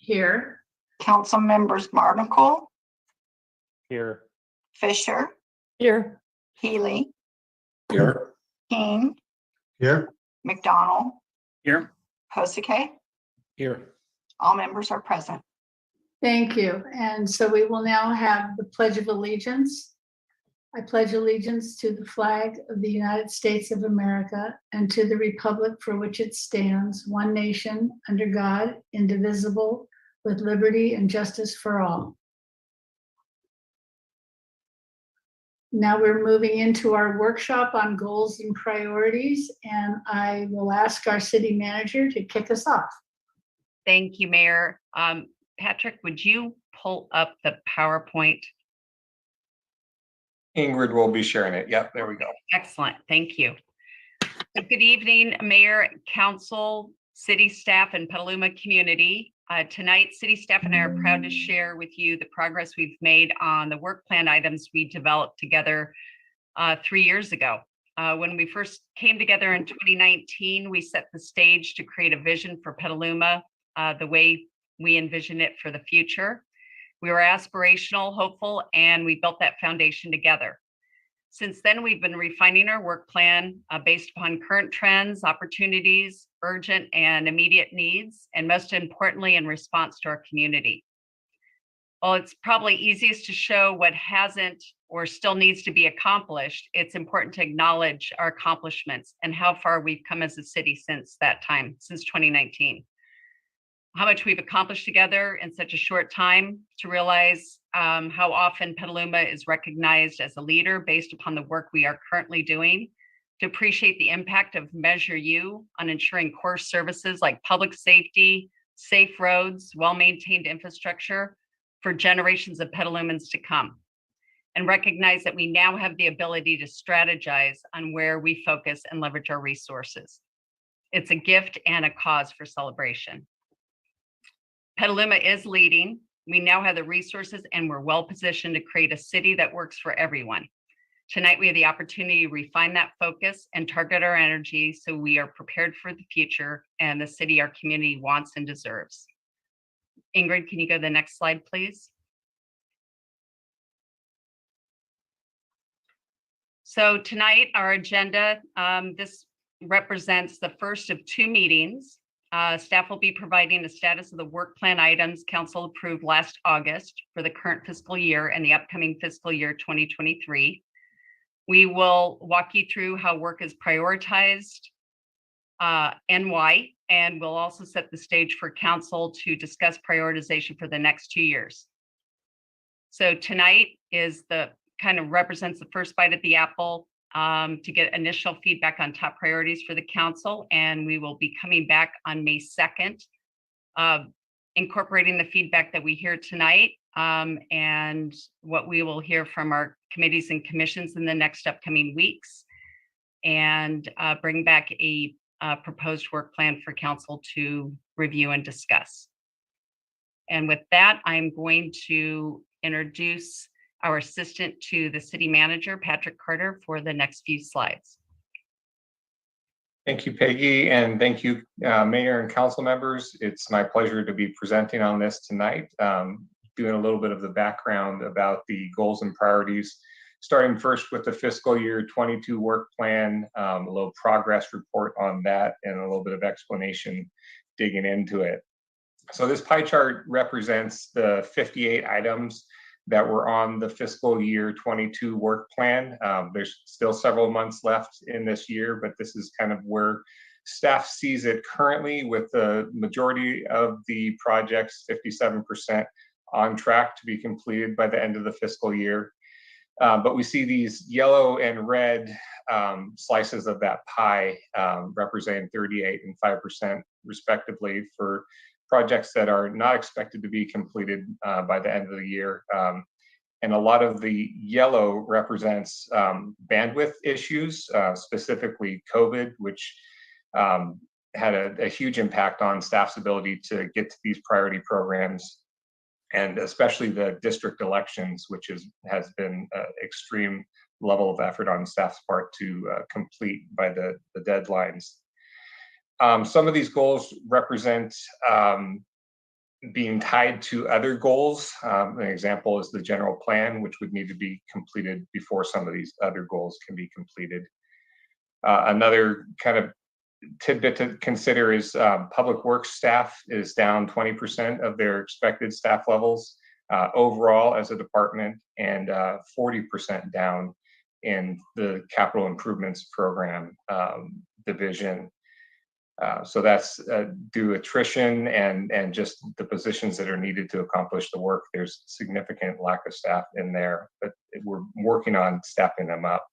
Here. Council members Barnacle, Here. Fisher, Here. Healy, Here. King, Here. McDonald, Here. Hosike. Here. All members are present. Thank you. And so we will now have the Pledge of Allegiance. I pledge allegiance to the flag of the United States of America and to the republic for which it stands, one nation, under God, indivisible, with liberty and justice for all. Now we're moving into our workshop on goals and priorities, and I will ask our city manager to kick us off. Thank you, Mayor. Patrick, would you pull up the PowerPoint? Ingrid will be sharing it. Yep, there we go. Excellent, thank you. So good evening, Mayor, Council, City staff, and Petaluma community. Tonight, City staff and I are proud to share with you the progress we've made on the work plan items we developed together 3 years ago. When we first came together in 2019, we set the stage to create a vision for Petaluma, the way we envision it for the future. We were aspirational, hopeful, and we built that foundation together. Since then, we've been refining our work plan based upon current trends, opportunities, urgent and immediate needs, and most importantly, in response to our community. While it's probably easiest to show what hasn't or still needs to be accomplished, it's important to acknowledge our accomplishments and how far we've come as a city since that time, since 2019. How much we've accomplished together in such a short time, to realize how often Petaluma is recognized as a leader based upon the work we are currently doing, to appreciate the impact of Measure U on ensuring core services like public safety, safe roads, well-maintained infrastructure for generations of Petalumans to come, and recognize that we now have the ability to strategize on where we focus and leverage our resources. It's a gift and a cause for celebration. Petaluma is leading. We now have the resources and we're well positioned to create a city that works for everyone. Tonight, we have the opportunity to refine that focus and target our energy so we are prepared for the future and the city our community wants and deserves. Ingrid, can you go to the next slide, please? So tonight, our agenda, this represents the first of 2 meetings. Staff will be providing the status of the work plan items council approved last August for the current fiscal year and the upcoming fiscal year 2023. We will walk you through how work is prioritized and why, and we'll also set the stage for council to discuss prioritization for the next 2 years. So tonight is kind of represents the first bite at the apple to get initial feedback on top priorities for the council. And we will be coming back on May 2nd, incorporating the feedback that we hear tonight and what we will hear from our committees and commissions in the next upcoming weeks, and bring back a proposed work plan for council to review and discuss. And with that, I'm going to introduce our assistant to the city manager, Patrick Carter, for the next few slides. Thank you, Peggy, and thank you, Mayor and council members. It's my pleasure to be presenting on this tonight, doing a little bit of the background about the goals and priorities, starting first with the fiscal year 22 work plan, a little progress report on that, and a little bit of explanation digging into it. So this pie chart represents the 58 items that were on the fiscal year 22 work plan. There's still several months left in this year, but this is kind of where staff sees it currently, with the majority of the projects, 57%, on track to be completed by the end of the fiscal year. But we see these yellow and red slices of that pie representing 38 and 5% respectively for projects that are not expected to be completed by the end of the year. And a lot of the yellow represents bandwidth issues, specifically COVID, which had a huge impact on staff's ability to get to these priority programs, and especially the district elections, which has been an extreme level of effort on staff's part to complete by the deadlines. Some of these goals represent being tied to other goals. An example is the general plan, which would need to be completed before some of these other goals can be completed. Another kind of tidbit to consider is public works staff is down 20% of their expected staff levels overall as a department, and 40% down in the capital improvements program division. So that's due to attrition and just the positions that are needed to accomplish the work. There's significant lack of staff in there, but we're working on staffing them up.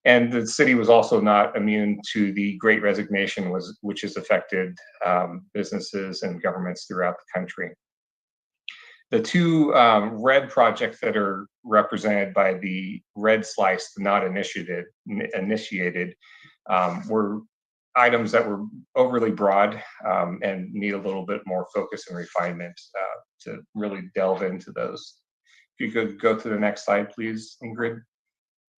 And the city was also not immune to the Great Resignation, which has affected businesses and governments throughout the country. The two red projects that are represented by the red slice, not initiated, were items that were overly broad and need a little bit more focus and refinement to really delve into those. If you could go to the next slide, please, Ingrid.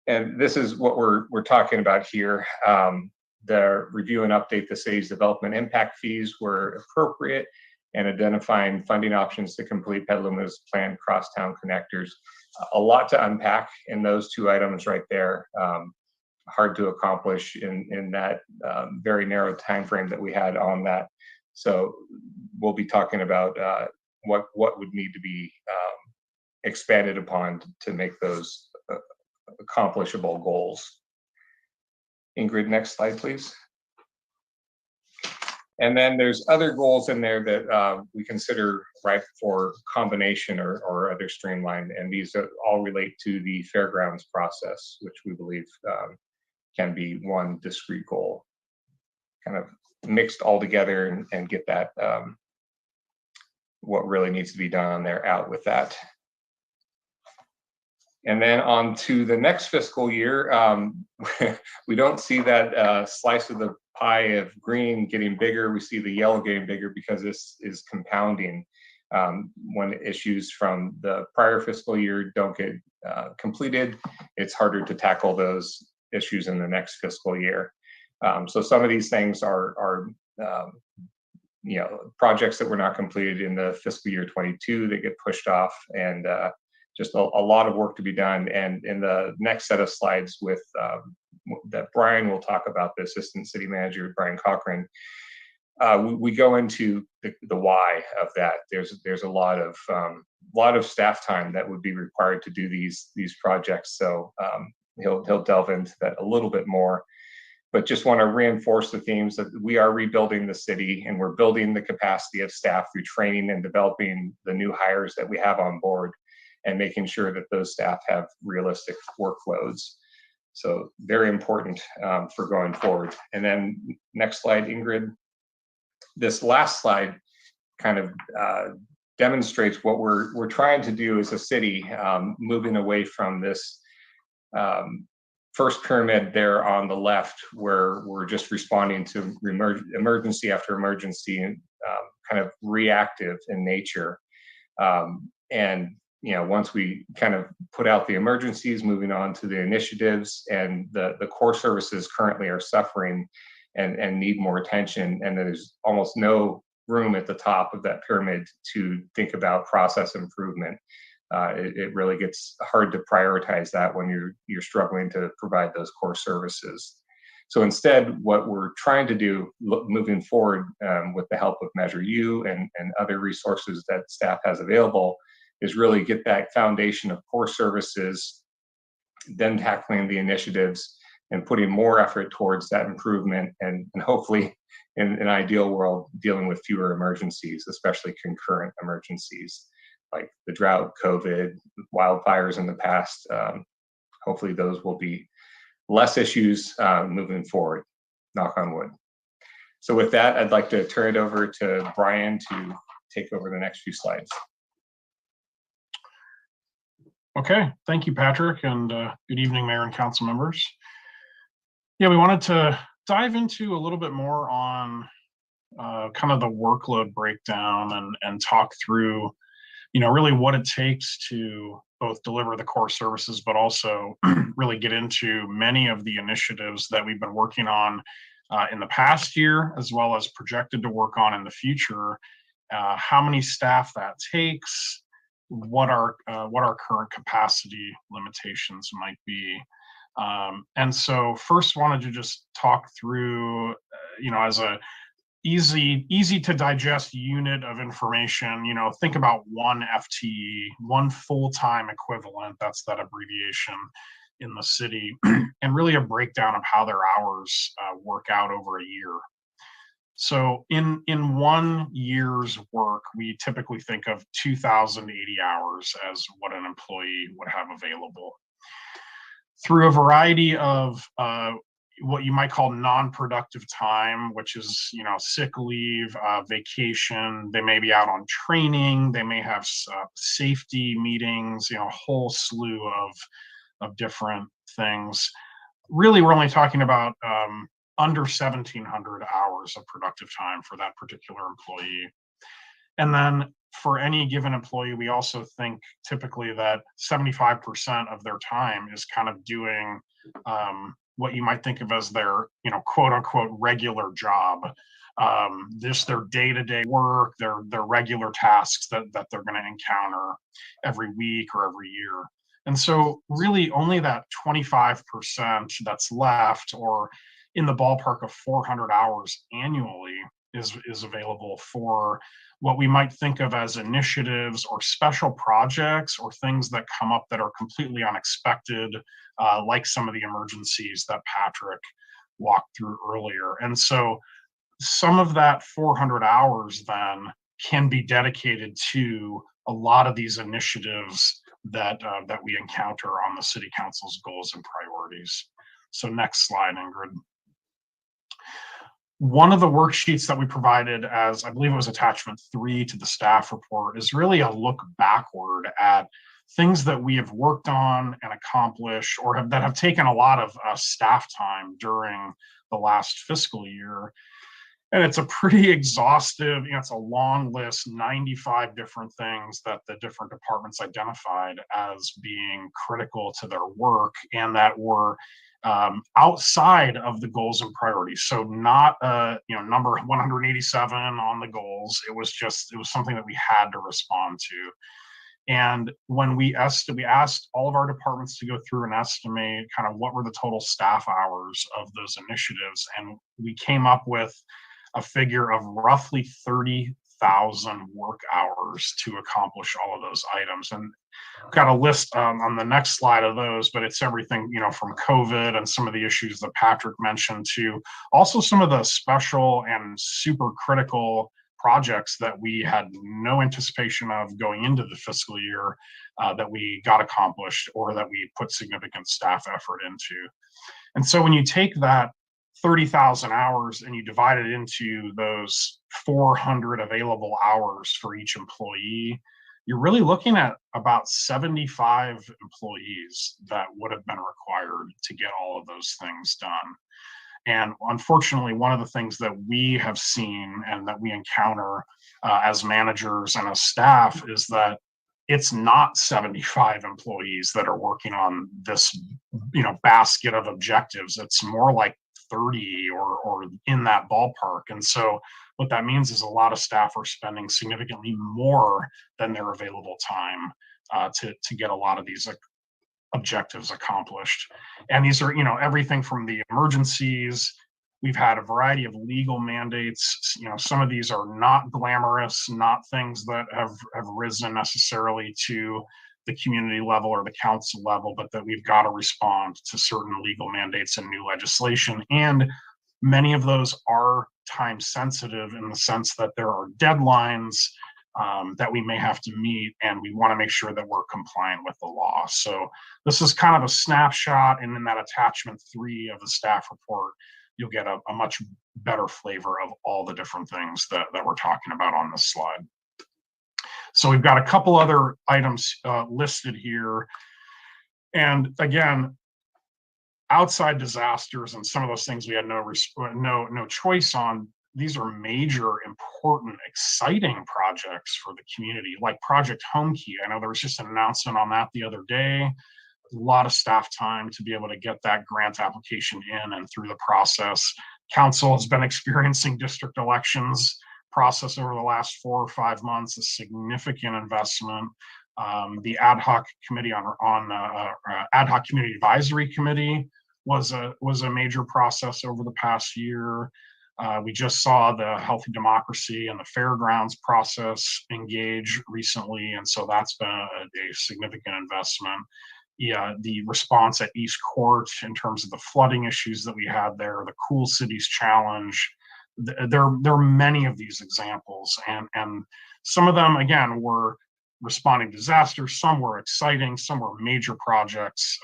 And this is what we're talking about here. The review and update the city's development impact fees were appropriate, and identifying funding options to complete Petaluma's planned crosstown connectors. A lot to unpack in those two items right there. Hard to accomplish in that very narrow time frame that we had on that. So we'll be talking about what would need to be expanded upon to make those accomplishable goals. Ingrid, next slide, please. And then there's other goals in there that we consider ripe for combination or other streamline, and these all relate to the fairgrounds process, which we believe can be one discrete goal, kind of mixed all together and get that what really needs to be done on there out with that. And then on to the next fiscal year, we don't see that slice of the pie of green getting bigger. We see the yellow getting bigger because this is compounding. When issues from the prior fiscal year don't get completed, it's harder to tackle those issues in the next fiscal year. So some of these things are projects that were not completed in the fiscal year 22 that get pushed off, and just a lot of work to be done. And in the next set of slides with that Brian will talk about, the Assistant City Manager, Brian Cochran, we go into the why of that. There's a lot of staff time that would be required to do these projects. So he'll delve into that a little bit more, but just want to reinforce the themes that we are rebuilding the city, and we're building the capacity of staff through training and developing the new hires that we have on board, and making sure that those staff have realistic workloads. So very important for going forward. And then next slide, Ingrid. This last slide kind of demonstrates what we're trying to do as a city, moving away from this first pyramid there on the left, where we're just responding to emergency after emergency and kind of reactive in nature. And once we kind of put out the emergencies, moving on to the initiatives, and the core services currently are suffering and need more attention. And there's almost no room at the top of that pyramid to think about process improvement. It really gets hard to prioritize that when you're struggling to provide those core services. So instead, what we're trying to do moving forward with the help of Measure U and other resources that staff has available is really get that foundation of core services, then tackling the initiatives and putting more effort towards that improvement, and hopefully in an ideal world, dealing with fewer emergencies, especially concurrent emergencies like the drought, COVID, wildfires in the past. Hopefully those will be less issues moving forward, knock on wood. So with that, I'd like to turn it over to Brian to take over the next few slides. Okay, thank you, Patrick, and good evening, Mayor and Council members. Yeah, we wanted to dive into a little bit more on kind of the workload breakdown and talk through, really what it takes to both deliver the core services, but also really get into many of the initiatives that we've been working on in the past year, as well as projected to work on in the future, how many staff that takes, what our current capacity limitations might be. And so first wanted to just talk through, as a easy to digest unit of information, think about one FTE, one full-time equivalent, that's that abbreviation in the city, and really a breakdown of how their hours work out over a year. So in 1 year's work, we typically think of 2,080 hours as what an employee would have available. Through a variety of what you might call non-productive time, which is, sick leave, vacation, they may be out on training, they may have safety meetings, a whole slew of different things. Really, we're only talking about under 1,700 hours of productive time for that particular employee. And then for any given employee, we also think typically that 75% of their time is kind of doing what you might think of as their, quote unquote, regular job. Just their day-to-day work, their regular tasks that they're going to encounter every week or every year. And so really only that 25% that's left, or in the ballpark of 400 hours annually, is available for what we might think of as initiatives or special projects or things that come up that are completely unexpected, like some of the emergencies that Patrick walked through earlier. And so some of that 400 hours then can be dedicated to a lot of these initiatives that we encounter on the City Council's goals and priorities. So next slide, Ingrid. One of the worksheets that we provided, as I believe it was attachment 3 to the staff report, is really a look backward at things that we have worked on and accomplished, or that have taken a lot of staff time during the last fiscal year. And it's a pretty exhaustive, it's a long list, 95 different things that the different departments identified as being critical to their work and that were outside of the goals and priorities. So not number 187 on the goals. It was something that we had to respond to. And when we asked all of our departments to go through and estimate kind of what were the total staff hours of those initiatives, and we came up with a figure of roughly 30,000 work hours to accomplish all of those items. And I've got a list on the next slide of those, but it's everything, from COVID and some of the issues that Patrick mentioned to also some of the special and super critical projects that we had no anticipation of going into the fiscal year that we got accomplished or that we put significant staff effort into. And so when you take that 30,000 hours and you divide it into those 400 available hours for each employee, you're really looking at about 75 employees that would have been required to get all of those things done. And unfortunately, one of the things that we have seen and that we encounter as managers and as staff is that it's not 75 employees that are working on this, basket of objectives. It's more like 30 or in that ballpark. And so what that means is a lot of staff are spending significantly more than their available time to get a lot of these objectives accomplished. And these are, everything from the emergencies. We've had a variety of legal mandates. Some of these are not glamorous, not things that have risen necessarily to the community level or the council level, but that we've got to respond to certain legal mandates and new legislation. And many of those are time sensitive in the sense that there are deadlines that we may have to meet, and we want to make sure that we're compliant with the law. So this is kind of a snapshot, and in that attachment 3 of the staff report, you'll get a much better flavor of all the different things that we're talking about on this slide. So we've got a couple other items listed here. And again, outside disasters and some of those things we had no choice on. These are major, important, exciting projects for the community, like Project Home Key. I know there was just an announcement on that the other day. A lot of staff time to be able to get that grant application in and through the process. Council has been experiencing district elections process over the last 4 or 5 months, a significant investment. The ad hoc committee ad hoc community advisory committee was a major process over the past year. We just saw the healthy democracy and the fairgrounds process engage recently, and so that's been a significant investment. Yeah, the response at East Court in terms of the flooding issues that we had there, the Cool Cities Challenge. There are many of these examples, and some of them, again, were responding to disasters. Some were exciting, some were major projects,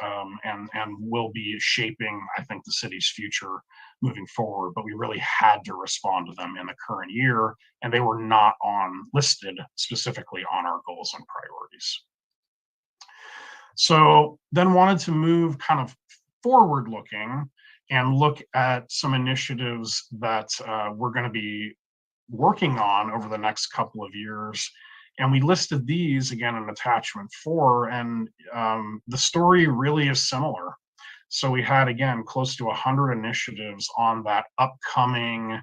and will be shaping, I think, the city's future moving forward. But we really had to respond to them in the current year, and they were not listed specifically on our goals and priorities. So then wanted to move kind of forward looking and look at some initiatives that we're going to be working on over the next couple of years. And we listed these again in attachment 4, and the story really is similar. So we had, again, close to 100 initiatives on that upcoming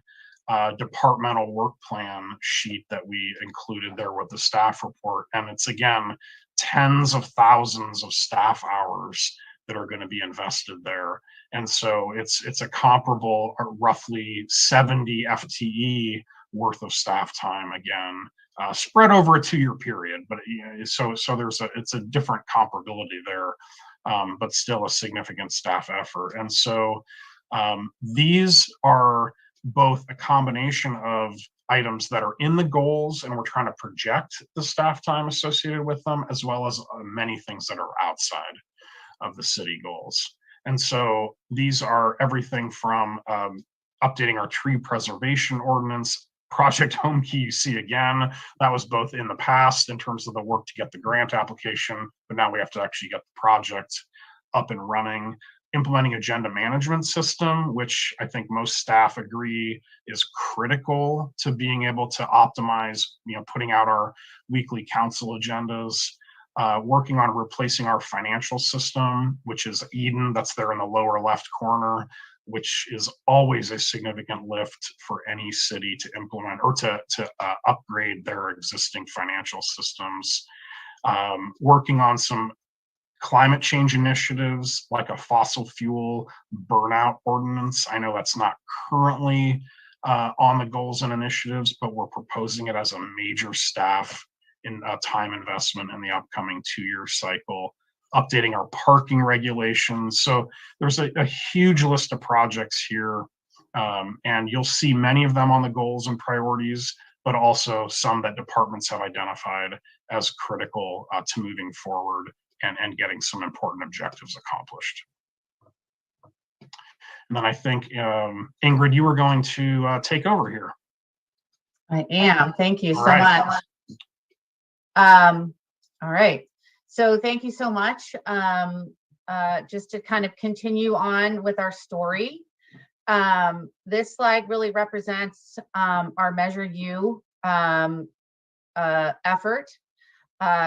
departmental work plan sheet that we included there with the staff report. And it's, again, tens of thousands of staff hours that are going to be invested there. And so it's a comparable roughly 70 FTE worth of staff time, again, spread over a 2-year period. But so it's a different comparability there, but still a significant staff effort. And so these are both a combination of items that are in the goals, and we're trying to project the staff time associated with them, as well as many things that are outside of the city goals. And so these are everything from updating our tree preservation ordinance, Project Home Key. You see, again, that was both in the past in terms of the work to get the grant application, but now we have to actually get the project up and running. Implementing agenda management system, which I think most staff agree is critical to being able to optimize, putting out our weekly council agendas. Working on replacing our financial system, which is Eden, that's there in the lower left corner, which is always a significant lift for any city to implement or to upgrade their existing financial systems. Working on some climate change initiatives like a fossil fuel burnout ordinance. I know that's not currently on the goals and initiatives, but we're proposing it as a major staff in time investment in the upcoming 2-year cycle. Updating our parking regulations. So there's a huge list of projects here, and you'll see many of them on the goals and priorities, but also some that departments have identified as critical to moving forward and getting some important objectives accomplished. And then I think, Ingrid, you were going to take over here. I am. Thank you so Right. much. All right. So thank you so much. Just to kind of continue on with our story. This slide really represents our Measure U effort.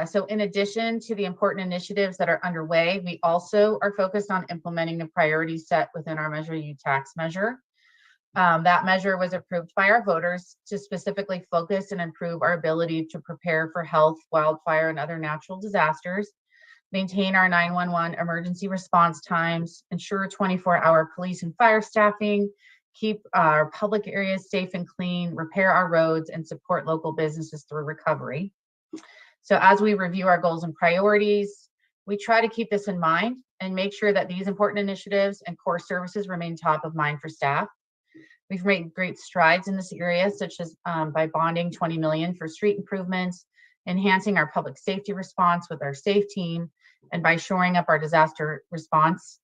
So in addition to the important initiatives that are underway, we also are focused on implementing the priorities set within our Measure U tax measure. That measure was approved by our voters to specifically focus and improve our ability to prepare for health, wildfire, and other natural disasters, maintain our 911 emergency response times, ensure 24-hour police and fire staffing, keep our public areas safe and clean, repair our roads, and support local businesses through recovery. So as we review our goals and priorities, we try to keep this in mind and make sure that these important initiatives and core services remain top of mind for staff. We've made great strides in this area, such as by bonding $20 million for street improvements, enhancing our public safety response with our SAFE team, and by shoring up our disaster response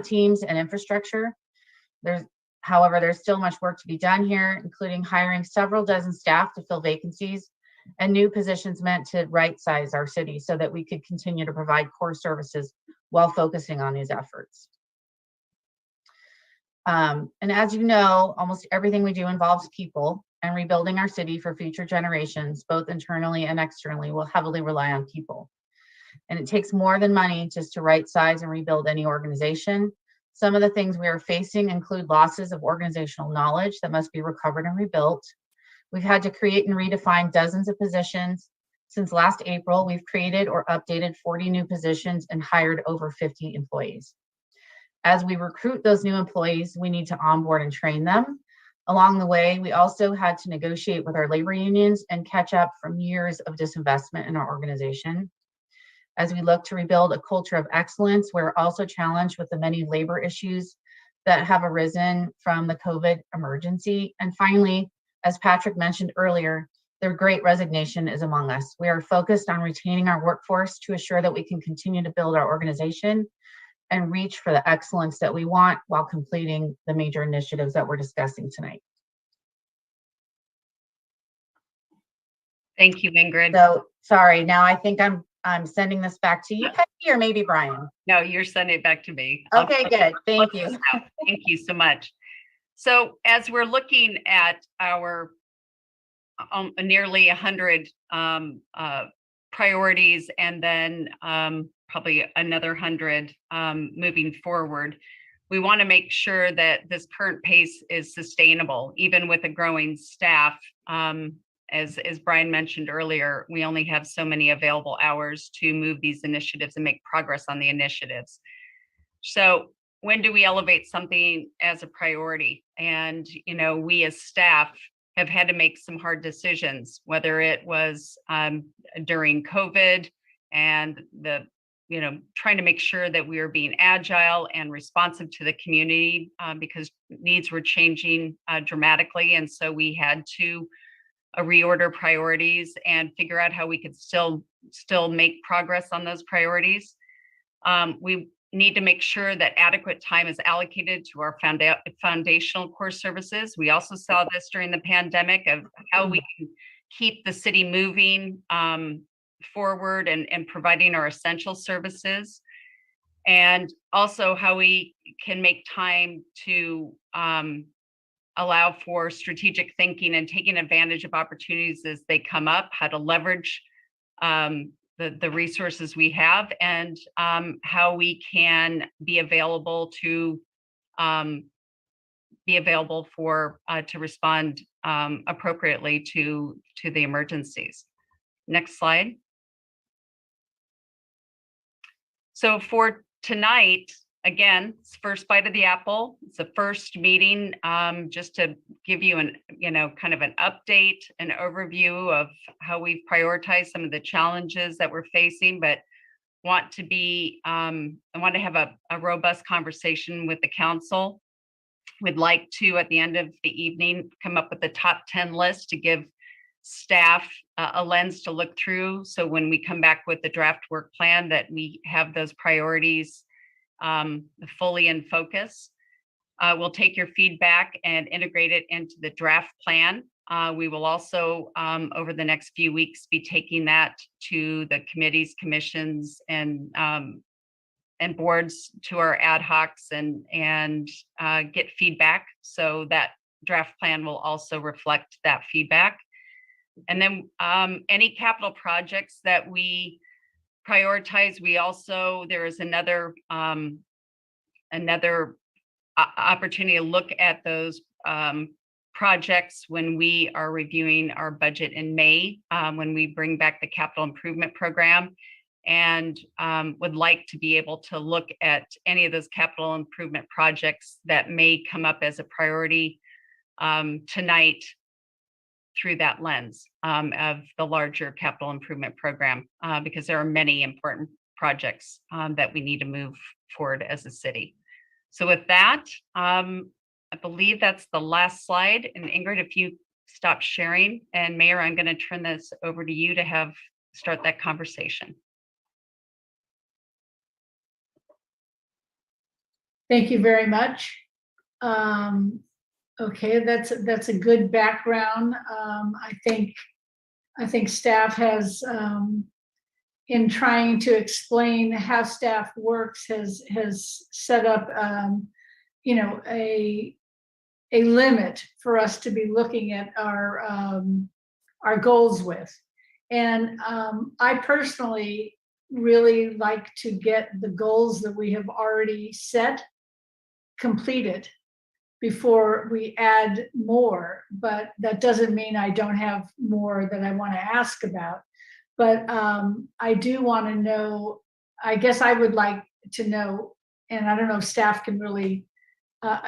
teams and infrastructure. However, there's still much work to be done here, including hiring several dozen staff to fill vacancies and new positions meant to right-size our city so that we could continue to provide core services while focusing on these efforts. And as you know, almost everything we do involves people, and rebuilding our city for future generations, both internally and externally, will heavily rely on people. And it takes more than money just to right-size and rebuild any organization. Some of the things we are facing include losses of organizational knowledge that must be recovered and rebuilt. We've had to create and redefine dozens of positions. Since last April, we've created or updated 40 new positions and hired over 50 employees. As we recruit those new employees, we need to onboard and train them. Along the way, we also had to negotiate with our labor unions and catch up from years of disinvestment in our organization. As we look to rebuild a culture of excellence, we're also challenged with the many labor issues that have arisen from the COVID emergency. And finally, as Patrick mentioned earlier, the Great Resignation is among us. We are focused on retaining our workforce to assure that we can continue to build our organization and reach for the excellence that we want while completing the major initiatives that we're discussing tonight. Thank you, Ingrid. So, sorry, now I think I'm sending this back to you, Peggy, or maybe Brian. No, you're sending it back to me. Okay, good. Thank you. Thank you so much. So as we're looking at our nearly 100 priorities and then probably another 100 moving forward, we want to make sure that this current pace is sustainable, even with a growing staff. As Brian mentioned earlier, we only have so many available hours to move these initiatives and make progress on the initiatives. So when do we elevate something as a priority? And, you know, we as staff have had to make some hard decisions, whether it was during COVID and trying to make sure that we are being agile and responsive to the community because needs were changing dramatically. And so we had to reorder priorities and figure out how we could still make progress on those priorities. We need to make sure that adequate time is allocated to our foundational core services. We also saw this during the pandemic of how we can keep the city moving forward and providing our essential services, and also how we can make time to allow for strategic thinking and taking advantage of opportunities as they come up, how to leverage the resources we have, and how we can be available to respond appropriately to the emergencies. Next slide. So for tonight, again, it's first bite of the apple. It's the first meeting, just to give you kind of an update, an overview of how we've prioritized some of the challenges that we're facing, but I want to have a robust conversation with the council. We'd like to, at the end of the evening, come up with the top 10 list to give staff a lens to look through. So when we come back with the draft work plan, that we have those priorities fully in focus. We'll take your feedback and integrate it into the draft plan. We will also, over the next few weeks, be taking that to the committees, commissions, and boards, to our ad hocs, and get feedback. So that draft plan will also reflect that feedback. And then any capital projects that we prioritize, there is another opportunity to look at those projects when we are reviewing our budget in May, when we bring back the capital improvement program, and would like to be able to look at any of those capital improvement projects that may come up as a priority tonight through that lens of the larger capital improvement program, because there are many important projects that we need to move forward as a city. So with that, I believe that's the last slide. And Ingrid, if you stop sharing, and Mayor, I'm going to turn this over to you to start that conversation. Thank you very much. Okay, that's a good background. I think staff has, in trying to explain how staff works, has set up, a limit for us to be looking at our goals with. And I personally really like to get the goals that we have already set completed. before we add more, but that doesn't mean I don't have more that I want to ask about. But I do want to know, I guess I would like to know, and I don't know if staff can really,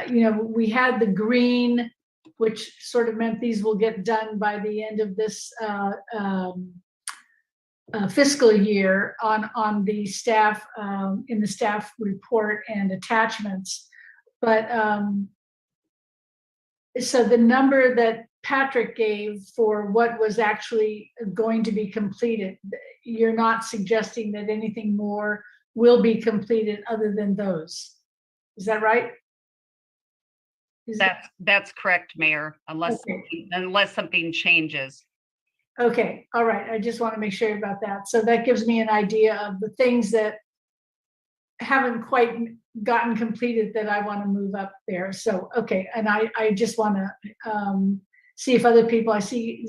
we had the green, which sort of meant these will get done by the end of this fiscal year on the staff, in the staff report and attachments. But so the number that Patrick gave for what was actually going to be completed, you're not suggesting that anything more will be completed other than those. Is that right? That's correct, Mayor, unless something changes. Okay, all right. I just want to make sure about that. So that gives me an idea of the things that haven't quite gotten completed that I want to move up there. So, okay. And I just want to see if other people, I see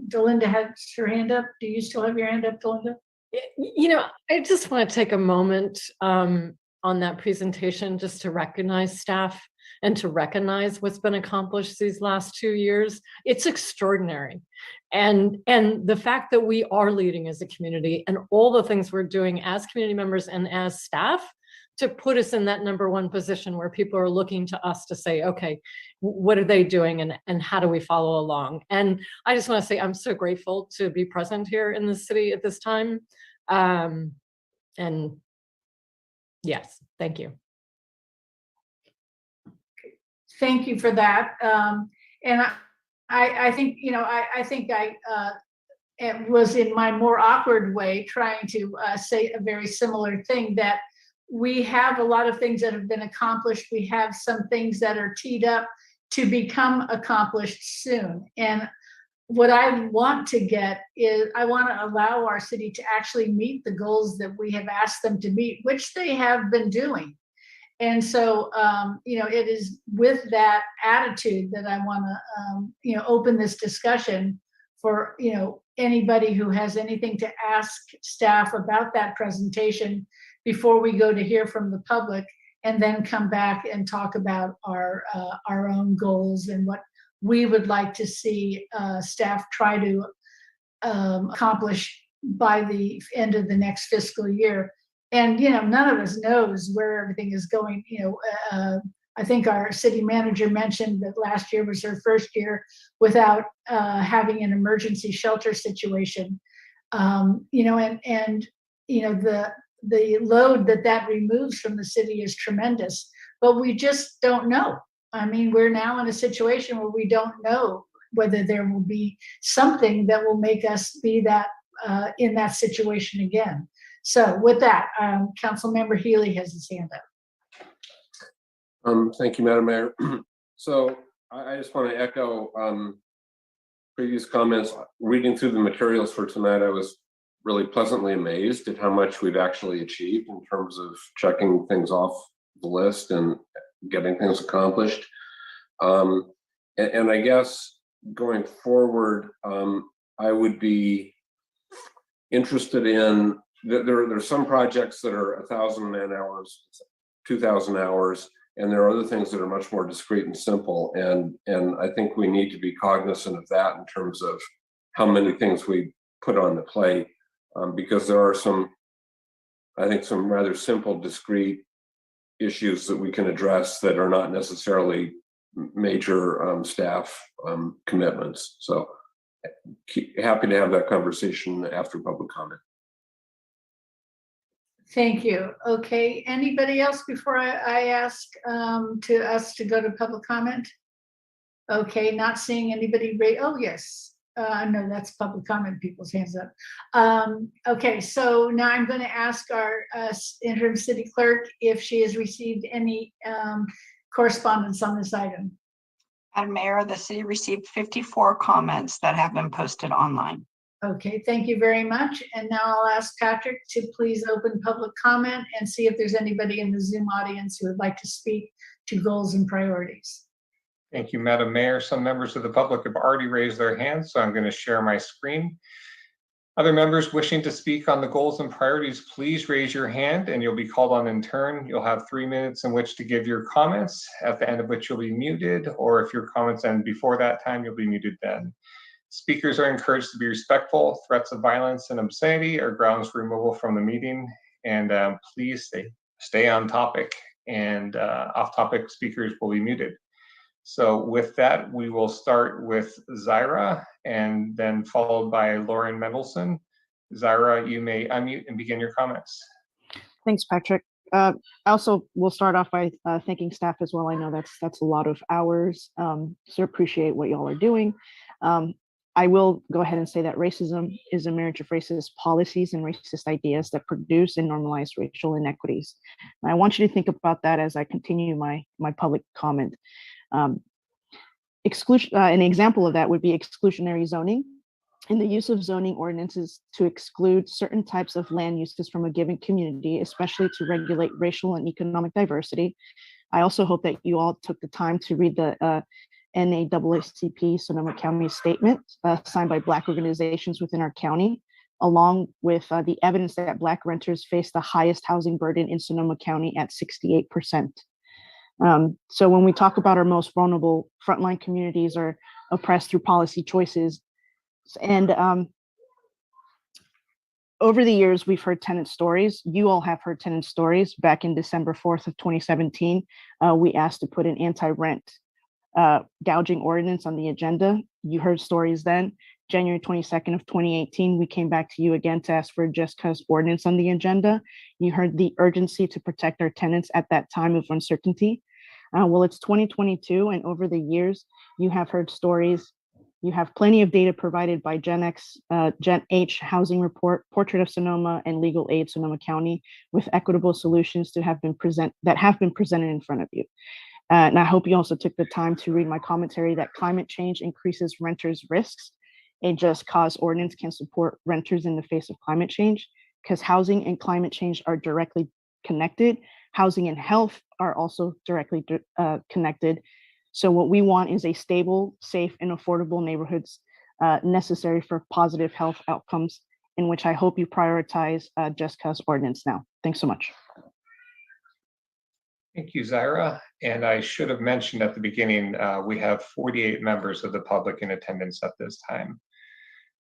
Delinda has her hand up. Do you still have your hand up, Delinda? I just want to take a moment on that presentation just to recognize staff and to recognize what's been accomplished these last 2 years. It's extraordinary. And the fact that we are leading as a community and all the things we're doing as community members and as staff to put us in that #1 position where people are looking to us to say, okay, what are they doing and how do we follow along? And I just want to say I'm so grateful to be present here in the city at this time. And yes, thank you. Thank you for that. And I think, I think it was in my more awkward way trying to say a very similar thing, that we have a lot of things that have been accomplished. We have some things that are teed up to become accomplished soon. And what I want to get is I want to allow our city to actually meet the goals that we have asked them to meet, which they have been doing. And so, it is with that attitude that I want to, open this discussion for, anybody who has anything to ask staff about that presentation before we go to hear from the public, and then come back and talk about our own goals and what we would like to see staff try to accomplish by the end of the next fiscal year. And, none of us knows where everything is going. I think our city manager mentioned that last year was her first year without having an emergency shelter situation. The load that removes from the city is tremendous, but we just don't know. I mean, we're now in a situation where we don't know whether there will be something that will make us be that in that situation again. So with that, Councilmember Healy has his hand up. Thank you, Madam Mayor. So I just want to echo previous comments. Reading through the materials for tonight, I was really pleasantly amazed at how much we've actually achieved in terms of checking things off the list and getting things accomplished. And I guess going forward, I would be interested in, there are some projects that are 1,000 man hours, 2,000 hours, and there are other things that are much more discrete and simple. And I think we need to be cognizant of that in terms of how many things we put on the plate, because there are some rather simple, discrete issues that we can address that are not necessarily major staff commitments. So happy to have that conversation after public comment. Thank you. Okay, anybody else before I ask us to go to public comment? Okay, not seeing anybody. Oh, yes. No, that's public comment, people's hands up. Okay, so now I'm going to ask our interim city clerk if she has received any correspondence on this item. Madam Mayor, the city received 54 comments that have been posted online. Okay, thank you very much. And now I'll ask Patrick to please open public comment and see if there's anybody in the Zoom audience who would like to speak to goals and priorities. Thank you, Madam Mayor. Some members of the public have already raised their hands, so I'm going to share my screen. Other members wishing to speak on the goals and priorities, please raise your hand and you'll be called on in turn. You'll have 3 minutes in which to give your comments, at the end of which you'll be muted, or if your comments end before that time, you'll be muted then. Speakers are encouraged to be respectful. Threats of violence and obscenity are grounds for removal from the meeting. And please stay on topic, and off-topic speakers will be muted. So with that, we will start with Zaira and then followed by Lauren Mendelson. Zaira, you may unmute and begin your comments. Thanks, Patrick. I also will start off by thanking staff as well. I know that's a lot of hours, so appreciate what y'all are doing. I will go ahead and say that racism is a marriage of racist policies and racist ideas that produce and normalize racial inequities. And I want you to think about that as I continue my public comment. An example of that would be exclusionary zoning and the use of zoning ordinances to exclude certain types of land uses from a given community, especially to regulate racial and economic diversity. I also hope that you all took the time to read the NAACP Sonoma County statement signed by Black organizations within our county, along with the evidence that Black renters face the highest housing burden in Sonoma County at 68%. So when we talk about our most vulnerable frontline communities are oppressed through policy choices, and over the years, we've heard tenant stories. You all have heard tenant stories. Back in December 4th of 2017, we asked to put an anti-rent gouging ordinance on the agenda. You heard stories then. January 22nd of 2018, we came back to you again to ask for a just cause ordinance on the agenda. You heard the urgency to protect our tenants at that time of uncertainty. Well, it's 2022, and over the years, you have heard stories. You have plenty of data provided by Gen H Housing Report, Portrait of Sonoma, and Legal Aid Sonoma County with equitable solutions that have been presented in front of you. And I hope you also took the time to read my commentary that climate change increases renters' risks. A just cause ordinance can support renters in the face of climate change, because housing and climate change are directly connected. Housing and health are also directly connected. So what we want is a stable, safe, and affordable neighborhoods necessary for positive health outcomes, in which I hope you prioritize just cause ordinance now. Thanks so much. Thank you, Zaira. And I should have mentioned at the beginning, we have 48 members of the public in attendance at this time.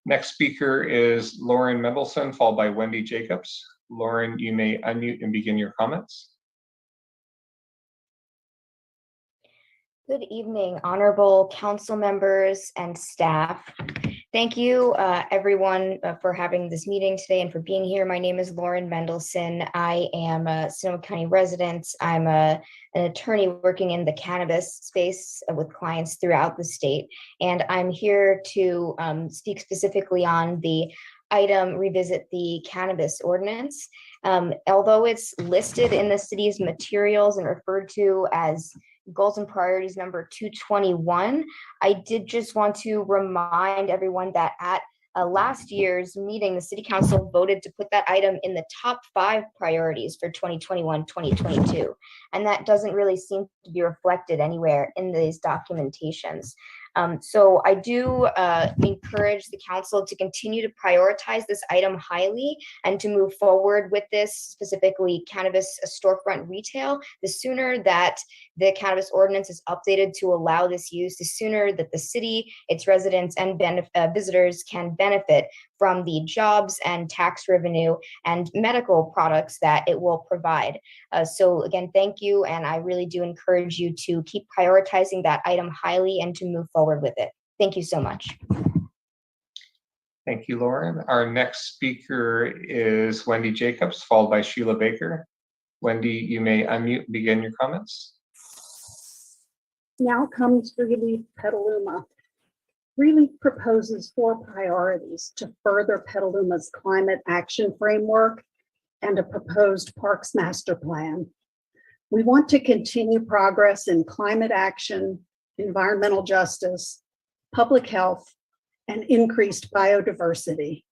Next speaker is Lauren Mendelson, followed by Wendy Jacobs. Lauren, you may unmute and begin your comments. Good evening, honorable council members and staff. Thank you, everyone, for having this meeting today and for being here. My name is Lauren Mendelson. I am a Sonoma County resident. I'm an attorney working in the cannabis space with clients throughout the state. And I'm here to speak specifically on the item, revisit the cannabis ordinance. Although it's listed in the city's materials and referred to as goals and priorities number 221, I did just want to remind everyone that at last year's meeting, the city council voted to put that item in the top 5 priorities for 2021-2022. And that doesn't really seem to be reflected anywhere in these documentations. So I do encourage the council to continue to prioritize this item highly and to move forward with this, specifically cannabis storefront retail. The sooner that the cannabis ordinance is updated to allow this use, the sooner that the city, its residents, and visitors can benefit from the jobs and tax revenue and medical products that it will provide. So again, thank you. And I really do encourage you to keep prioritizing that item highly and to move forward with it. Thank you so much. Thank you, Lauren. Our next speaker is Wendy Jacobs, followed by Sheila Baker. Wendy, you may unmute and begin your comments. Now comes Relief Petaluma. Relief proposes 4 priorities to further Petaluma's climate action framework and a proposed parks master plan. We want to continue progress in climate action, environmental justice, public health, and increased biodiversity.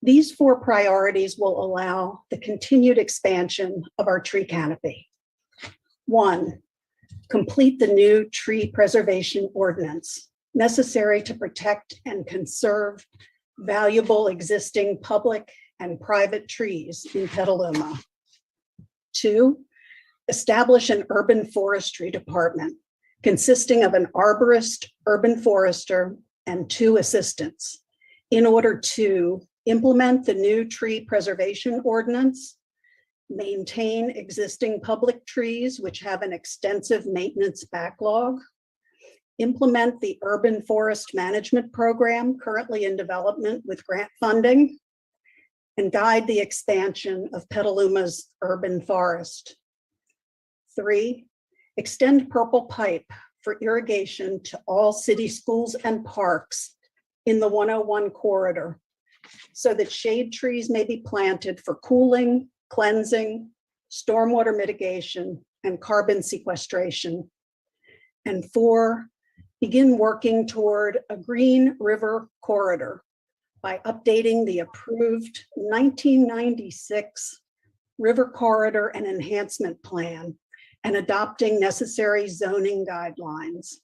These 4 priorities will allow the continued expansion of our tree canopy. 1, complete the new tree preservation ordinance necessary to protect and conserve valuable existing public and private trees in Petaluma. 2, establish an urban forestry department consisting of an arborist, urban forester, and 2 assistants in order to implement the new tree preservation ordinance, maintain existing public trees which have an extensive maintenance backlog, implement the urban forest management program currently in development with grant funding, and guide the expansion of Petaluma's urban forest. 3, extend purple pipe for irrigation to all city schools and parks in the 101 corridor so that shade trees may be planted for cooling, cleansing, stormwater mitigation, and carbon sequestration. And 4, begin working toward a green river corridor by updating the approved 1996 River Corridor and Enhancement Plan and adopting necessary zoning guidelines,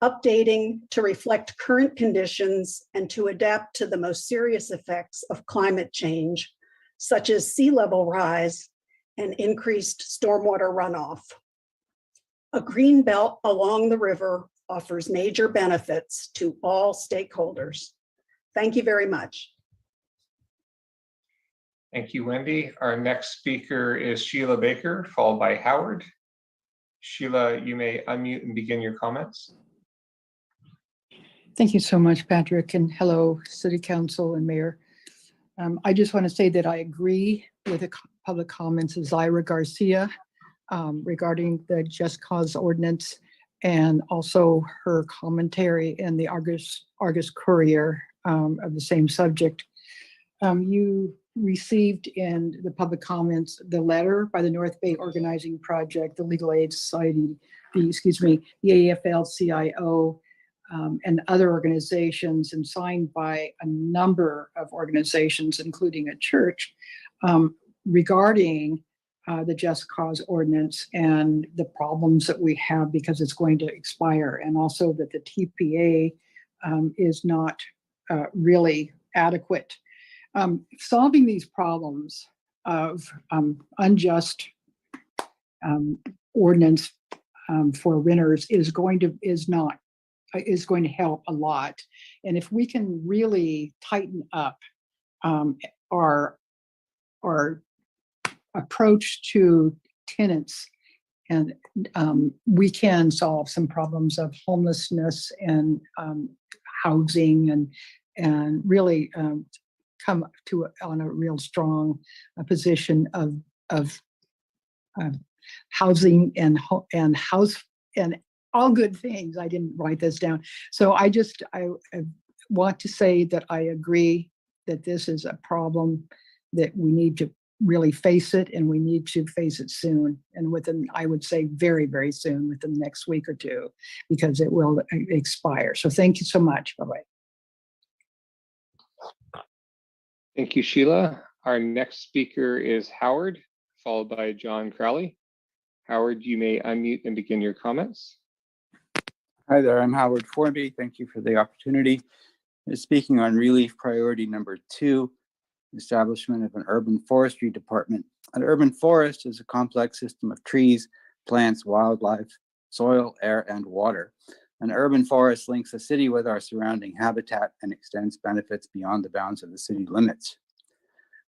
updating to reflect current conditions and to adapt to the most serious effects of climate change, such as sea level rise and increased stormwater runoff. A green belt along the river offers major benefits to all stakeholders. Thank you very much. Thank you, Wendy. Our next speaker is Sheila Baker, followed by Howard. Sheila, you may unmute and begin your comments. Thank you so much, Patrick, and hello, City Council and Mayor. I just want to say that I agree with the public comments of Zaira Garcia regarding the Just Cause ordinance, and also her commentary in the Argus Courier of the same subject. You received in the public comments the letter by the North Bay Organizing Project, the Legal Aid Society, the AFL-CIO, and other organizations, and signed by a number of organizations, including a church, regarding the Just Cause ordinance and the problems that we have because it's going to expire, and also that the TPA is not really adequate. Solving these problems of unjust ordinance for renters is going to help a lot. And if we can really tighten up our approach to tenants, and we can solve some problems of homelessness and housing, and really come to on a real strong position of housing and all good things. I didn't write this down. So I want to say that I agree that this is a problem that we need to really face it, and we need to face it soon, and within, I would say, very, very soon, within the next week or two, because it will expire. So thank you so much. Bye-bye. Thank you, Sheila. Our next speaker is Howard, followed by John Crowley. Howard, you may unmute and begin your comments. Hi there, I'm Howard Formby. Thank you for the opportunity. Speaking on relief priority number 2, establishment of an urban forestry department. An urban forest is a complex system of trees, plants, wildlife, soil, air, and water. An urban forest links a city with our surrounding habitat and extends benefits beyond the bounds of the city limits.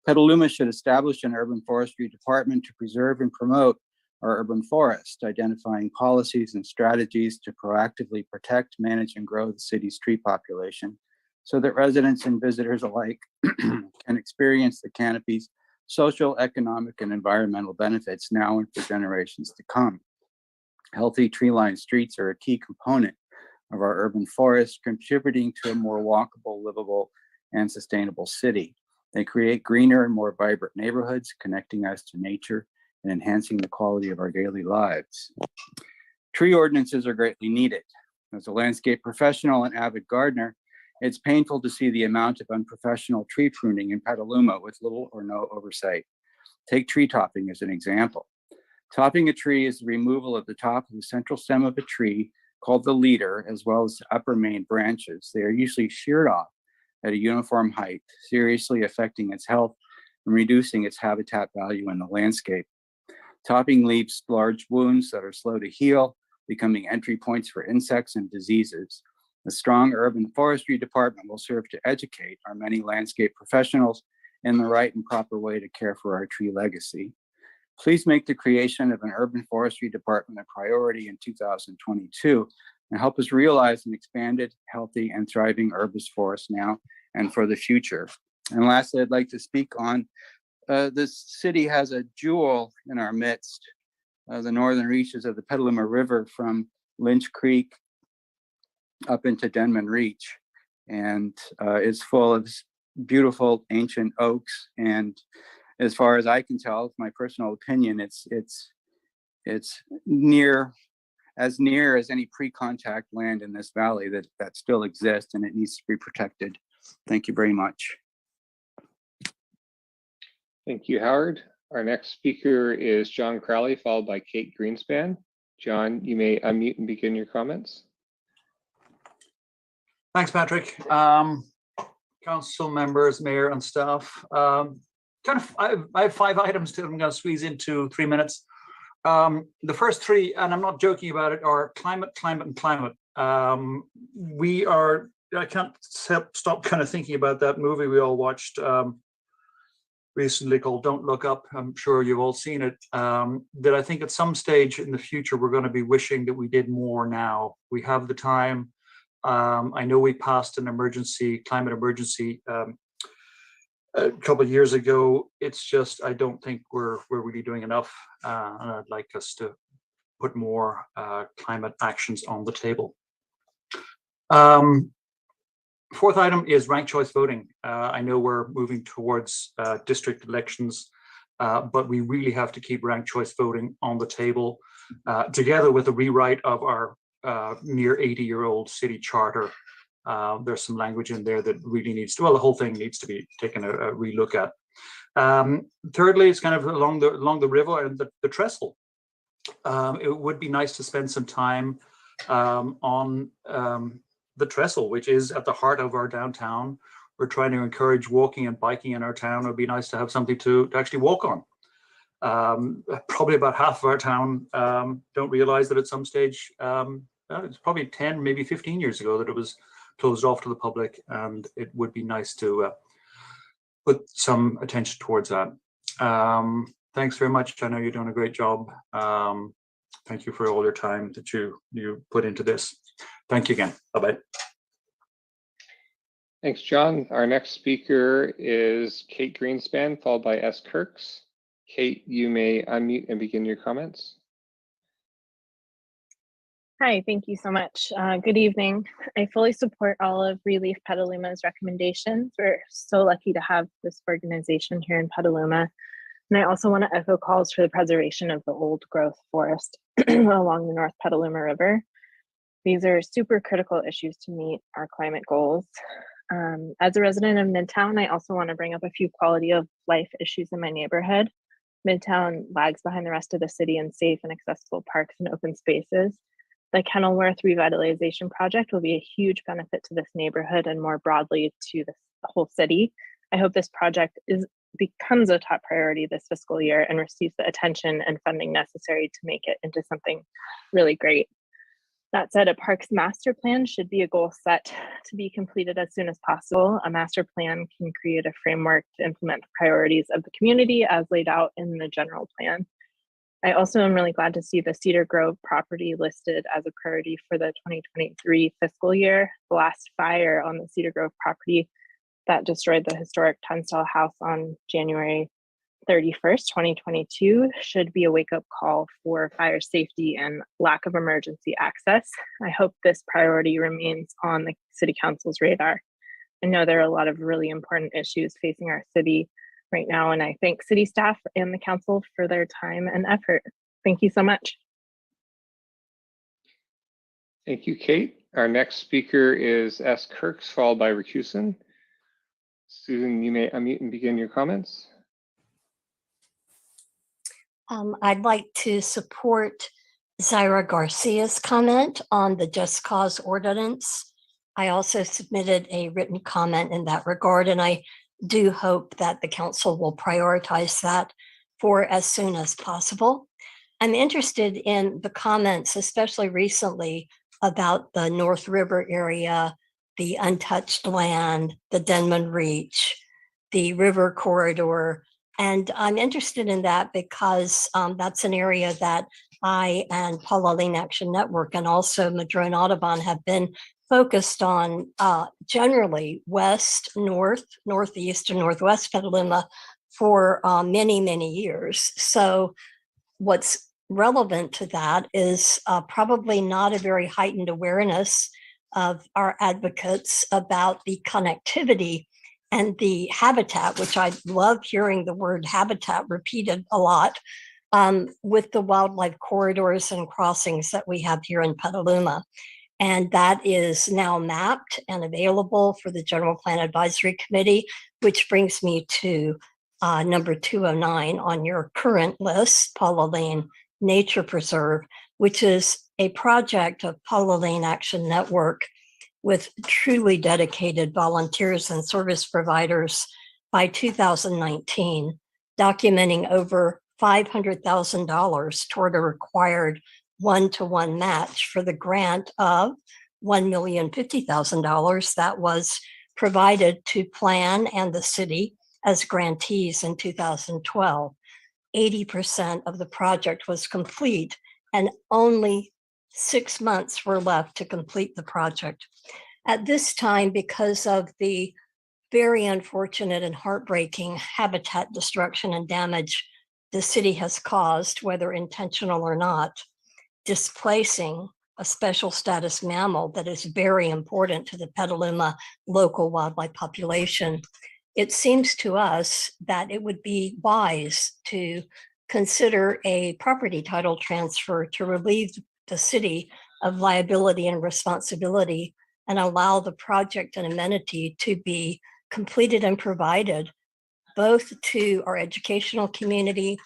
Petaluma should establish an urban forestry department to preserve and promote our urban forest, identifying policies and strategies to proactively protect, manage, and grow the city's tree population so that residents and visitors alike can experience the canopy's social, economic, and environmental benefits now and for generations to come. Healthy tree-lined streets are a key component of our urban forest, contributing to a more walkable, livable, and sustainable city. They create greener and more vibrant neighborhoods, connecting us to nature and enhancing the quality of our daily lives. Tree ordinances are greatly needed. As a landscape professional and avid gardener, it's painful to see the amount of unprofessional tree pruning in Petaluma with little or no oversight. Take tree topping as an example. Topping a tree is the removal of the top of the central stem of a tree, called the leader, as well as the upper main branches. They are usually sheared off at a uniform height, seriously affecting its health and reducing its habitat value in the landscape. Topping leaves large wounds that are slow to heal, becoming entry points for insects and diseases. A strong urban forestry department will serve to educate our many landscape professionals in the right and proper way to care for our tree legacy. Please make the creation of an urban forestry department a priority in 2022 and help us realize an expanded, healthy, and thriving herbaceous forest now and for the future. And lastly, I'd like to speak on this city has a jewel in our midst, the northern reaches of the Petaluma River from Lynch Creek up into Denman Reach, and it's full of beautiful ancient oaks. And as far as I can tell, my personal opinion, it's near as any pre-contact land in this valley that still exists, and it needs to be protected. Thank you very much. Thank you, Howard. Our next speaker is John Crowley, followed by Kate Greenspan. John, you may unmute and begin your comments. Thanks, Patrick. Council members, mayor, and staff. I have 5 items that I'm going to squeeze into 3 minutes. The first 3, and I'm not joking about it, are climate, climate, and climate. I can't stop kind of thinking about that movie we all watched recently called Don't Look Up. I'm sure you've all seen it. That I think at some stage in the future, we're going to be wishing that we did more now. We have the time. I know we passed an climate emergency a couple of years ago. It's just, I don't think we're really doing enough. And I'd like us to put more climate actions on the table. 4th item is ranked choice voting. I know we're moving towards district elections, but we really have to keep ranked choice voting on the table, together with a rewrite of our near 80-year-old city charter. There's some language in there that really needs to, well, the whole thing needs to be taken a relook at. Thirdly, it's kind of along the river and the trestle. It would be nice to spend some time on the trestle, which is at the heart of our downtown. We're trying to encourage walking and biking in our town. It would be nice to have something to actually walk on. Probably about half of our town don't realize that at some stage, it's probably 10, maybe 15 years ago that it was closed off to the public, and it would be nice to put some attention towards that. Thanks very much. I know you're doing a great job. Thank you for all your time that you put into this. Thank you again. Bye-bye. Thanks, John. Our next speaker is Kate Greenspan, followed by S. Kirks. Kate, you may unmute and begin your comments. Hi, thank you so much. Good evening. I fully support all of Relief Petaluma's recommendations. We're so lucky to have this organization here in Petaluma. And I also want to echo calls for the preservation of the old growth forest along the North Petaluma River. These are super critical issues to meet our climate goals. As a resident of Midtown, I also want to bring up a few quality of life issues in my neighborhood. Midtown lags behind the rest of the city in safe and accessible parks and open spaces. The Kenilworth Revitalization Project will be a huge benefit to this neighborhood and more broadly to the whole city. I hope this project becomes a top priority this fiscal year and receives the attention and funding necessary to make it into something really great. That said, a parks master plan should be a goal set to be completed as soon as possible. A master plan can create a framework to implement the priorities of the community as laid out in the general plan. I also am really glad to see the Cedar Grove property listed as a priority for the 2023 fiscal year. The last fire on the Cedar Grove property that destroyed the historic turnstile house on January 31st, 2022 should be a wake-up call for fire safety and lack of emergency access. I hope this priority remains on the City Council's radar. I know there are a lot of really important issues facing our city right now, and I thank city staff and the council for their time and effort. Thank you so much. Thank you, Kate. Our next speaker is S. Kirks, followed by Recusin. Susan, you may unmute and begin your comments. I'd like to support Zaira Garcia's comment on the Just Cause ordinance. I also submitted a written comment in that regard, and I do hope that the council will prioritize that for as soon as possible. I'm interested in the comments, especially recently, about the North River area, the untouched land, the Denman Reach, the river corridor. And I'm interested in that because that's an area that I and Paula Lean Action Network and also Madrone Audubon have been focused on generally west, north, northeast, and northwest Petaluma for many, many years. So what's relevant to that is probably not a very heightened awareness of our advocates about the connectivity and the habitat, which I love hearing the word habitat repeated a lot, with the wildlife corridors and crossings that we have here in Petaluma. And that is now mapped and available for the General Plan Advisory Committee, which brings me to number 209 on your current list, Paula Lane Nature Preserve, which is a project of Paula Lane Action Network with truly dedicated volunteers and service providers by 2019, documenting over $500,000 toward a required one-to-one match for the grant of $1,050,000 that was provided to Plan and the city as grantees in 2012. 80% of the project was complete and only 6 months were left to complete the project. At this time, because of the very unfortunate and heartbreaking habitat destruction and damage the city has caused, whether intentional or not, displacing a special status mammal that is very important to the Petaluma local wildlife population, it seems to us that it would be wise to consider a property title transfer to relieve the city of liability and responsibility and allow the project and amenity to be completed and provided both to our educational community,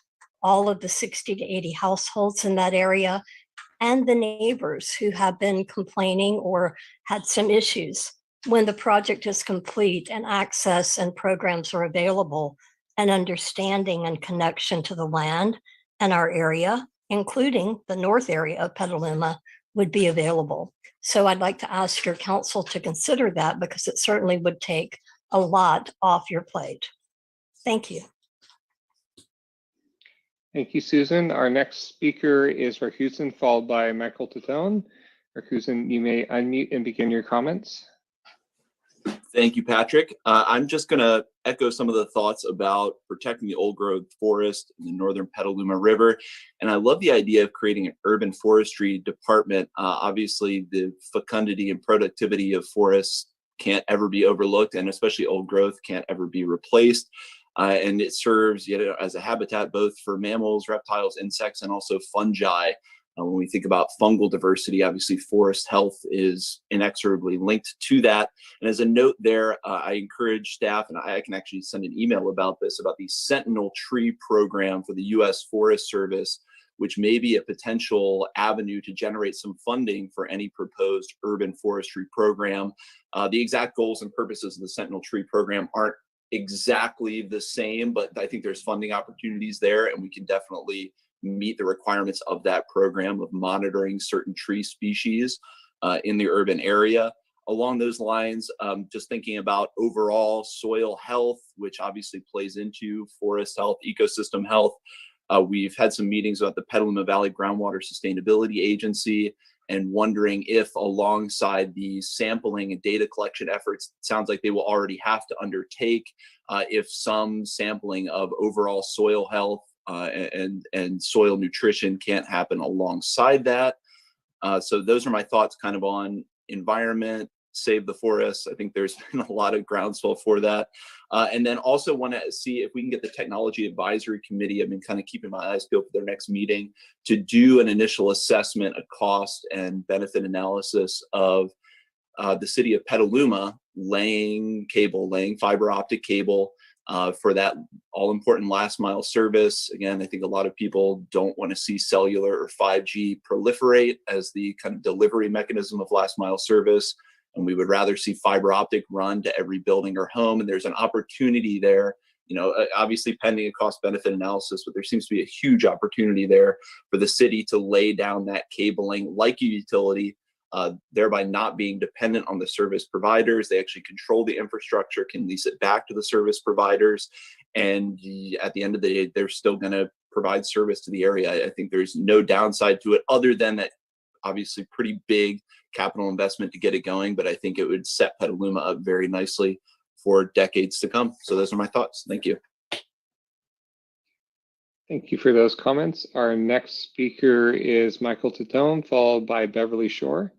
all of the 60 to 80 households in that area, and the neighbors who have been complaining or had some issues. When the project is complete and access and programs are available, an understanding and connection to the land and our area, including the north area of Petaluma, would be available. So I'd like to ask your council to consider that because it certainly would take a lot off your plate. Thank you. Thank you, Susan. Our next speaker is Rakusen, followed by Michael Tatone. Rakusen, you may unmute and begin your comments. Thank you, Patrick. I'm just going to echo some of the thoughts about protecting the old growth forest in the northern Petaluma River. And I love the idea of creating an urban forestry department. Obviously, the fecundity and productivity of forests can't ever be overlooked, and especially old growth can't ever be replaced. And it serves as a habitat both for mammals, reptiles, insects, and also fungi. When we think about fungal diversity, obviously forest health is inexorably linked to that. And as a note there, I encourage staff, and I can actually send an email about this, about the Sentinel Tree Program for the U.S. Forest Service, which may be a potential avenue to generate some funding for any proposed urban forestry program. The exact goals and purposes of the Sentinel Tree Program aren't exactly the same, but I think there's funding opportunities there, and we can definitely meet the requirements of that program of monitoring certain tree species in the urban area. Along those lines, just thinking about overall soil health, which obviously plays into forest health, ecosystem health. We've had some meetings about the Petaluma Valley Groundwater Sustainability Agency and wondering if alongside the sampling and data collection efforts, it sounds like they will already have to undertake, if some sampling of overall soil health and soil nutrition can't happen alongside that. So those are my thoughts kind of on environment, save the forests. I think there's been a lot of groundswell for that. And then also want to see if we can get the Technology Advisory Committee, I've been kind of keeping my eyes peeled for their next meeting, to do an initial assessment of cost and benefit analysis of the city of Petaluma laying fiber optic cable for that all-important last mile service. Again, I think a lot of people don't want to see cellular or 5G proliferate as the kind of delivery mechanism of last mile service. and we would rather see fiber optic run to every building or home. And there's an opportunity there, obviously pending a cost benefit analysis, but there seems to be a huge opportunity there for the city to lay down that cabling like a utility, thereby not being dependent on the service providers. They actually control the infrastructure, can lease it back to the service providers. And at the end of the day, they're still going to provide service to the area. I think there's no downside to it other than that obviously pretty big capital investment to get it going, but I think it would set Petaluma up very nicely for decades to come. So those are my thoughts. Thank you. Thank you for those comments. Our next speaker is Michael Titone, followed by Beverly Shore.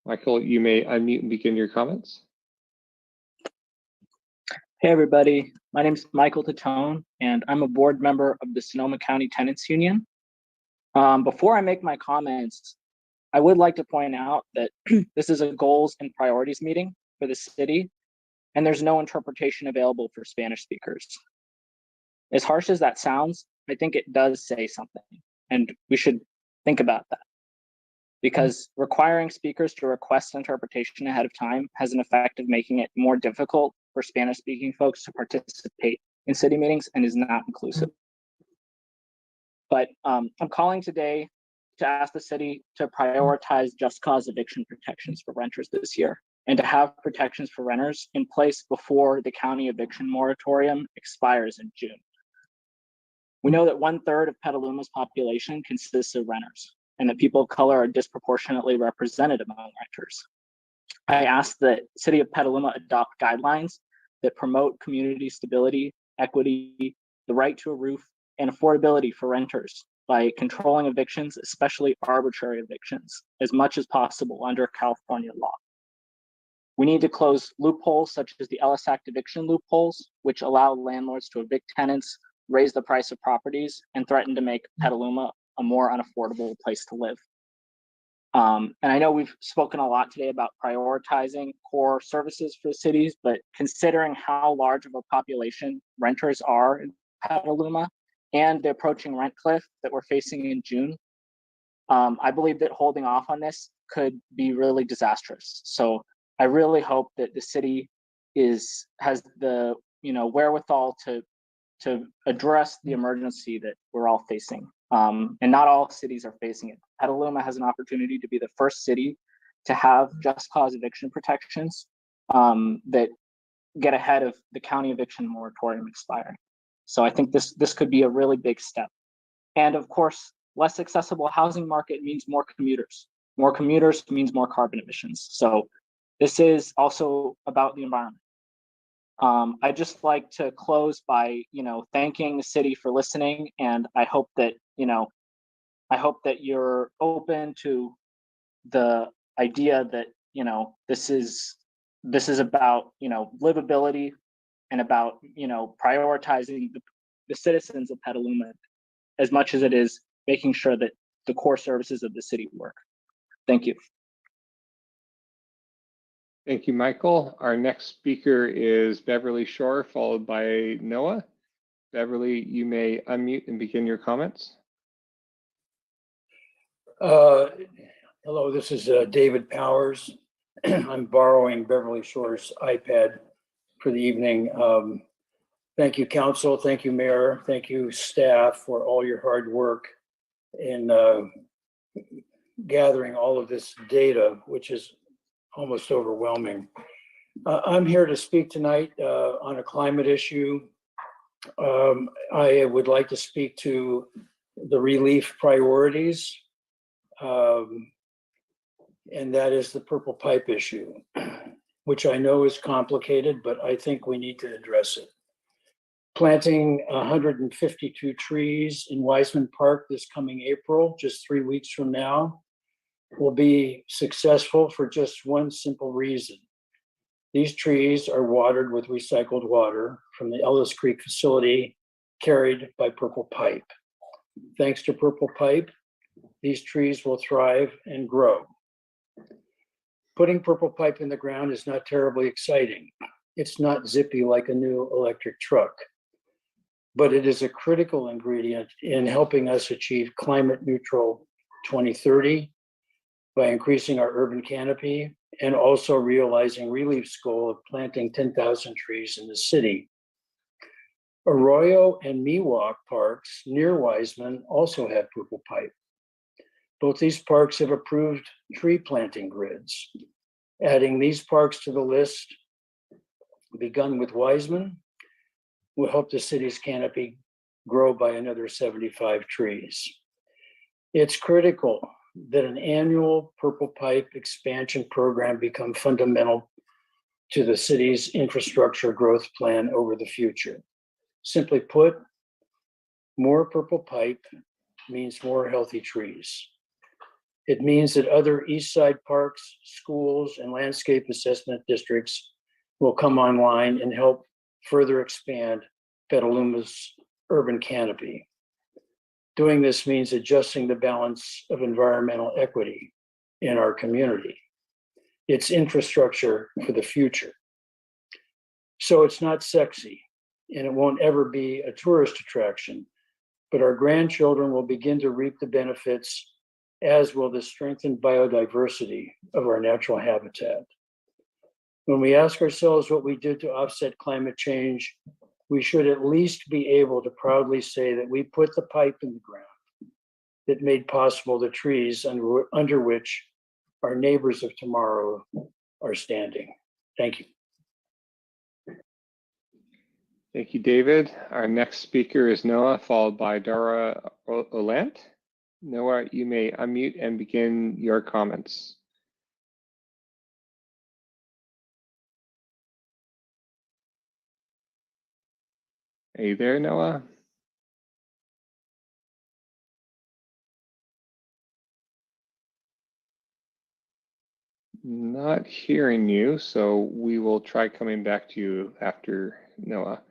Michael, you may unmute and begin your comments. Hey everybody, my name is Michael Titone, and I'm a board member of the Sonoma County Tenants Union. Before I make my comments, I would like to point out that this is a goals and priorities meeting for the city, and there's no interpretation available for Spanish speakers. As harsh as that sounds, I think it does say something, and we should think about that. Because requiring speakers to request interpretation ahead of time has an effect of making it more difficult for Spanish-speaking folks to participate in city meetings and is not inclusive. But I'm calling today to ask the city to prioritize just cause eviction protections for renters this year, and to have protections for renters in place before the county eviction moratorium expires in June. We know that 1/3 of Petaluma's population consists of renters, and that people of color are disproportionately represented among renters. I ask that City of Petaluma adopt guidelines that promote community stability, equity, the right to a roof, and affordability for renters by controlling evictions, especially arbitrary evictions, as much as possible under California law. We need to close loopholes such as the Ellis Act eviction loopholes, which allow landlords to evict tenants, raise the price of properties, and threaten to make Petaluma a more unaffordable place to live. And I know we've spoken a lot today about prioritizing core services for cities, but considering how large of a population renters are in Petaluma and the approaching rent cliff that we're facing in June, I believe that holding off on this could be really disastrous. So I really hope that the city has the wherewithal to address the emergency that we're all facing. And not all cities are facing it. Petaluma has an opportunity to be the first city to have just cause eviction protections that get ahead of the county eviction moratorium expiring. So I think this could be a really big step. And of course, less accessible housing market means more commuters. More commuters means more carbon emissions. So this is also about the environment. I'd just like to close by, thanking the city for listening, and I hope that you're open to the idea that, this is about, livability and about, prioritizing the citizens of Petaluma as much as it is making sure that the core services of the city work. Thank you. Thank you, Michael. Our next speaker is Beverly Shore, followed by Noah. Beverly, you may unmute and begin your comments. Hello, this is David Powers. I'm borrowing Beverly Shore's iPad for the evening. Thank you, council. Thank you, mayor. Thank you, staff, for all your hard work in gathering all of this data, which is almost overwhelming. I'm here to speak tonight on a climate issue. I would like to speak to the relief priorities, and that is the purple pipe issue, which I know is complicated, but I think we need to address it. Planting 152 trees in Wiseman Park this coming April, just 3 weeks from now, will be successful for just one simple reason. These trees are watered with recycled water from the Ellis Creek facility carried by Purple Pipe. Thanks to Purple Pipe, these trees will thrive and grow. Putting Purple Pipe in the ground is not terribly exciting. It's not zippy like a new electric truck, but it is a critical ingredient in helping us achieve climate neutral 2030 by increasing our urban canopy and also realizing Relief's goal of planting 10,000 trees in the city. Arroyo and Miwok parks near Wiseman also have purple pipe. Both these parks have approved tree planting grids. Adding these parks to the list, begun with Wiseman, will help the city's canopy grow by another 75 trees. It's critical that an annual purple pipe expansion program become fundamental to the city's infrastructure growth plan over the future. Simply put, more purple pipe means more healthy trees. It means that other East Side parks, schools, and landscape assessment districts will come online and help further expand Petaluma's urban canopy. Doing this means adjusting the balance of environmental equity in our community. It's infrastructure for the future. So it's not sexy, and it won't ever be a tourist attraction, but our grandchildren will begin to reap the benefits, as will the strengthened biodiversity of our natural habitat. When we ask ourselves what we did to offset climate change, we should at least be able to proudly say that we put the pipe in the ground that made possible the trees under which our neighbors of tomorrow are standing. Thank you. Thank you, David. Our next speaker is Noah, followed by Dara Olant. Noah, you may unmute and begin your comments. Are you there, Noah? Not hearing you, so we will try coming back to you after Noah.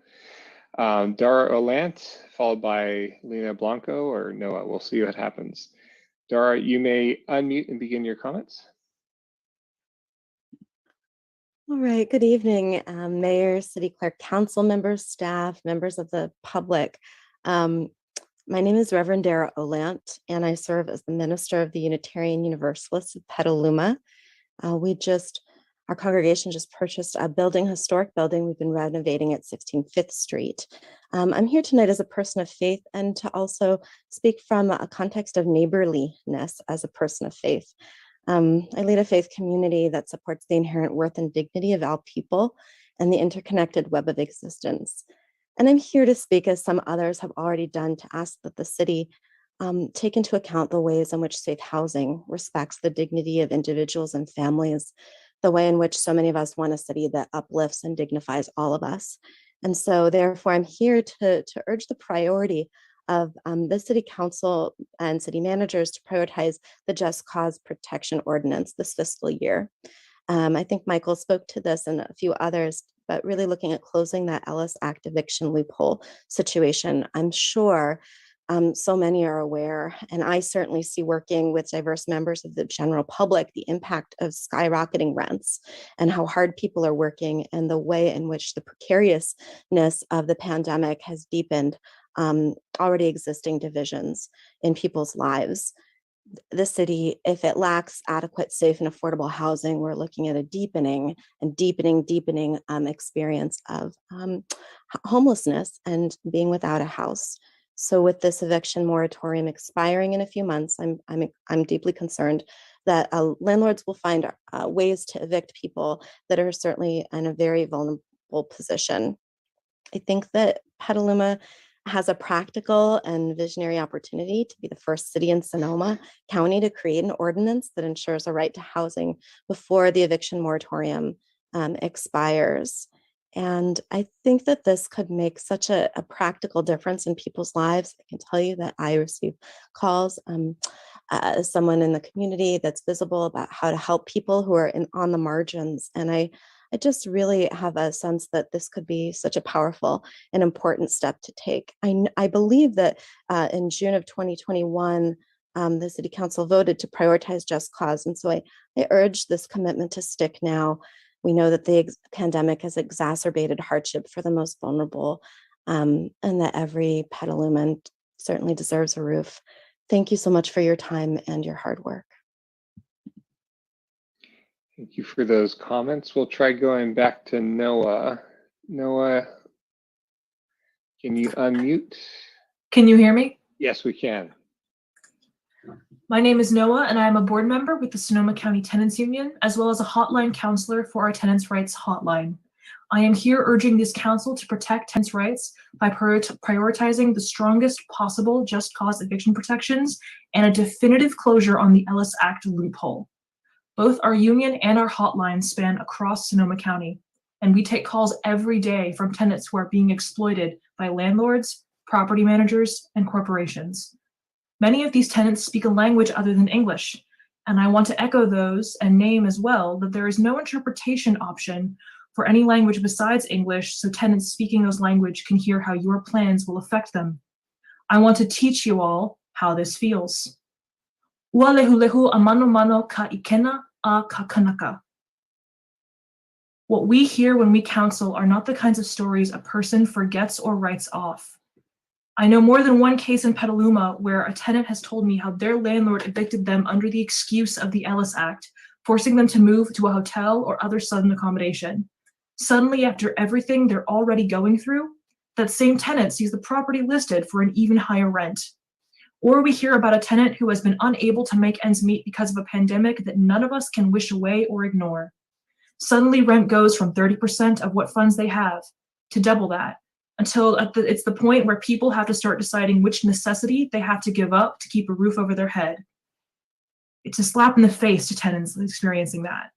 Dara Olant, followed by Lena Blanco, or Noah. We'll see what happens. Dara, you may unmute and begin your comments. All right, good evening, Mayor, City Clerk, Council members, staff, members of the public. My name is Reverend Dara Olant, and I serve as the Minister of the Unitarian Universalists of Petaluma. Our congregation just purchased a historic building. We've been renovating at 16 Fifth Street. I'm here tonight as a person of faith and to also speak from a context of neighborliness as a person of faith. I lead a faith community that supports the inherent worth and dignity of all people and the interconnected web of existence. And I'm here to speak, as some others have already done, to ask that the city take into account the ways in which safe housing respects the dignity of individuals and families, the way in which so many of us want a city that uplifts and dignifies all of us. And so therefore, I'm here to urge the priority of the City Council and city managers to prioritize the Just Cause Protection Ordinance this fiscal year. I think Michael spoke to this and a few others, but really looking at closing that Ellis Act eviction loophole situation. I'm sure so many are aware, and I certainly see working with diverse members of the general public, the impact of skyrocketing rents and how hard people are working and the way in which the precariousness of the pandemic has deepened already existing divisions in people's lives. The city, if it lacks adequate, safe, and affordable housing, we're looking at a deepening experience of homelessness and being without a house. So with this eviction moratorium expiring in a few months, I'm deeply concerned that landlords will find ways to evict people that are certainly in a very vulnerable position. I think that Petaluma has a practical and visionary opportunity to be the first city in Sonoma County to create an ordinance that ensures a right to housing before the eviction moratorium expires. And I think that this could make such a practical difference in people's lives. I can tell you that I receive calls as someone in the community that's visible about how to help people who are on the margins. And I just really have a sense that this could be such a powerful and important step to take. I believe that in June of 2021, the City Council voted to prioritize just cause. And so I urge this commitment to stick now. We know that the pandemic has exacerbated hardship for the most vulnerable, and that every Petaluman certainly deserves a roof. Thank you so much for your time and your hard work. Thank you for those comments. We'll try going back to Noah. Noah, can you unmute? Can you hear me? Yes, we can. My name is Noah, and I am a board member with the Sonoma County Tenants Union, as well as a hotline counselor for our Tenants' Rights Hotline. I am here urging this council to protect tenants' rights by prioritizing the strongest possible just cause eviction protections and a definitive closure on the Ellis Act loophole. Both our union and our hotline span across Sonoma County, and we take calls every day from tenants who are being exploited by landlords, property managers, and corporations. Many of these tenants speak a language other than English, and I want to echo those and name as well that there is no interpretation option for any language besides English, so tenants speaking those language can hear how your plans will affect them. I want to teach you all how this feels. Ua lehu amano mano ka ikena a ka kanaka. What we hear when we counsel are not the kinds of stories a person forgets or writes off. I know more than one case in Petaluma where a tenant has told me how their landlord evicted them under the excuse of the Ellis Act, forcing them to move to a hotel or other sudden accommodation. Suddenly, after everything they're already going through, that same tenant sees the property listed for an even higher rent. Or we hear about a tenant who has been unable to make ends meet because of a pandemic that none of us can wish away or ignore. Suddenly, rent goes from 30% of what funds they have to double that, until it's the point where people have to start deciding which necessity they have to give up to keep a roof over their head. It's a slap in the face to tenants experiencing that.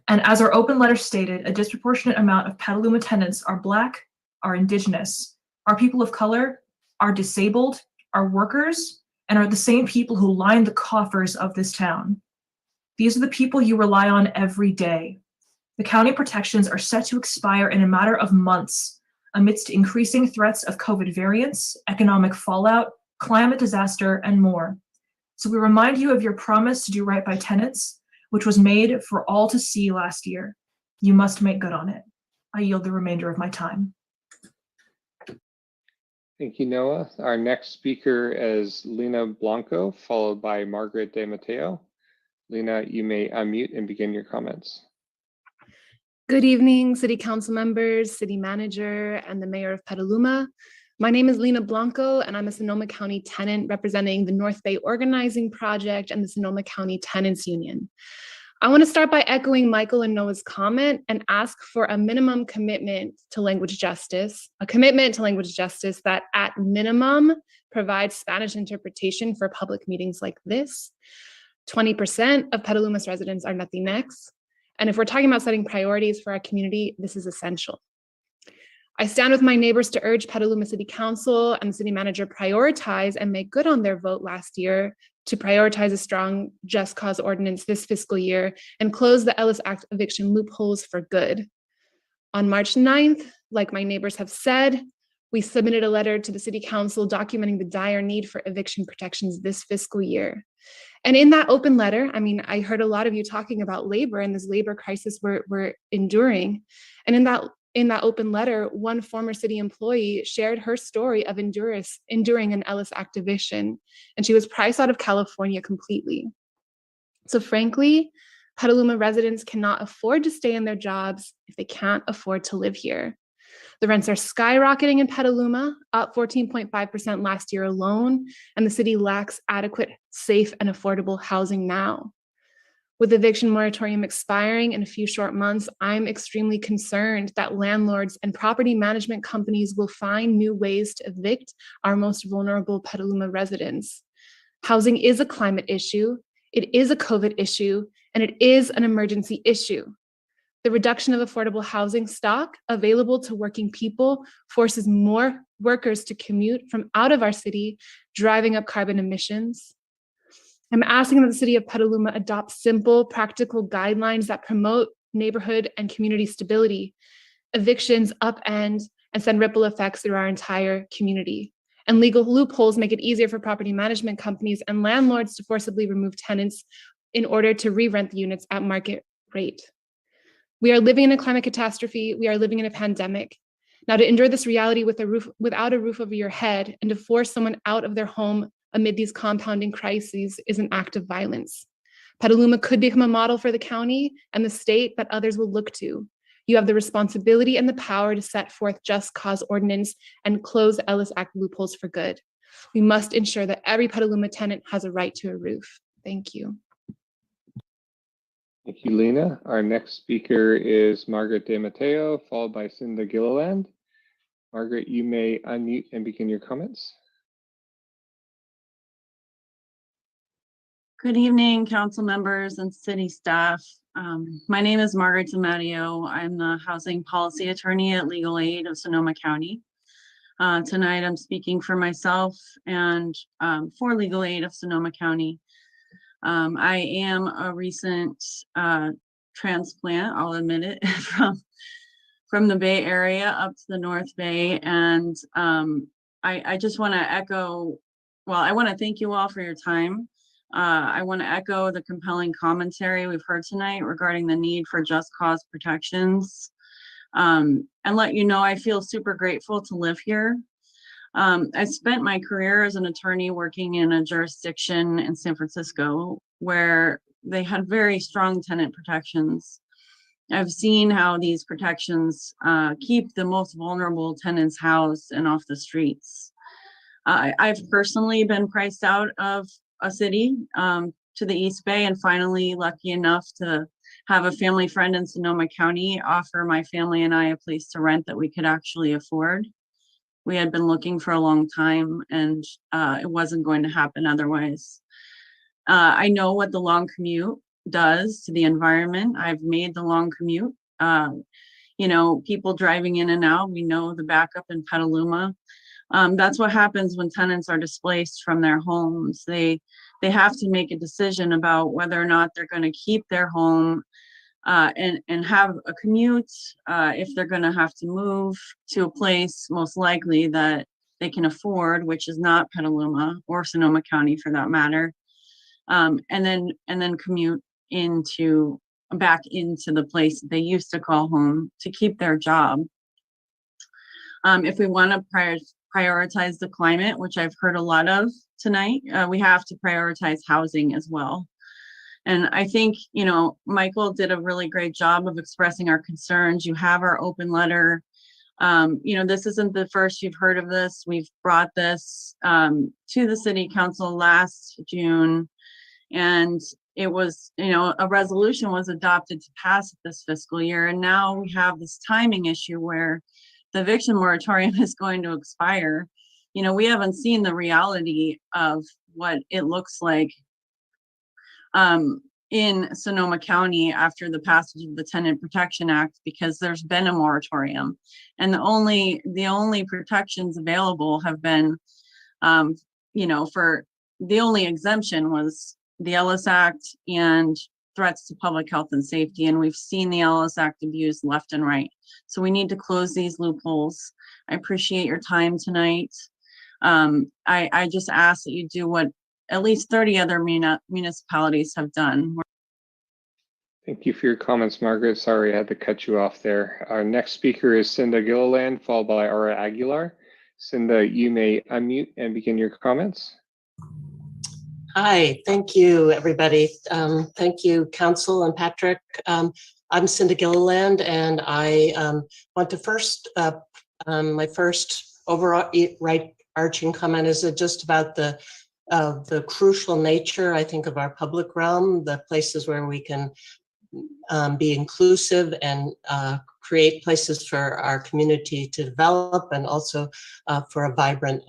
And as our open letter stated, a disproportionate amount of Petaluma tenants are Black, are Indigenous, are people of color, are disabled, are workers, and are the same people who line the coffers of this town. These are the people you rely on every day. The county protections are set to expire in a matter of months amidst increasing threats of COVID variants, economic fallout, climate disaster, and more. So we remind you of your promise to do right by tenants, which was made for all to see last year. You must make good on it. I yield the remainder of my time. Thank you, Noah. Our next speaker is Lena Blanco, followed by Margaret De Mateo. Lena, you may unmute and begin your comments. Good evening, City Council members, City Manager, and the Mayor of Petaluma. My name is Lena Blanco, and I'm a Sonoma County tenant representing the North Bay Organizing Project and the Sonoma County Tenants Union. I want to start by echoing Michael and Noah's comment and ask for a minimum commitment to language justice, a commitment to language justice that at minimum provides Spanish interpretation for public meetings like this. 20% of Petaluma's residents are Latinx. And if we're talking about setting priorities for our community, this is essential. I stand with my neighbors to urge Petaluma City Council and the City Manager prioritize and make good on their vote last year to prioritize a strong just cause ordinance this fiscal year and close the Ellis Act eviction loopholes for good. On March 9th, like my neighbors have said, we submitted a letter to the City Council documenting the dire need for eviction protections this fiscal year. And in that open letter, I mean, I heard a lot of you talking about labor and this labor crisis we're enduring. And in that open letter, one former city employee shared her story of enduring an Ellis Act eviction, and she was priced out of California completely. So frankly, Petaluma residents cannot afford to stay in their jobs if they can't afford to live here. The rents are skyrocketing in Petaluma, up 14.5% last year alone, and the city lacks adequate, safe, and affordable housing now. With the eviction moratorium expiring in a few short months, I'm extremely concerned that landlords and property management companies will find new ways to evict our most vulnerable Petaluma residents. Housing is a climate issue, it is a COVID issue, and it is an emergency issue. The reduction of affordable housing stock available to working people forces more workers to commute from out of our city, driving up carbon emissions. I'm asking that the City of Petaluma adopt simple, practical guidelines that promote neighborhood and community stability. Evictions upend and send ripple effects through our entire community. And legal loopholes make it easier for property management companies and landlords to forcibly remove tenants in order to re-rent the units at market rate. We are living in a climate catastrophe. We are living in a pandemic. Now, to endure this reality without a roof over your head and to force someone out of their home amid these compounding crises is an act of violence. Petaluma could become a model for the county and the state that others will look to. You have the responsibility and the power to set forth just cause ordinance and close the Ellis Act loopholes for good. We must ensure that every Petaluma tenant has a right to a roof. Thank you. Thank you, Lena. Our next speaker is Margaret De Matteo, followed by Cinda Gilliland. Margaret, you may unmute and begin your comments. Good evening, council members and city staff. My name is Margaret De Matteo. I'm the housing policy attorney at Legal Aid of Sonoma County. Tonight, I'm speaking for myself and for Legal Aid of Sonoma County. I am a recent transplant, I'll admit it, from the Bay Area up to the North Bay. And I just want to echo, well, I want to thank you all for your time. I want to echo the compelling commentary we've heard tonight regarding the need for just cause protections, and let you know I feel super grateful to live here. I spent my career as an attorney working in a jurisdiction in San Francisco where they had very strong tenant protections. I've seen how these protections keep the most vulnerable tenants housed and off the streets. I've personally been priced out of a city to the East Bay, and finally lucky enough to have a family friend in Sonoma County offer my family and I a place to rent that we could actually afford. We had been looking for a long time, and it wasn't going to happen otherwise. I know what the long commute does to the environment. I've made the long commute. You know, people driving in and out, we know the backup in Petaluma. That's what happens when tenants are displaced from their homes. They have to make a decision about whether or not they're going to keep their home and have a commute if they're going to have to move to a place most likely that they can afford, which is not Petaluma or Sonoma County for that matter, and then commute back into the place that they used to call home to keep their job. If we want to prioritize the climate, which I've heard a lot of tonight, we have to prioritize housing as well. And I think, you know, Michael did a really great job of expressing our concerns. You have our open letter. You know, this isn't the first you've heard of this. We've brought this to the city council last June, and it was, you know, a resolution was adopted to pass this fiscal year. And now we have this timing issue where the eviction moratorium is going to expire. You know, we haven't seen the reality of what it looks like in Sonoma County after the passage of the Tenant Protection Act, because there's been a moratorium, and the only protections available have been, you know, for the only exemption was the Ellis Act and threats to public health and safety, and we've seen the Ellis Act abused left and right. So we need to close these loopholes. I appreciate your time tonight. I just ask that you do what at least 30 other municipalities have done. Thank you for your comments, Margaret. Sorry, I had to cut you off there. Our next speaker is Cinda Gilliland, followed by Aura Aguilar. Cinda, you may unmute and begin your comments. Hi, thank you, everybody. Thank you, Council and Patrick. I'm Cinda Gilliland, and I want to first, my first overarching comment is just about the crucial nature, I think, of our public realm, the places where we can be inclusive and create places for our community to develop, and also for a vibrant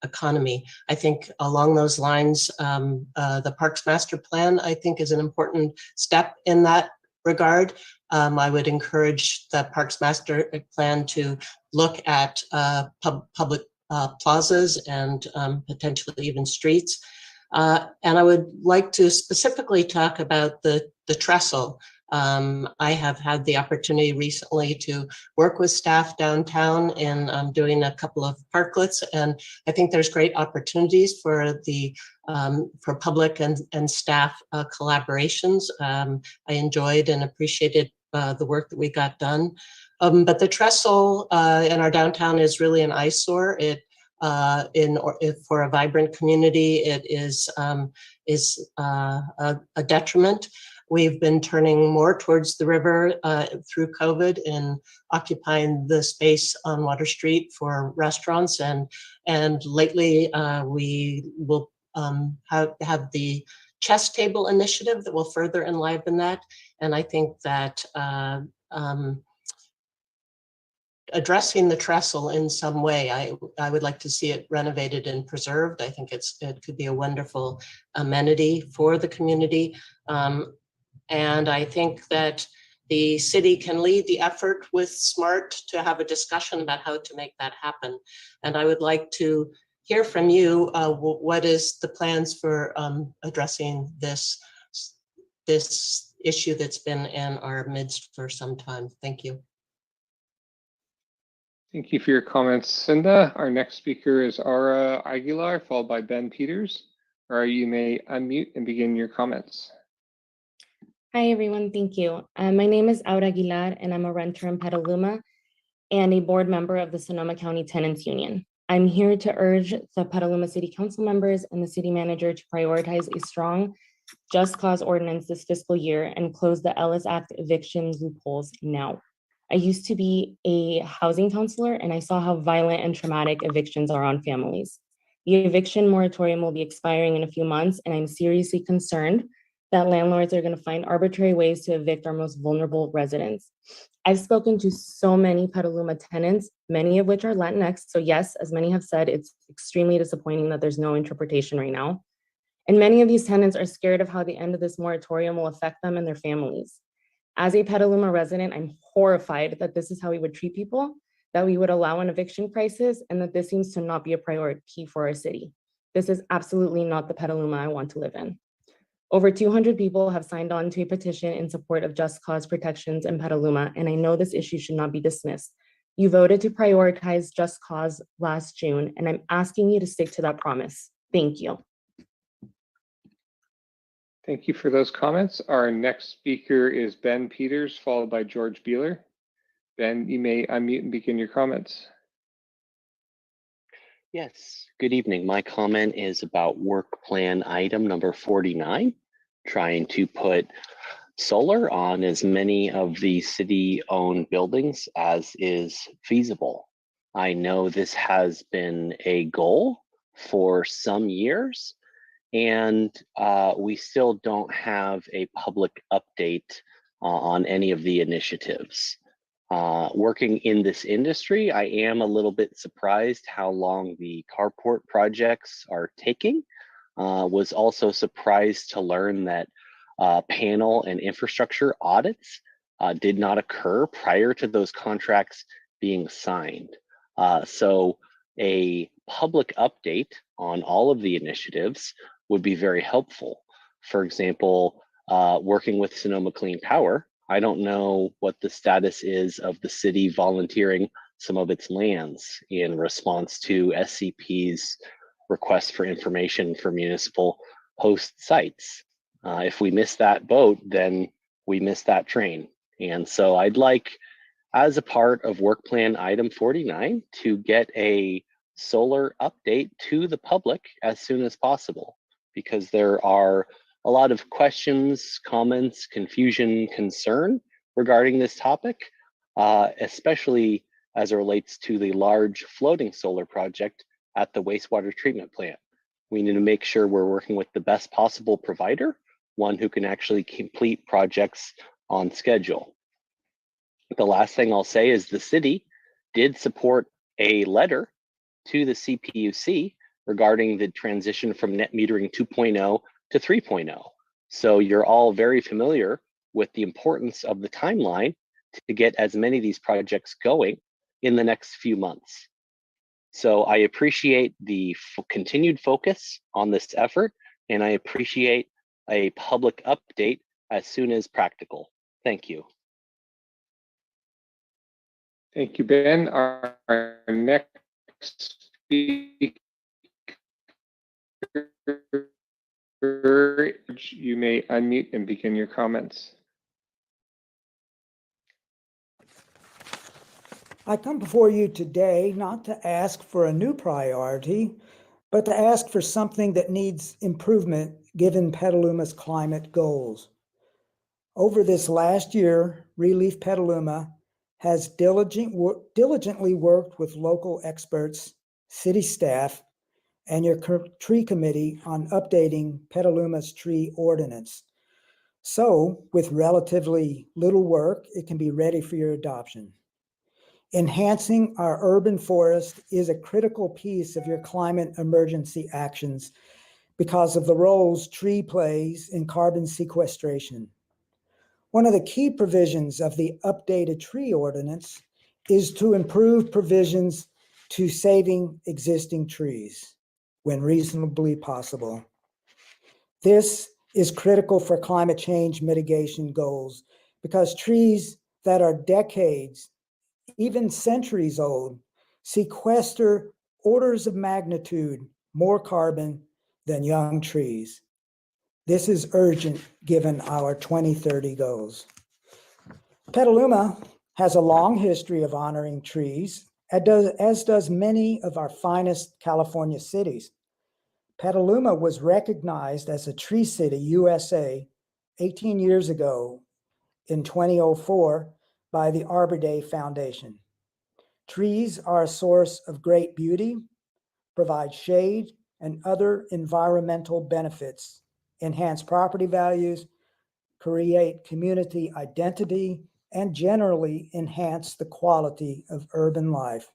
economy. I think along those lines, the Parks Master Plan, I think, is an important step in that regard. I would encourage the Parks Master Plan to look at public plazas and potentially even streets. And I would like to specifically talk about the trestle. I have had the opportunity recently to work with staff downtown in doing a couple of parklets, and I think there's great opportunities for the for public and staff collaborations. I enjoyed and appreciated the work that we got done. But the trestle in our downtown is really an eyesore. For a vibrant community, it is is a detriment. We've been turning more towards the river through COVID and occupying the space on Water Street for restaurants. And lately we will have the chess table initiative that will further enliven that. And I think that addressing the trestle in some way, I would like to see it renovated and preserved. I think it could be a wonderful amenity for the community. And I think that the city can lead the effort with SMART to have a discussion about how to make that happen. And I would like to hear from you, what is the plans for addressing this issue that's been in our midst for some time. Thank you. Thank you for your comments, Cinda. Our next speaker is Aura Aguilar, followed by Ben Peters. Aura, you may unmute and begin your comments. Hi, everyone. Thank you. My name is Aura Aguilar, and I'm a renter in Petaluma and a board member of the Sonoma County Tenants Union. I'm here to urge the Petaluma City Council members and the city manager to prioritize a strong just cause ordinance this fiscal year and close the Ellis Act eviction loopholes now. I used to be a housing counselor, and I saw how violent and traumatic evictions are on families. The eviction moratorium will be expiring in a few months, and I'm seriously concerned that landlords are going to find arbitrary ways to evict our most vulnerable residents. I've spoken to so many Petaluma tenants, many of which are Latinx. So yes, as many have said, it's extremely disappointing that there's no interpretation right now. And many of these tenants are scared of how the end of this moratorium will affect them and their families. As a Petaluma resident, I'm horrified that this is how we would treat people, that we would allow an eviction crisis, and that this seems to not be a priority for our city. This is absolutely not the Petaluma I want to live in. Over 200 people have signed on to a petition in support of just cause protections in Petaluma, and I know this issue should not be dismissed. You voted to prioritize just cause last June, and I'm asking you to stick to that promise. Thank you. Thank you for those comments. Our next speaker is Ben Peters, followed by George Beeler. Ben, you may unmute and begin your comments. Yes, good evening. My comment is about work plan item number 49, trying to put solar on as many of the city-owned buildings as is feasible. I know this has been a goal for some years, and we still don't have a public update on any of the initiatives. Working in this industry, I am a little bit surprised how long the carport projects are taking. Was also surprised to learn that panel and infrastructure audits did not occur prior to those contracts being signed. So a public update on all of the initiatives would be very helpful. For example, working with Sonoma Clean Power, I don't know what the status is of the city volunteering some of its lands in response to SCP's request for information for municipal host sites. If we miss that boat, then we miss that train. And so I'd like, as a part of work plan item 49, to get a solar update to the public as soon as possible, because there are a lot of questions, comments, confusion, concern regarding this topic, especially as it relates to the large floating solar project at the wastewater treatment plant. We need to make sure we're working with the best possible provider, one who can actually complete projects on schedule. The last thing I'll say is the city did support a letter to the CPUC regarding the transition from net metering 2.0 to 3.0. So you're all very familiar with the importance of the timeline to get as many of these projects going in the next few months. So I appreciate the continued focus on this effort, and I appreciate a public update as soon as practical. Thank you. Thank you, Ben. Our next speaker, you may unmute and begin your comments. I come before you today not to ask for a new priority, but to ask for something that needs improvement given Petaluma's climate goals. Over this last year, Relief Petaluma has diligently worked with local experts, city staff, and your tree committee on updating Petaluma's tree ordinance. So, with relatively little work, it can be ready for your adoption. Enhancing our urban forest is a critical piece of your climate emergency actions because of the roles tree plays in carbon sequestration. One of the key provisions of the updated tree ordinance is to improve provisions to saving existing trees when reasonably possible. This is critical for climate change mitigation goals because trees that are decades, even centuries old, sequester orders of magnitude more carbon than young trees. This is urgent given our 2030 goals. Petaluma has a long history of honoring trees, as does many of our finest California cities. Petaluma was recognized as a Tree City USA 18 years ago in 2004 by the Arbor Day Foundation. Trees are a source of great beauty, provide shade and other environmental benefits, enhance property values, create community identity, and generally enhance the quality of urban life.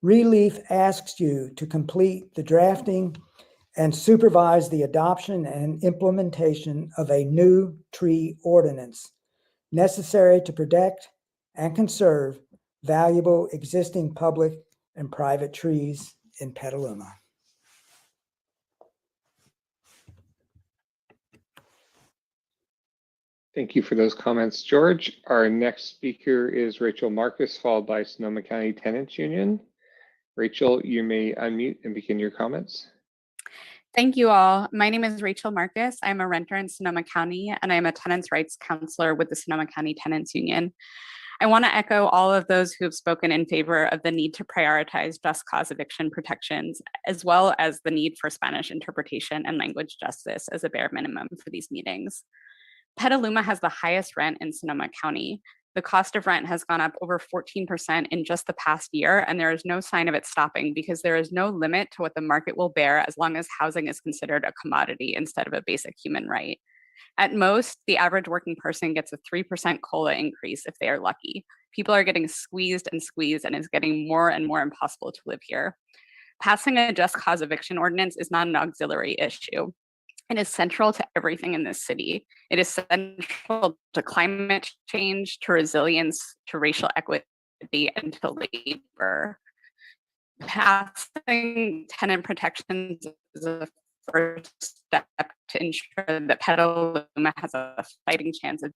Relief asks you to complete the drafting and supervise the adoption and implementation of a new tree ordinance necessary to protect and conserve valuable existing public and private trees in Petaluma. Thank you for those comments, George. Our next speaker is Rachel Marcus, followed by Sonoma County Tenants Union. Rachel, you may unmute and begin your comments. Thank you all. My name is Rachel Marcus. I'm a renter in Sonoma County, and I'm a tenants' rights counselor with the Sonoma County Tenants Union. I want to echo all of those who have spoken in favor of the need to prioritize just cause eviction protections, as well as the need for Spanish interpretation and language justice as a bare minimum for these meetings. Petaluma has the highest rent in Sonoma County. The cost of rent has gone up over 14% in just the past year, and there is no sign of it stopping because there is no limit to what the market will bear as long as housing is considered a commodity instead of a basic human right. At most, the average working person gets a 3% COLA increase if they are lucky. People are getting squeezed, and it's getting more and more impossible to live here. Passing a just cause eviction ordinance is not an auxiliary issue. It is central to everything in this city. It is central to climate change, to resilience, to racial equity, and to labor. Passing tenant protections is a first step to ensure that Petaluma has a fighting chance of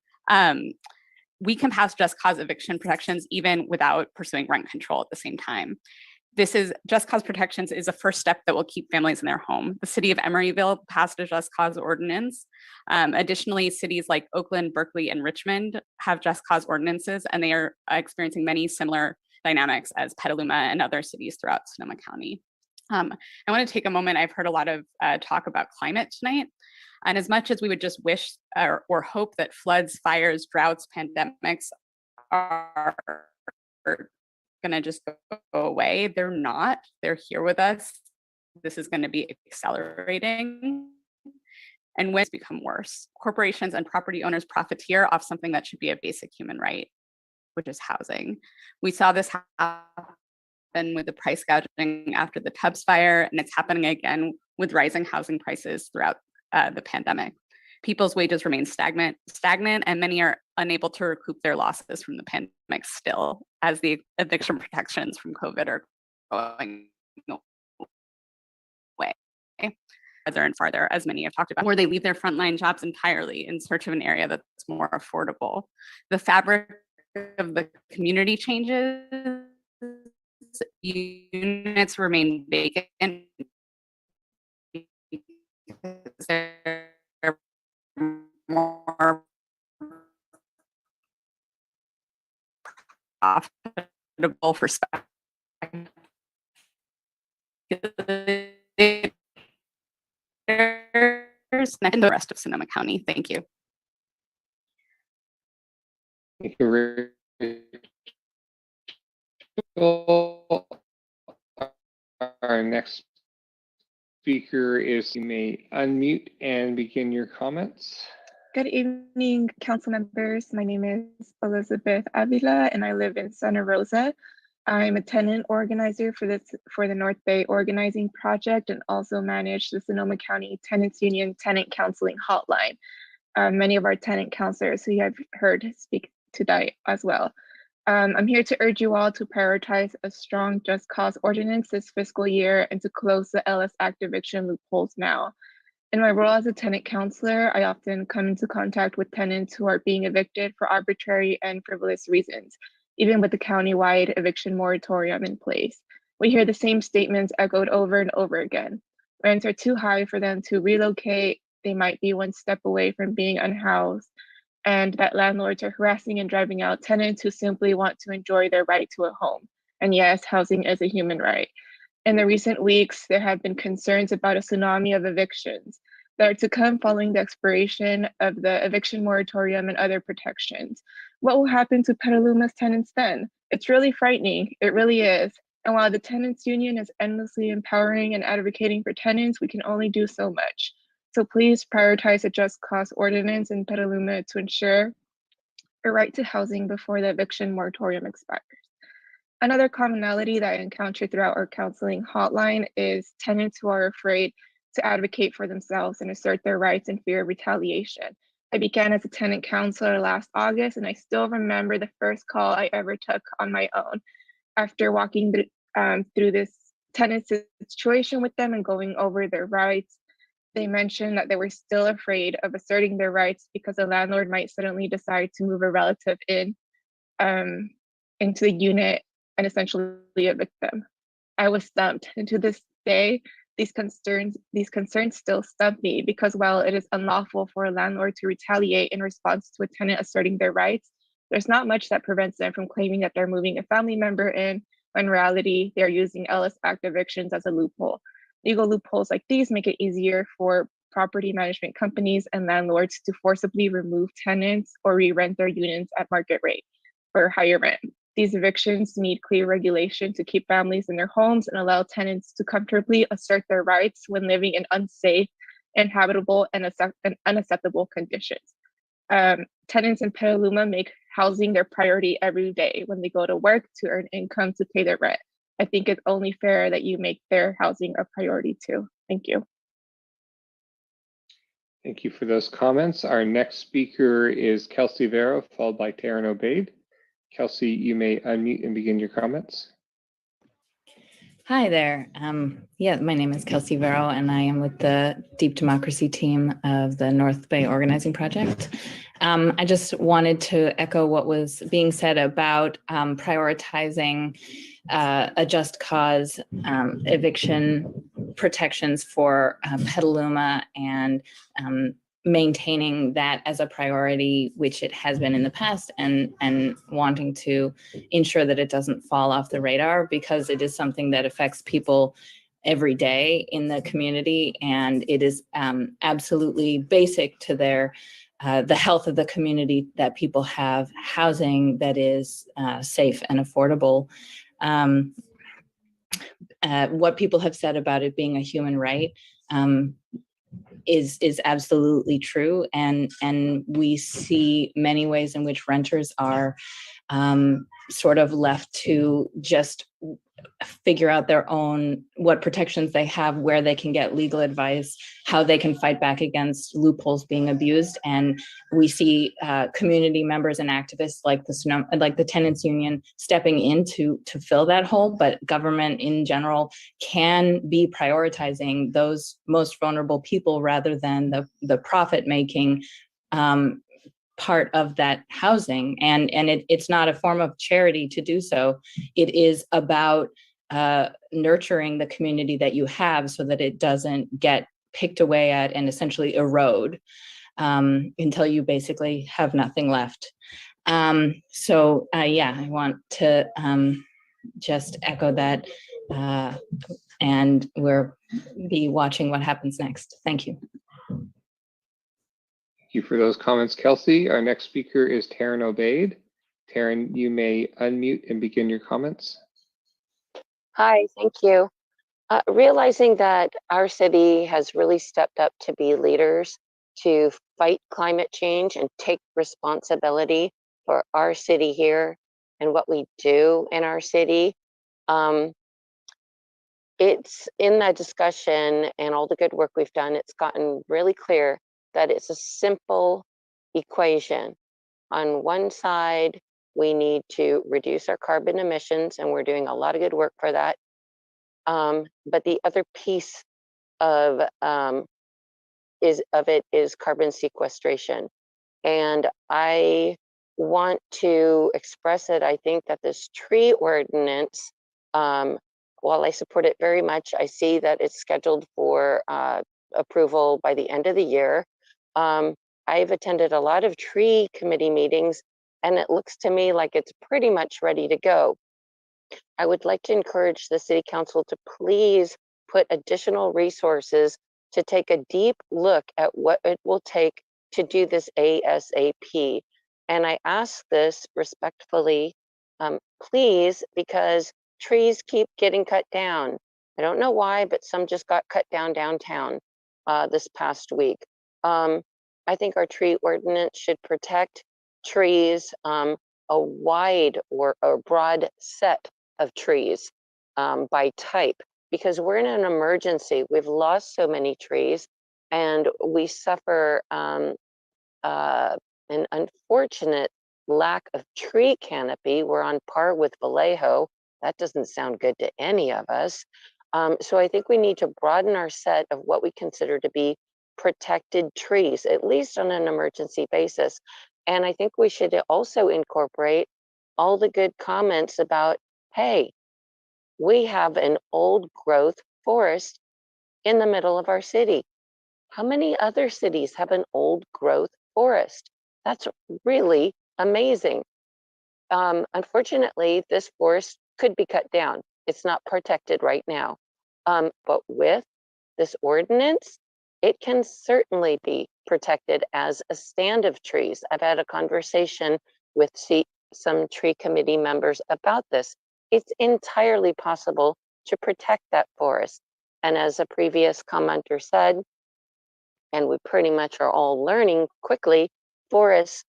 we can pass just cause eviction protections even without pursuing rent control at the same time. This is just cause protections is a first step that will keep families in their home. The city of Emeryville passed a just cause ordinance. Additionally, cities like Oakland, Berkeley, and Richmond have just cause ordinances, and they are experiencing many similar dynamics as Petaluma and other cities throughout Sonoma County. I want to take a moment. I've heard a lot of talk about climate tonight. And as much as we would just wish or hope that floods, fires, droughts, pandemics are going to just go away, they're not. They're here with us. This is going to be accelerating. And when it's become worse, corporations and property owners profiteer off something that should be a basic human right, which is housing. We saw this happen with the price gouging after the Tubbs fire, and it's happening again with rising housing prices throughout the pandemic. People's wages remain stagnant, and many are unable to recoup their losses from the pandemic still, as the eviction protections from COVID are going away farther and farther, as many have talked about, or they leave their frontline jobs entirely in search of an area that's more affordable. The fabric of the community changes, units remain vacant because they're more profitable for renters and the rest of Sonoma County. Thank you. Thank you, Rachel. Our next speaker is, you may unmute and begin your comments. Good evening, council members. My name is Elizabeth Avila and I live in Santa Rosa. I'm a tenant organizer for the North Bay Organizing Project and also manage the Sonoma County Tenants Union Tenant Counseling Hotline. Many of our tenant counselors who you have heard speak today as well. I'm here to urge you all to prioritize a strong just cause ordinance this fiscal year and to close the LS Act eviction loopholes now. In my role as a tenant counselor, I often come into contact with tenants who are being evicted for arbitrary and frivolous reasons, even with the countywide eviction moratorium in place. We hear the same statements echoed over and over again. Rents are too high for them to relocate. They might be one step away from being unhoused, and that landlords are harassing and driving out tenants who simply want to enjoy their right to a home. And yes, housing is a human right. In the recent weeks, there have been concerns about a tsunami of evictions that are to come following the expiration of the eviction moratorium and other protections. What will happen to Petaluma's tenants then? It's really frightening, it really is. And while the tenants union is endlessly empowering and advocating for tenants, we can only do so much. So please prioritize a just cause ordinance in Petaluma to ensure a right to housing before the eviction moratorium expires. Another commonality that I encounter throughout our counseling hotline is tenants who are afraid to advocate for themselves and assert their rights in fear of retaliation. I began as a tenant counselor last August, and I still remember the first call I ever took on my own. After walking through this tenant situation with them and going over their rights, they mentioned that they were still afraid of asserting their rights because the landlord might suddenly decide to move a relative in into the unit and essentially evict them. I was stumped, and to this day, these concerns still stump me, because while it is unlawful for a landlord to retaliate in response to a tenant asserting their rights, there's not much that prevents them from claiming that they're moving a family member in, when in reality, they're using LS Act evictions as a loophole. Legal loopholes like these make it easier for property management companies and landlords to forcibly remove tenants or re-rent their units at market rate for higher rent. These evictions need clear regulation to keep families in their homes and allow tenants to comfortably assert their rights when living in unsafe, inhabitable, and unacceptable conditions. Tenants in Petaluma make housing their priority every day when they go to work to earn income to pay their rent. I think it's only fair that you make their housing a priority too. Thank you. Thank you for those comments. Our next speaker is Kelsey Vero, followed by Taryn Obaid. Kelsey, you may unmute and begin your comments. Hi there. Yeah, my name is Kelsey Vero, and I am with the Deep Democracy team of the North Bay Organizing Project. I just wanted to echo what was being said about prioritizing a just cause eviction protections for Petaluma and maintaining that as a priority, which it has been in the past, and wanting to ensure that it doesn't fall off the radar, because it is something that affects people every day in the community, and it is absolutely basic to their the health of the community that people have housing that is safe and affordable. What people have said about it being a human right is absolutely true, and we see many ways in which renters are sort of left to just figure out their own, what protections they have, where they can get legal advice, how they can fight back against loopholes being abused. And we see community members and activists like the Tenants Union stepping in to fill that hole, but government in general can be prioritizing those most vulnerable people rather than the profit-making part of that housing. And it's not a form of charity to do so. It is about nurturing the community that you have so that it doesn't get picked away at and essentially erode until you basically have nothing left. So yeah, I want to just echo that, and we'll be watching what happens next. Thank you. Thank you for those comments, Kelsey. Our next speaker is Taryn Obaid. Taryn, you may unmute and begin your comments. Hi, thank you. Realizing that our city has really stepped up to be leaders to fight climate change and take responsibility for our city here and what we do in our city. It's in that discussion and all the good work we've done, it's gotten really clear that it's a simple equation. On one side, we need to reduce our carbon emissions, and we're doing a lot of good work for that. But the other piece of it is carbon sequestration. And I want to express it. I think that this tree ordinance, while I support it very much, I see that it's scheduled for approval by the end of the year. I've attended a lot of tree committee meetings, and it looks to me like it's pretty much ready to go. I would like to encourage the City Council to please put additional resources to take a deep look at what it will take to do this ASAP. And I ask this respectfully, please, because trees keep getting cut down. I don't know why, but some just got cut down downtown this past week. I think our tree ordinance should protect trees, a wide or a broad set of trees by type, because we're in an emergency. We've lost so many trees, and we suffer an unfortunate lack of tree canopy. We're on par with Vallejo. That doesn't sound good to any of us. So I think we need to broaden our set of what we consider to be protected trees, at least on an emergency basis. And I think we should also incorporate all the good comments about, hey, we have an old growth forest in the middle of our city. How many other cities have an old growth forest? That's really amazing. Unfortunately, this forest could be cut down. It's not protected right now. But with this ordinance, it can certainly be protected as a stand of trees. I've had a conversation with some tree committee members about this. It's entirely possible to protect that forest. And as a previous commenter said, and we pretty much are all learning quickly, forests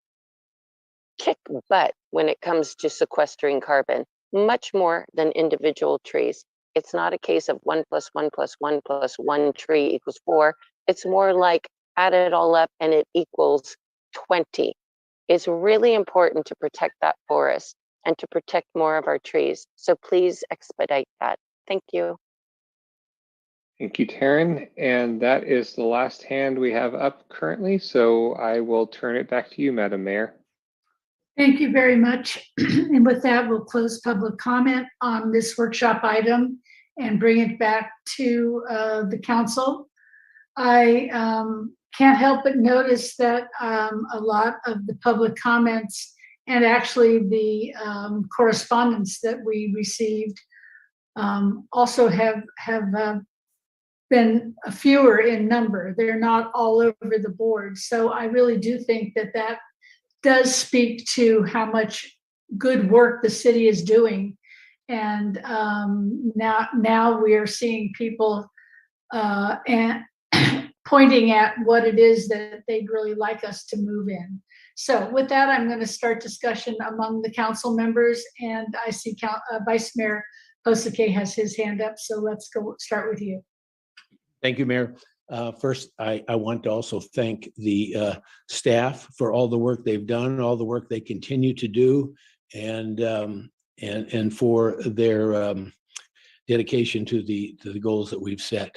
kick butt when it comes to sequestering carbon, much more than individual trees. It's not a case of 1 + 1 + 1 + 1 tree = 4. It's more like add it all up and it equals 20. It's really important to protect that forest and to protect more of our trees. So please expedite that. Thank you. Thank you, Taryn. And that is the last hand we have up currently. So I will turn it back to you, Madam Mayor. Thank you very much. And with that, we'll close public comment on this workshop item and bring it back to the council. I can't help but notice that a lot of the public comments and actually the correspondence that we received also have been fewer in number. They're not all over the board. So I really do think that that does speak to how much good work the city is doing. And now we are seeing people and pointing at what it is that they'd really like us to move in. So with that, I'm going to start discussion among the council members, and I see Vice Mayor Hosake has his hand up. So let's go start with you. Thank you, Mayor. First, I want to also thank the staff for all the work they've done, all the work they continue to do, and for their dedication to the goals that we've set.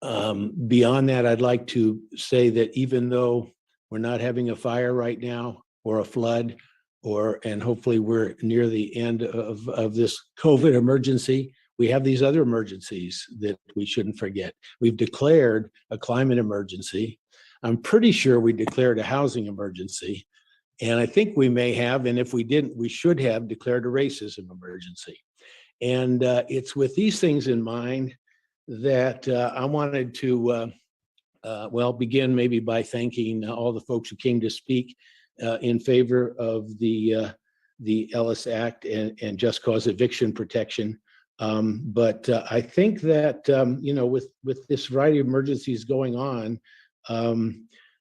Beyond that, I'd like to say that even though we're not having a fire right now or a flood, and hopefully we're near the end of this COVID emergency, we have these other emergencies that we shouldn't forget. We've declared a climate emergency. I'm pretty sure we declared a housing emergency. And I think we may have, and if we didn't, we should have declared a racism emergency. And it's with these things in mind that I wanted to well, begin maybe by thanking all the folks who came to speak in favor of the Ellis Act and just cause eviction protection. But I think that, with this variety of emergencies going on,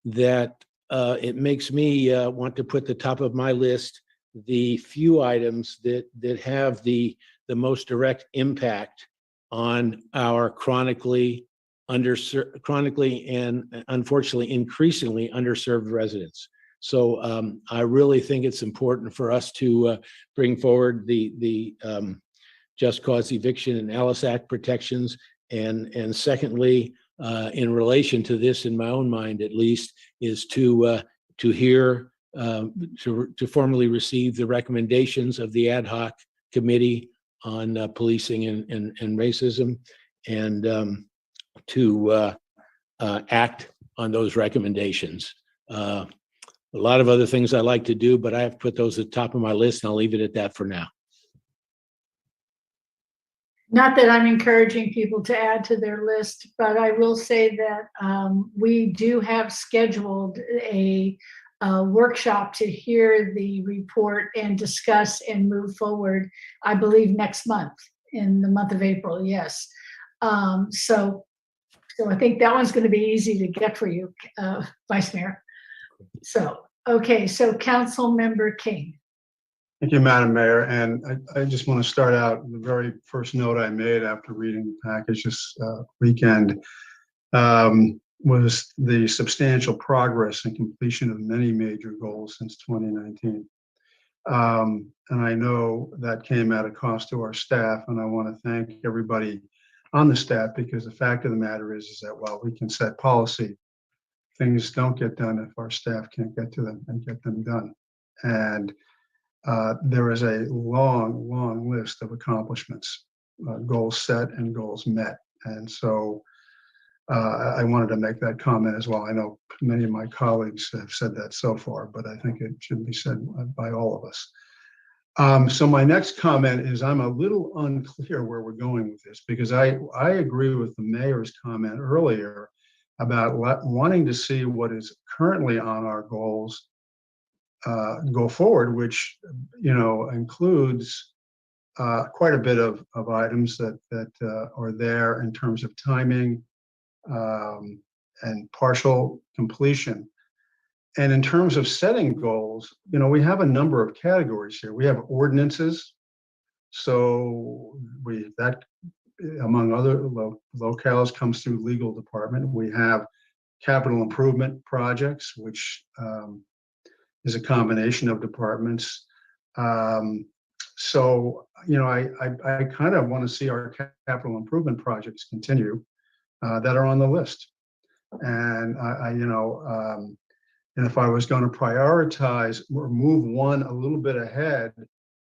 that it makes me want to put the top of my list the few items that have the most direct impact on our chronically and unfortunately increasingly underserved residents. So I really think it's important for us to bring forward the just cause eviction and Ellis Act protections. And secondly, in relation to this, in my own mind at least, is to hear, to formally receive the recommendations of the ad hoc committee on policing and racism, and to act on those recommendations. A lot of other things I like to do, but I have put those at the top of my list, and I'll leave it at that for now. Not that I'm encouraging people to add to their list, but I will say that we do have scheduled a workshop to hear the report and discuss and move forward, I believe next month, in the month of April, yes. So I think that one's going to be easy to get for you, Vice Mayor. So, okay, so Council Member King. Thank you, Madam Mayor. And I just want to start out, the very first note I made after reading the package this weekend was the substantial progress and completion of many major goals since 2019. And I know that came at a cost to our staff, and I want to thank everybody on the staff, because the fact of the matter is that while we can set policy, things don't get done if our staff can't get to them and get them done. And there is a long, long list of accomplishments, goals set and goals met. And so I wanted to make that comment as well. I know many of my colleagues have said that so far, but I think it should be said by all of us. So my next comment is I'm a little unclear where we're going with this, because I agree with the mayor's comment earlier about wanting to see what is currently on our goals go forward, which includes quite a bit of items that are there in terms of timing and partial completion. And in terms of setting goals, we have a number of categories here. We have ordinances. So that, among other locales, comes through legal department. We have capital improvement projects, which is a combination of departments. So, I kind of want to see our capital improvement projects continue that are on the list. And and if I was going to prioritize or move one a little bit ahead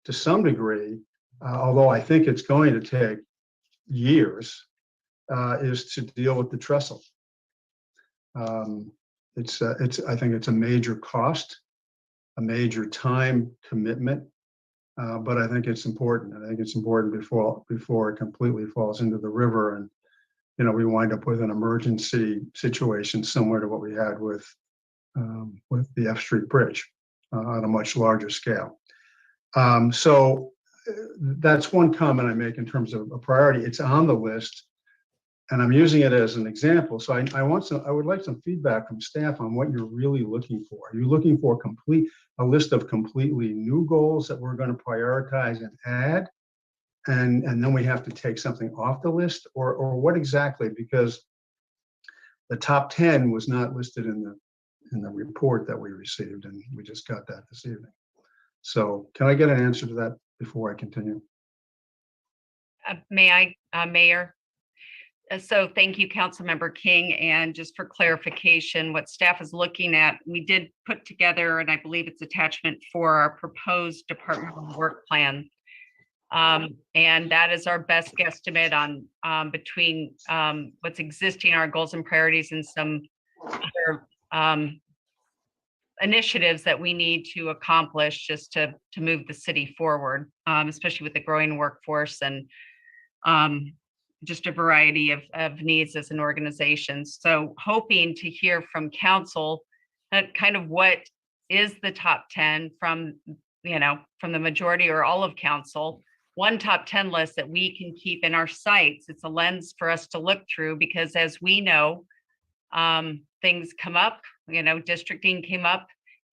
to some degree, although I think it's going to take years, is to deal with the trestle. I think it's a major cost, a major time commitment, but I think it's important. I think it's important before it completely falls into the river and we wind up with an emergency situation similar to what we had with the F Street Bridge on a much larger scale. So that's one comment I make in terms of a priority. It's on the list, and I'm using it as an example. So I would like some feedback from staff on what you're really looking for. Are you looking for a list of completely new goals that we're going to prioritize and add, and then we have to take something off the list, or what exactly? Because the top 10 was not listed in the report that we received, and we just got that this evening. So can I get an answer to that before I continue? May I, Mayor? So thank you, Councilmember King. And just for clarification, what staff is looking at, we did put together, and I believe it's attachment for our proposed departmental work plan. And that is our best guesstimate on between what's existing, our goals and priorities, and some other initiatives that we need to accomplish just to move the city forward, especially with the growing workforce and just a variety of needs as an organization. So hoping to hear from council kind of what is the top 10 from, from the majority or all of council, one top 10 list that we can keep in our sights. It's a lens for us to look through, because as we know, things come up, districting came up.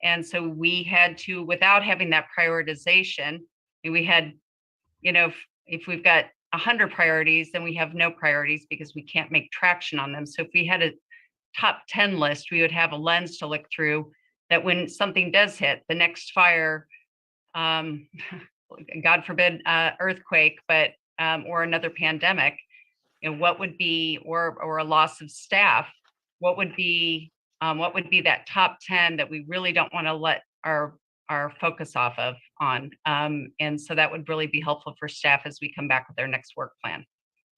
And so we had to, without having that prioritization, we had, if we've got 100 priorities, then we have no priorities because we can't make traction on them. So if we had a top 10 list, we would have a lens to look through that when something does hit, the next fire, God forbid, earthquake, but or another pandemic, what would be, or a loss of staff, what would be that top 10 that we really don't want to let our focus off of on. And so that would really be helpful for staff as we come back with our next work plan.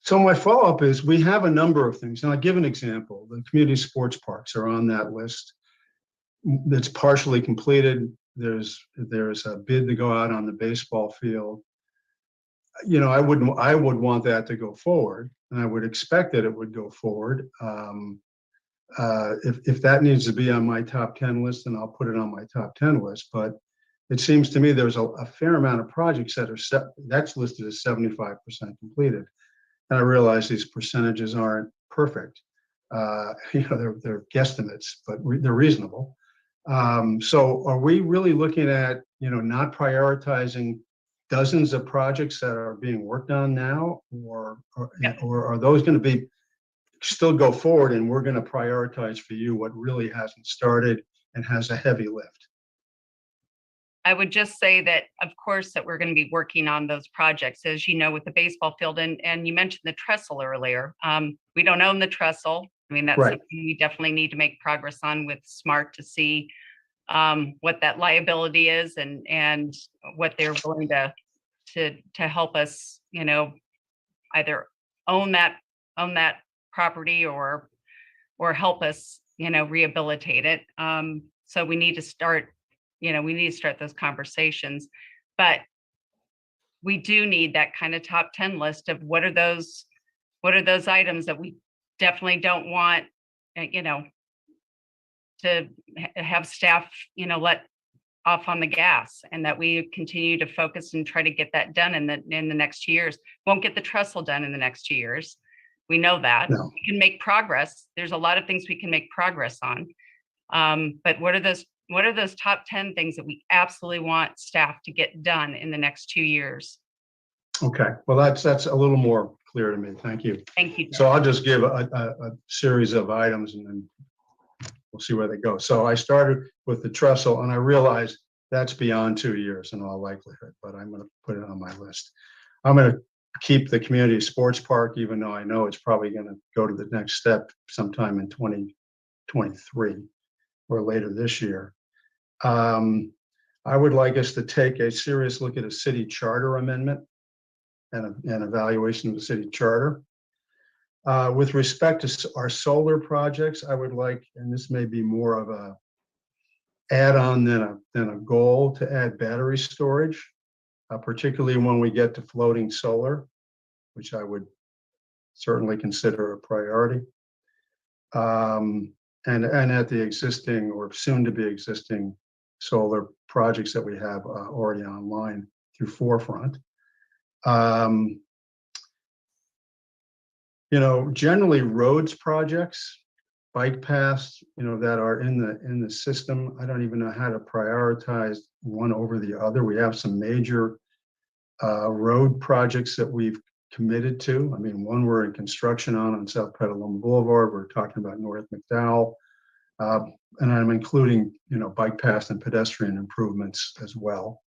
So my follow-up is, we have a number of things, and I'll give an example. The community sports parks are on that list. That's partially completed. There's a bid to go out on the baseball field. I would want that to go forward, and I would expect that it would go forward. If that needs to be on my top 10 list, then I'll put it on my top 10 list. But it seems to me there's a fair amount of projects that are that's listed as 75% completed. And I realize these percentages aren't perfect. They're guesstimates, but they're reasonable. So are we really looking at, not prioritizing dozens of projects that are being worked on now, or are those going to be still go forward, and we're going to prioritize for you what really hasn't started and has a heavy lift? I would just say that, of course, that we're going to be working on those projects, as you know, with the baseball field. And you mentioned the trestle earlier. We don't own the trestle. I mean, that's something we definitely need to make progress on with SMART to see what that liability is and what they're willing to help us, either own that property or help us, rehabilitate it. So we need to start those conversations, but we do need that kind of top 10 list of what are those items that we definitely don't want, to have staff, let off on the gas, and that we continue to focus and try to get that done in the next 2 years. Won't get the trestle done in the next 2 years. We know that. No. We can make progress. There's a lot of things we can make progress on. But what are those top 10 things that we absolutely want staff to get done in the next 2 years? Okay, well, that's a little more clear to me. Thank you. Thank you. So I'll just give a series of items, and then we'll see where they go. So I started with the trestle, and I realized that's beyond 2 years in all likelihood, but I'm going to put it on my list. I'm going to keep the community sports park, even though I know it's probably going to go to the next step sometime in 2023 or later this year. I would like us to take a serious look at a city charter amendment and evaluation of the city charter. With respect to our solar projects, I would like, and this may be more of a add-on than a goal, to add battery storage, particularly when we get to floating solar, which I would certainly consider a priority. And at the existing or soon to be existing solar projects that we have already online through Forefront. Generally roads projects, bike paths, that are in the system. I don't even know how to prioritize one over the other. We have some major road projects that we've committed to. I mean, one we're in construction on South Petaluma Boulevard. We're talking about North McDowell. And I'm including, bike paths and pedestrian improvements as well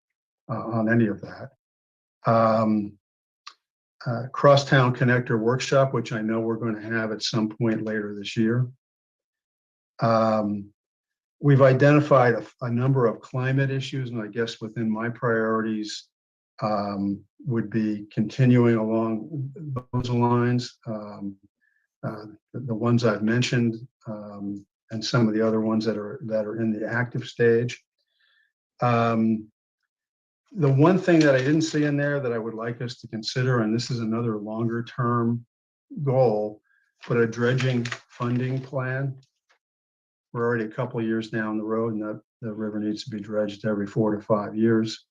on any of that. Crosstown Connector Workshop, which I know we're going to have at some point later this year. We've identified a number of climate issues, and I guess within my priorities would be continuing along those lines. The ones I've mentioned, and some of the other ones that are in the active stage. The one thing that I didn't see in there that I would like us to consider, and this is another longer term goal, but a dredging funding plan. We're already a couple of years down the road, and that the river needs to be dredged every 4 to 5 years,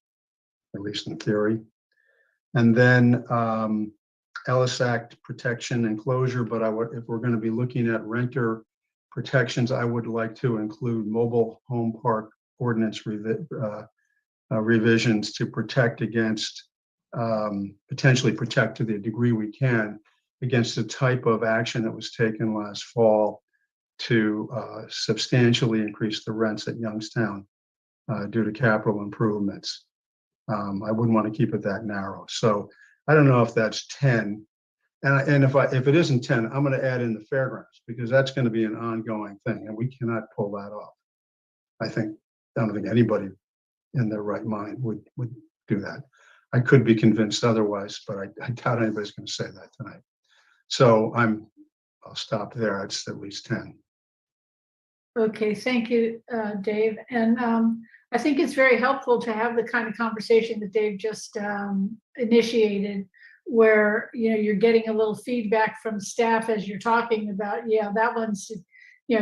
at least in theory. And then Ellis Act protection and closure, but if we're going to be looking at renter protections, I would like to include mobile home park ordinance revisions to protect against, potentially protect to the degree we can, against the type of action that was taken last fall to substantially increase the rents at Youngstown due to capital improvements. I wouldn't want to keep it that narrow. So I don't know if that's 10. And if it isn't 10, I'm going to add in the fairgrounds, because that's going to be an ongoing thing, and we cannot pull that off. I don't think anybody in their right mind would do that. I could be convinced otherwise, but I doubt anybody's going to say that tonight. So I'll stop there. It's at least 10. Okay, thank you, Dave. And I think it's very helpful to have the kind of conversation that Dave just initiated, where you're getting a little feedback from staff as you're talking about, yeah, that one's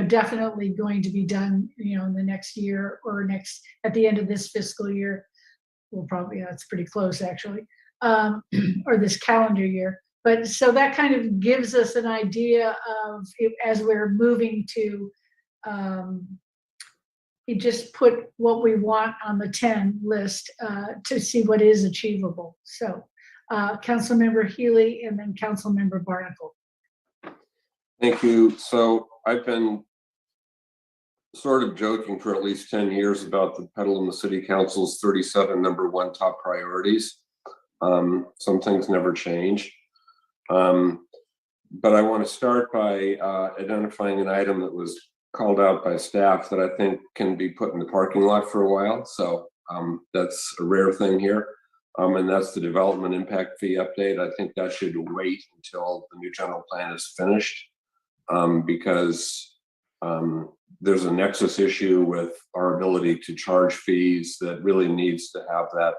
definitely going to be done in the next year, or at the end of this fiscal year. Well, probably that's pretty close actually, or this calendar year. But so that kind of gives us an idea of, as we're moving to you just put what we want on the 10 list to see what is achievable. So Councilmember Healy and then Councilmember Barnacle. Thank you. So I've been sort of joking for at least 10 years about the Petaluma City Council's 37 #1 top priorities. Some things never change. But I want to start by identifying an item that was called out by staff that I think can be put in the parking lot for a while. So that's a rare thing here. And that's the development impact fee update. I think that should wait until the new general plan is finished, because there's a nexus issue with our ability to charge fees that really needs to have that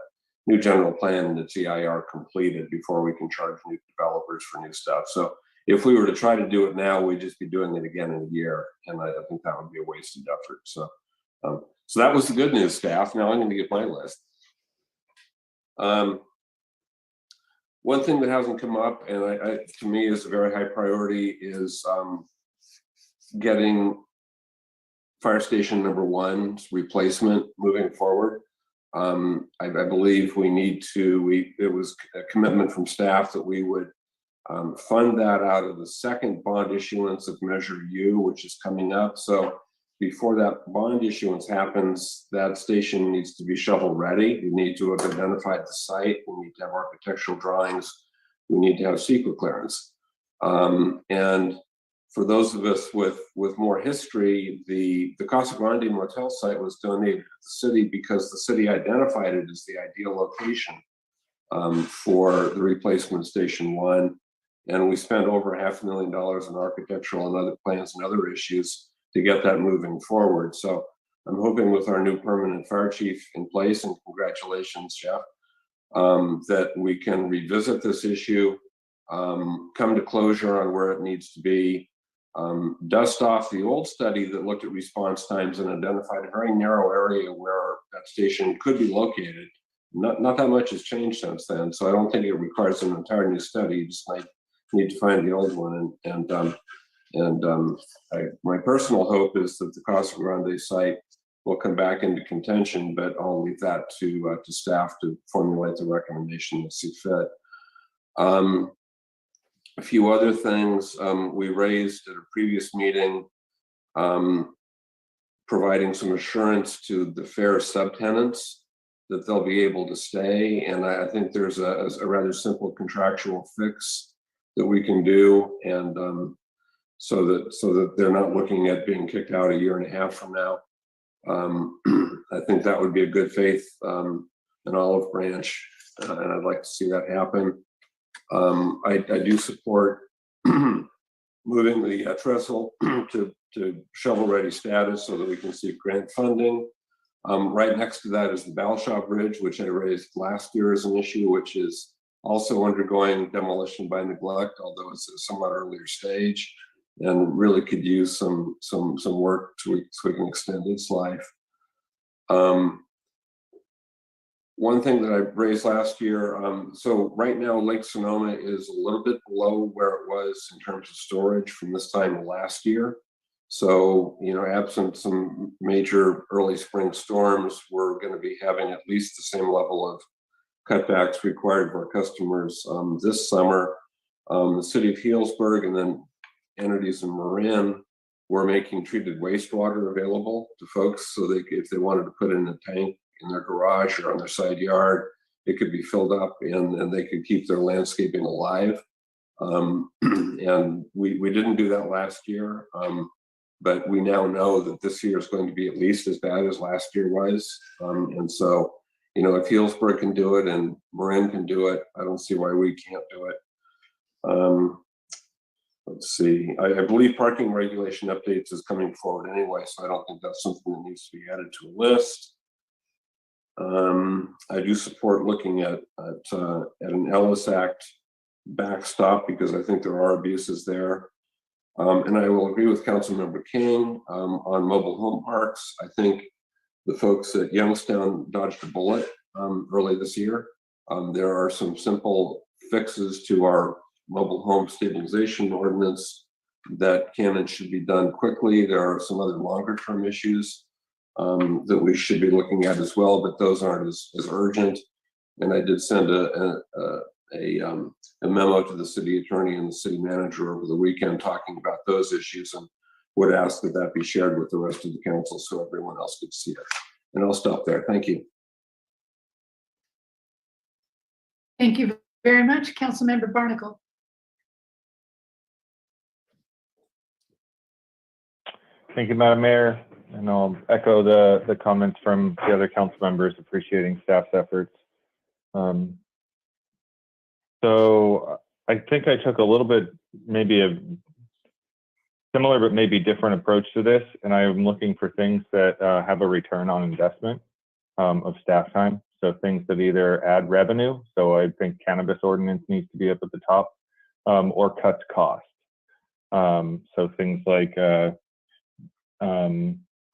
new general plan and the TIR completed before we can charge new developers for new stuff. So if we were to try to do it now, we'd just be doing it again in a year. And I think that would be a wasted effort. So, so that was the good news, staff. Now I'm going to get my list. One thing that hasn't come up, and to me is a very high priority, is getting fire station #1's replacement moving forward. I believe we need to, it was a commitment from staff that we would fund that out of the second bond issuance of Measure U, which is coming up. So before that bond issuance happens, that station needs to be shovel ready. We need to have identified the site. We need to have architectural drawings. We need to have secret clearance. And for those of us with more history, the Casa Grande Motel site was donated to the city because the city identified it as the ideal location for the replacement Station 1. And we spent over $500,000 in architectural and other plans and other issues to get that moving forward. So I'm hoping with our new permanent fire chief in place, and congratulations, Jeff, that we can revisit this issue, come to closure on where it needs to be, dust off the old study that looked at response times and identified a very narrow area where that station could be located. Not that much has changed since then, so I don't think it requires an entire new study. You just might need to find the old one. My personal hope is that the Casa Grande site will come back into contention, but I'll leave that to staff to formulate the recommendation that see fit. A few other things we raised at a previous meeting, providing some assurance to the fair subtenants that they'll be able to stay. And I think there's a rather simple contractual fix that we can do, and so that they're not looking at being kicked out 1.5 years from now. I think that would be a good faith an olive branch, and I'd like to see that happen. I do support moving the trestle to shovel-ready status so that we can seek grant funding. Right next to that is the Balshaw Bridge, which I raised last year as an issue, which is also undergoing demolition by neglect, although it's at a somewhat earlier stage, and really could use some work so we can extend its life. One thing that I raised last year, so right now Lake Sonoma is a little bit below where it was in terms of storage from this time last year. So, you know, absent some major early spring storms, we're going to be having at least the same level of cutbacks required for our customers this summer. The city of Healdsburg and then entities in Marin were making treated wastewater available to folks, so if they wanted to put in a tank in their garage or on their side yard, it could be filled up and they could keep their landscaping alive. And we didn't do that last year, but we now know that this year is going to be at least as bad as last year was. And so, you know, if Healdsburg can do it and Marin can do it, I don't see why we can't do it. Let's see, I believe parking regulation updates is coming forward anyway, so I don't think that's something that needs to be added to a list. I do support looking at an Ellis Act backstop because I think there are abuses there. And I will agree with Councilmember King on mobile home parks. I think the folks at Youngstown dodged a bullet early this year. There are some simple fixes to our mobile home stabilization ordinance that can and should be done quickly. There are some other longer term issues that we should be looking at as well, but those aren't as urgent. And I did send a memo to the city attorney and the city manager over the weekend talking about those issues, and would ask that that be shared with the rest of the council so everyone else could see it. And I'll stop there. Thank you. Thank you very much, Councilmember Barnacle. Thank you, Madam Mayor. And I'll echo the comments from the other council members appreciating staff's efforts. So I think I took a little bit, maybe a similar but maybe different approach to this, and I am looking for things that have a return on investment of staff time. So things that either add revenue, so I think cannabis ordinance needs to be up at the top, or cuts cost. So things like,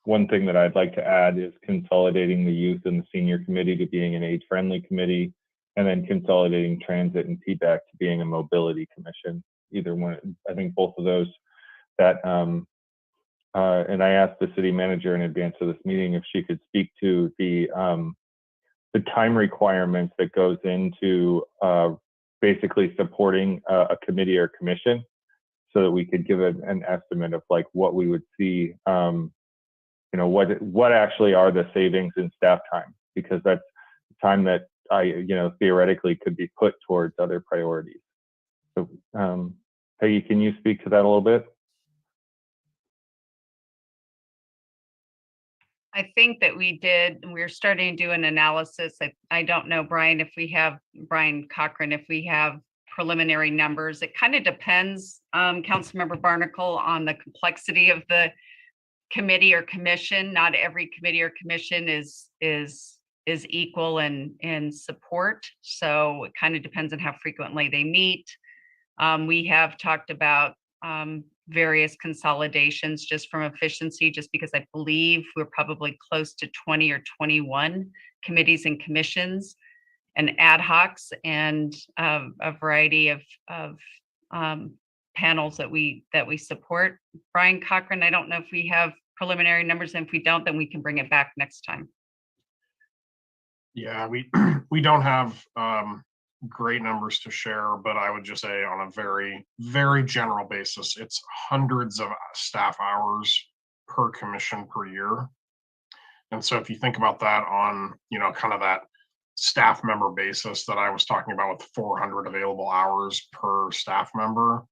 one thing that I'd like to add is consolidating the youth and the senior committee to being an age-friendly committee, and then consolidating transit and PBAC to being a mobility commission. Either one, I think both of those that, and I asked the city manager in advance of this meeting if she could speak to the time requirements that goes into basically supporting a committee or commission, so that we could give an estimate of like what we would see, you know, what actually are the savings in staff time, because that's time that theoretically could be put towards other priorities. So Peggy, can you speak to that a little bit? I think that we're starting to do an analysis. I don't know, Brian Cochran, if we have preliminary numbers. It kind of depends, Councilmember Barnacle, on the complexity of the committee or commission. Not every committee or commission is equal in support. So it kind of depends on how frequently they meet. We have talked about various consolidations just from efficiency, just because I believe we're probably close to 20 or 21 committees and commissions and ad hocs, and a variety of panels that we support. Brian Cochran, I don't know if we have preliminary numbers, and if we don't, then we can bring it back next time. Yeah, we don't have great numbers to share, but I would just say on a very, very general basis, it's hundreds of staff hours per commission per year. And so if you think about that on, kind of that staff member basis that I was talking about with 400 available hours per staff member,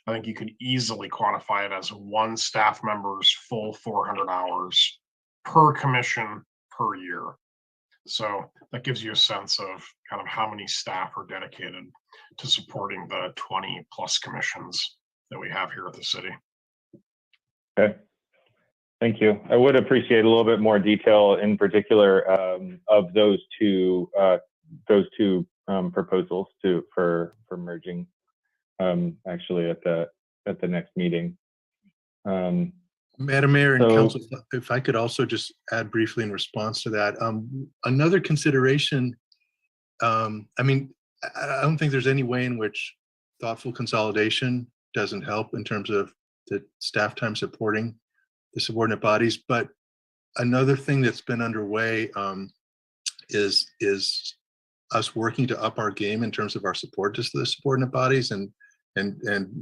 I think you could easily quantify it as one staff member's full 400 hours per commission per year. So that gives you a sense of kind of how many staff are dedicated to supporting the 20 plus commissions that we have here at the city. Okay, thank you. I would appreciate a little bit more detail, in particular of those two proposals for merging actually at the next meeting. Madam Mayor and so- Council, if I could also just add briefly in response to that, another consideration. I mean, I don't think there's any way in which thoughtful consolidation doesn't help in terms of the staff time supporting the subordinate bodies. But another thing that's been underway is us working to up our game in terms of our support to the subordinate bodies and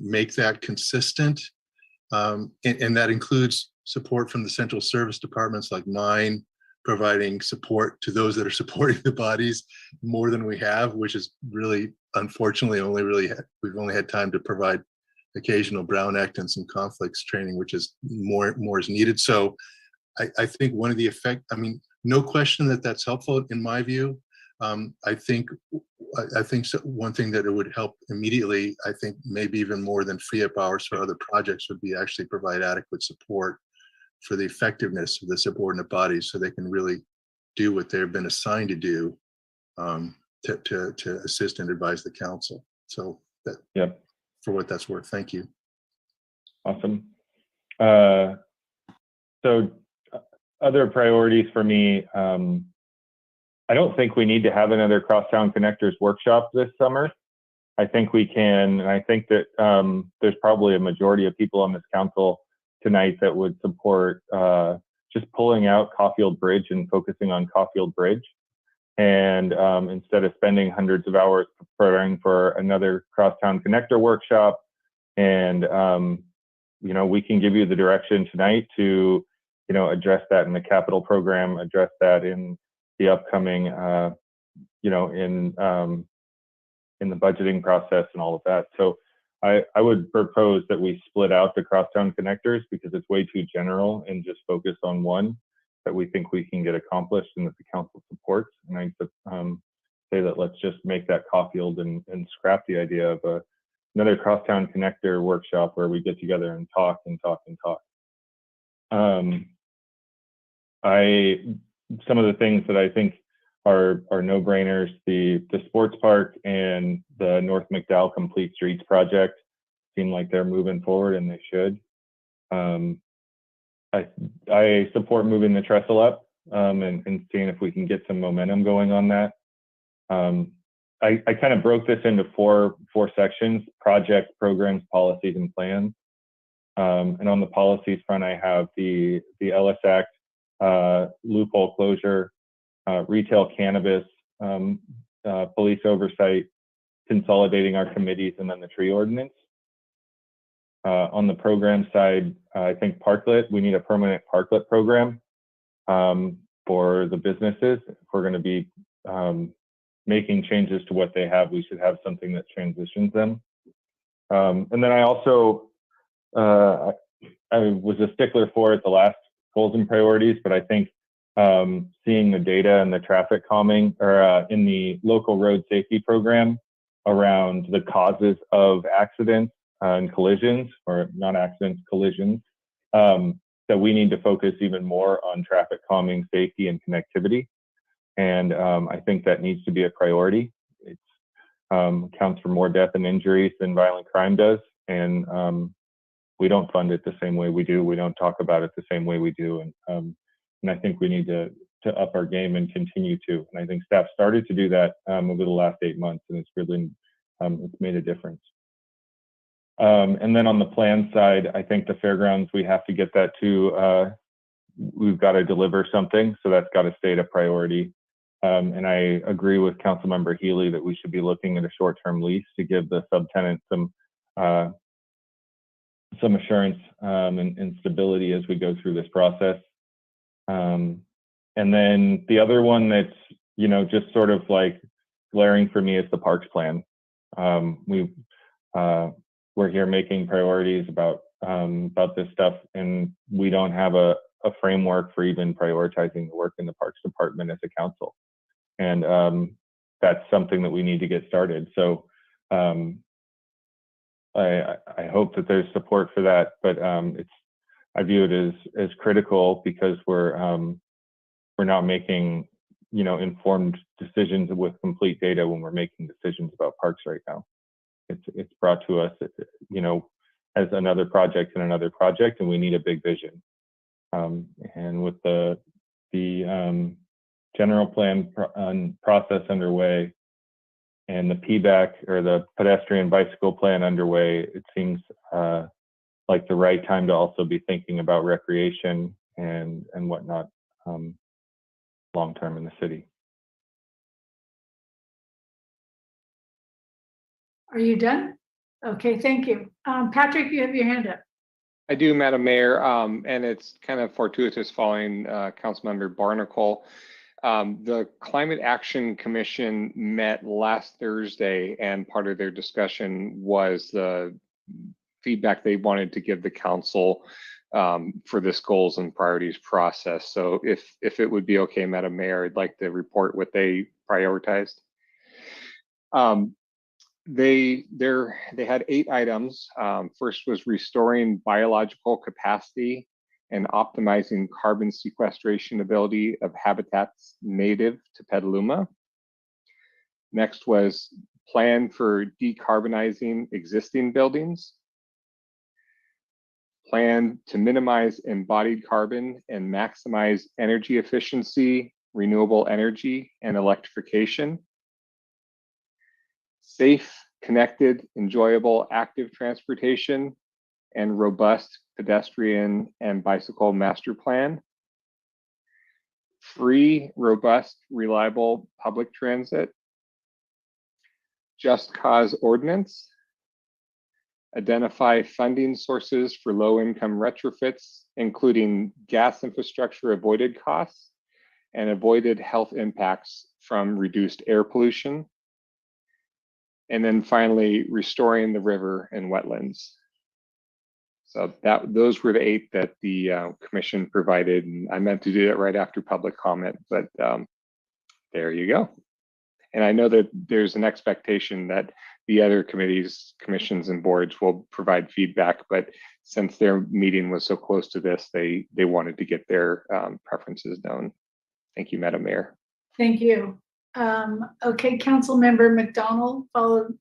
make that consistent. And that includes support from the central service departments like mine, providing support to those that are supporting the bodies more than we have, which is really, unfortunately, we've only had time to provide occasional Brown Act and some conflicts training, which is more is needed. So I think one of the no question that that's helpful in my view. I think one thing that it would help immediately, I think maybe even more than free up hours for other projects, would be actually provide adequate support for the effectiveness of the subordinate bodies so they can really do what they've been assigned to do to assist and advise the council. So that, for what that's worth. Thank you. Awesome. So other priorities for me, I don't think we need to have another Crosstown Connectors workshop this summer. I think we can, and I think that there's probably a majority of people on this council tonight that would support just pulling out Caulfield Bridge and focusing on Caulfield Bridge. And instead of spending hundreds of hours preparing for another Crosstown Connector workshop, and we can give you the direction tonight to address that in the capital program, address that in the upcoming in the budgeting process and all of that. So I would propose that we split out the Crosstown Connectors because it's way too general, and just focus on one that we think we can get accomplished and that the council supports. And I say that let's just make that Caulfield and scrap the idea of another Crosstown Connector workshop where we get together and talk and talk and talk. Some of the things that I think are no-brainers, the sports park and the North McDowell Complete Streets project seem like they're moving forward, and they should. I support moving the trestle up and seeing if we can get some momentum going on that. I kind of broke this into four sections: project, programs, policies, and plans. And on the policies front, I have the Ellis Act, loophole closure, retail cannabis, police oversight, consolidating our committees, and then the tree ordinance. On the program side, I think parklet, we need a permanent parklet program for the businesses. If we're going to be making changes to what they have, we should have something that transitions them. And then I also, I was a stickler for it the last goals and priorities, but I think seeing the data and the traffic calming, or in the local road safety program around the causes of accidents and collisions, or not accidents, collisions, that we need to focus even more on traffic calming, safety, and connectivity. And I think that needs to be a priority. It accounts for more death and injuries than violent crime does. And we don't fund it the same way we do. We don't talk about it the same way we do. And I think we need to up our game and continue to. And I think staff started to do that over the last 8 months, and it's really it's made a difference. And then on the plan side, I think the fairgrounds, we have to get that to, we've got to deliver something. So that's got to stay a priority. And I agree with Councilmember Healy that we should be looking at a short-term lease to give the subtenant some assurance and stability as we go through this process. And then the other one that's, just sort of like glaring for me is the parks plan. We're here making priorities about this stuff, and we don't have a framework for even prioritizing the work in the Parks Department as a council. And that's something that we need to get started. So I hope that there's support for that, but I view it as critical because we're not making informed decisions with complete data when we're making decisions about parks right now. It's brought to us, as another project and another project, and we need a big vision. And with the general plan process underway and the PBAC, or the pedestrian bicycle plan, underway, it seems like the right time to also be thinking about recreation and whatnot long term in the city. Are you done? Okay, thank you. Patrick, you have your hand up. I do, Madam Mayor, and it's kind of fortuitous following Councilmember Barnacle. The Climate Action Commission met last Thursday, and part of their discussion was the feedback they wanted to give the council for this goals and priorities process. So if it would be okay, Madam Mayor, I'd like to report what they prioritized. They had 8 items. First was restoring biological capacity and optimizing carbon sequestration ability of habitats native to Petaluma. Next was plan for decarbonizing existing buildings. Plan to minimize embodied carbon and maximize energy efficiency, renewable energy, and electrification. Safe, connected, enjoyable, active transportation, and robust pedestrian and bicycle master plan. Free, robust, reliable public transit. Just cause ordinance. Identify funding sources for low-income retrofits, including gas infrastructure avoided costs and avoided health impacts from reduced air pollution. And then finally, restoring the river and wetlands. So those were the 8 that the commission provided, and I meant to do that right after public comment, but there you go. And I know that there's an expectation that the other committees, commissions, and boards will provide feedback, but since their meeting was so close to this, they wanted to get their preferences known. Thank you, Madam Mayor. Thank you. Okay, Councilmember McDonald, followed.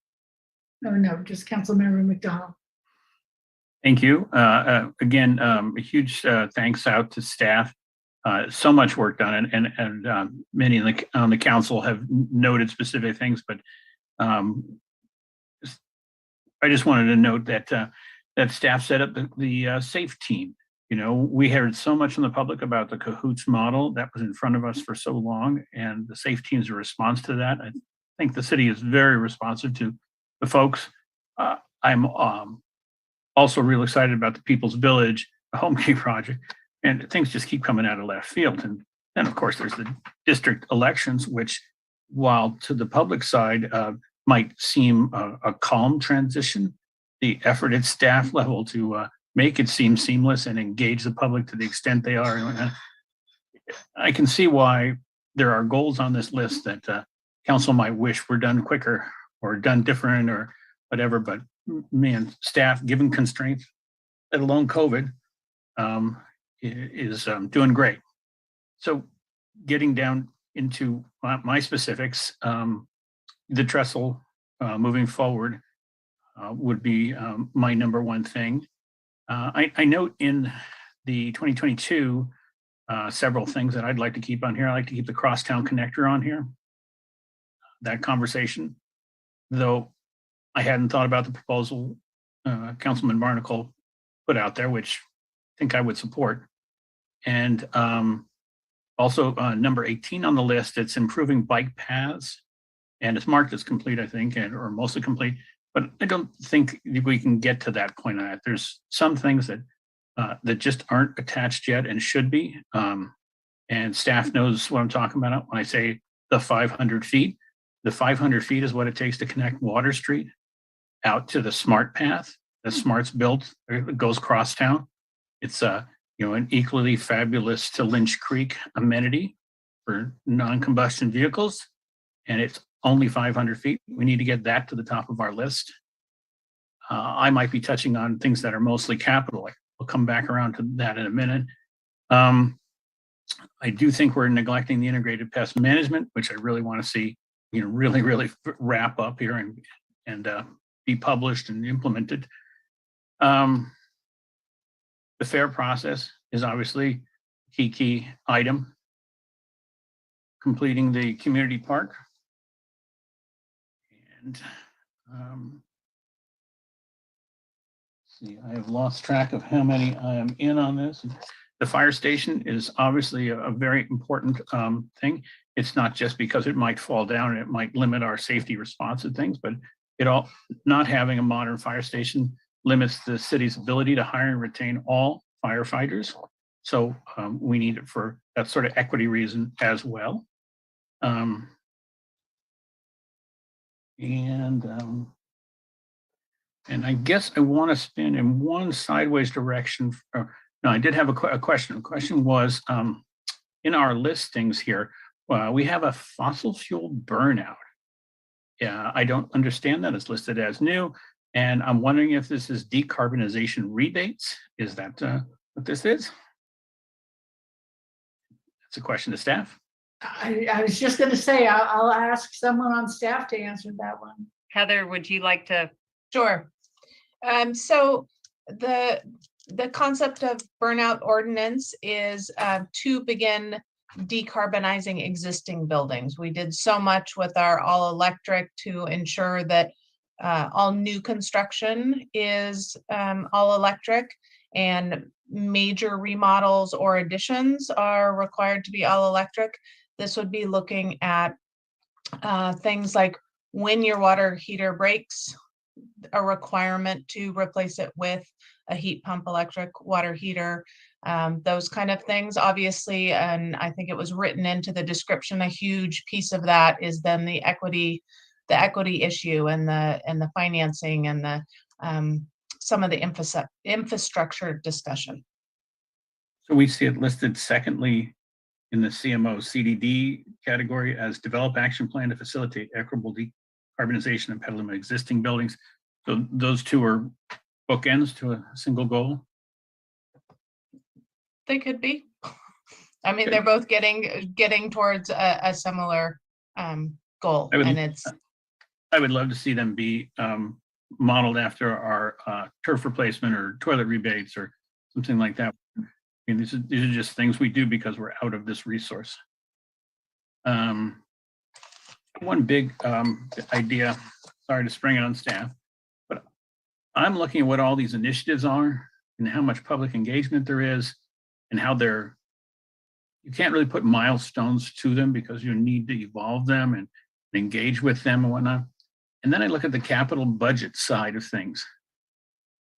No, just Councilmember McDonald. Thank you. Again, a huge thanks out to staff. So much work done, and many on the council have noted specific things, but I just wanted to note that that staff set up the SAFE team. We heard so much from the public about the CAHOOTS model that was in front of us for so long, and the SAFE team's response to that. I think the city is very responsive to the folks. I'm also real excited about the People's Village, the Home Key project, and things just keep coming out of left field. And then, of course, there's the district elections, which, while to the public side might seem a calm transition, the effort at staff level to make it seem seamless and engage the public to the extent they are. I can see why there are goals on this list that council might wish were done quicker or done different or whatever, but man, staff, given constraints, let alone COVID, is doing great. So getting down into my specifics, the trestle moving forward would be my number one thing. I note in the 2022 several things that I'd like to keep on here. I like to keep the crosstown connector on here, that conversation, though I hadn't thought about the proposal Councilman Barnacle put out there, which I think I would support. And also number 18 on the list, it's improving bike paths, and it's marked as complete, I think, or mostly complete. But I don't think we can get to that point on it. There's some things that that just aren't attached yet and should be. And staff knows what I'm talking about when I say the 500 feet. The 500 feet is what it takes to connect Water Street out to the SMART path. The SMART's built, it goes crosstown. It's an equally fabulous to Lynch Creek amenity for non-combustion vehicles, and it's only 500 feet. We need to get that to the top of our list. I might be touching on things that are mostly capital. We'll come back around to that in a minute. I do think we're neglecting the integrated pest management, which I really want to see, really wrap up here and be published and implemented. The fair process is obviously a key item. Completing the community park. And see, I have lost track of how many I am in on this. The fire station is obviously a very important thing. It's not just because it might fall down and it might limit our safety response to things, but not having a modern fire station limits the city's ability to hire and retain all firefighters. So we need it for that sort of equity reason as well. And I guess I want to spin in one sideways direction. No, I did have a question. The question was, in our listings here, we have a fossil fuel burnout. Yeah, I don't understand that. It's listed as new. And I'm wondering if this is decarbonization rebates. Is that what this is? That's a question to staff. I was just going to say, I'll ask someone on staff to answer that one. Heather, would you like to? Sure. So the concept of burnout ordinance is to begin decarbonizing existing buildings. We did so much with our all electric to ensure that all new construction is all electric, and major remodels or additions are required to be all electric. This would be looking at things like when your water heater breaks, a requirement to replace it with a heat pump electric water heater, those kind of things. Obviously, and I think it was written into the description, a huge piece of that is then the equity issue and the financing and the some of the infrastructure discussion. So we see it listed secondly in the CMO CDD category as develop action plan to facilitate equitable decarbonization of Petaluma existing buildings. So those two are bookends to a single goal. They could be. I mean, they're both getting towards a similar goal, I would love to see them be modeled after our turf replacement or toilet rebates or something like that. I mean, these are just things we do because we're out of this resource. One big idea, sorry to spring it on staff, but I'm looking at what all these initiatives are and how much public engagement there is and how you can't really put milestones to them because you need to evolve them and engage with them and whatnot. And then I look at the capital budget side of things.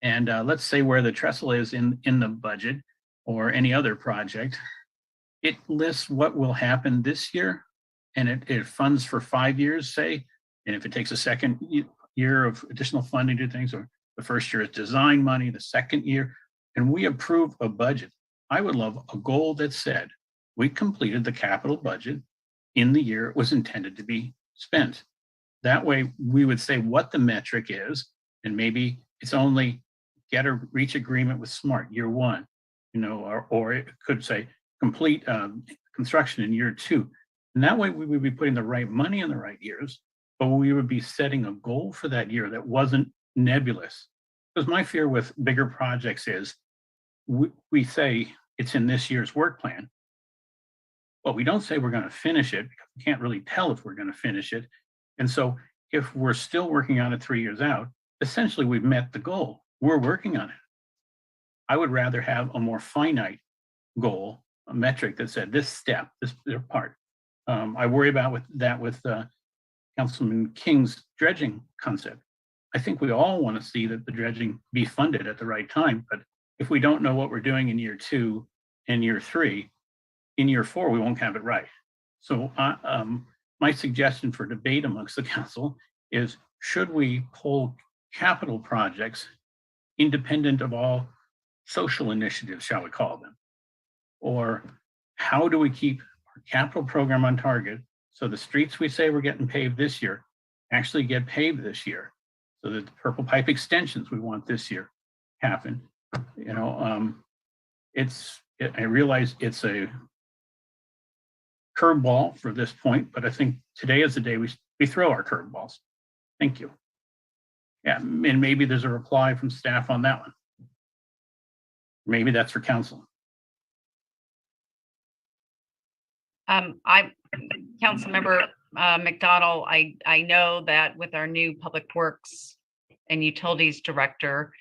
And let's say where the trestle is in the budget or any other project, it lists what will happen this year and it funds for 5 years, say, and if it takes a second year of additional funding to things, or the first year is design money, the second year, and we approve a budget. I would love a goal that said we completed the capital budget in the year it was intended to be spent. That way we would say what the metric is, and maybe it's only get or reach agreement with SMART year one, or it could say complete construction in year two. And that way we would be putting the right money in the right years, but we would be setting a goal for that year that wasn't nebulous. Because my fear with bigger projects is we say it's in this year's work plan, but we don't say we're going to finish it because we can't really tell if we're going to finish it. And so if we're still working on it 3 years out, essentially we've met the goal. We're working on it. I would rather have a more finite goal, a metric that said this step, this part. I worry about with Councilman King's dredging concept. I think we all want to see that the dredging be funded at the right time, but if we don't know what we're doing in year 2 and year 3, in year 4, we won't have it right. So my suggestion for debate amongst the council is, should we pull capital projects independent of all social initiatives, shall we call them? Or how do we keep our capital program on target so the streets we say we're getting paved this year actually get paved this year, so that the purple pipe extensions we want this year happen? I realize it's a curveball for this point, but I think today is the day we throw our curveballs. Thank you. Yeah, and maybe there's a reply from staff on that one. Maybe that's for council. Councilmember McDonald, I know that with our new Public Works and Utilities Director,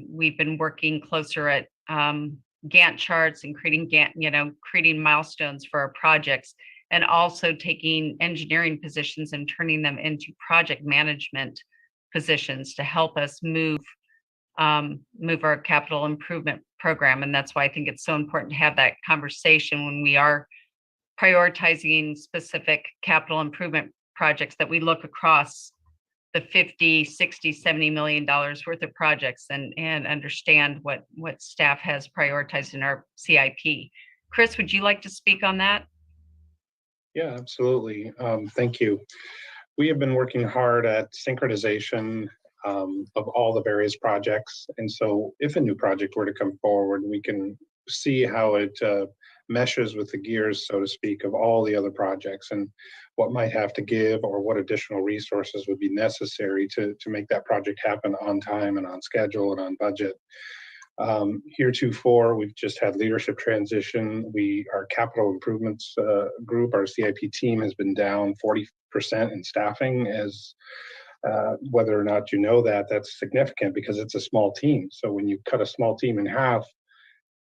we've been working closer at Gantt charts and creating milestones for our projects, and also taking engineering positions and turning them into project management positions to help us move our capital improvement program. And that's why I think it's so important to have that conversation when we are prioritizing specific capital improvement projects, that we look across the 50, 60, $70 million worth of projects and understand what staff has prioritized in our CIP. Chris, would you like to speak on that? Yeah, absolutely. Thank you. We have been working hard at synchronization of all the various projects. And so if a new project were to come forward, we can see how it meshes with the gears, so to speak, of all the other projects and what might have to give or what additional resources would be necessary to make that project happen on time and on schedule and on budget. Heretofore, we've just had leadership transition. Our capital improvements group, our CIP team, has been down 40% in staffing. As whether or not you know that, that's significant because it's a small team. So when you cut a small team in half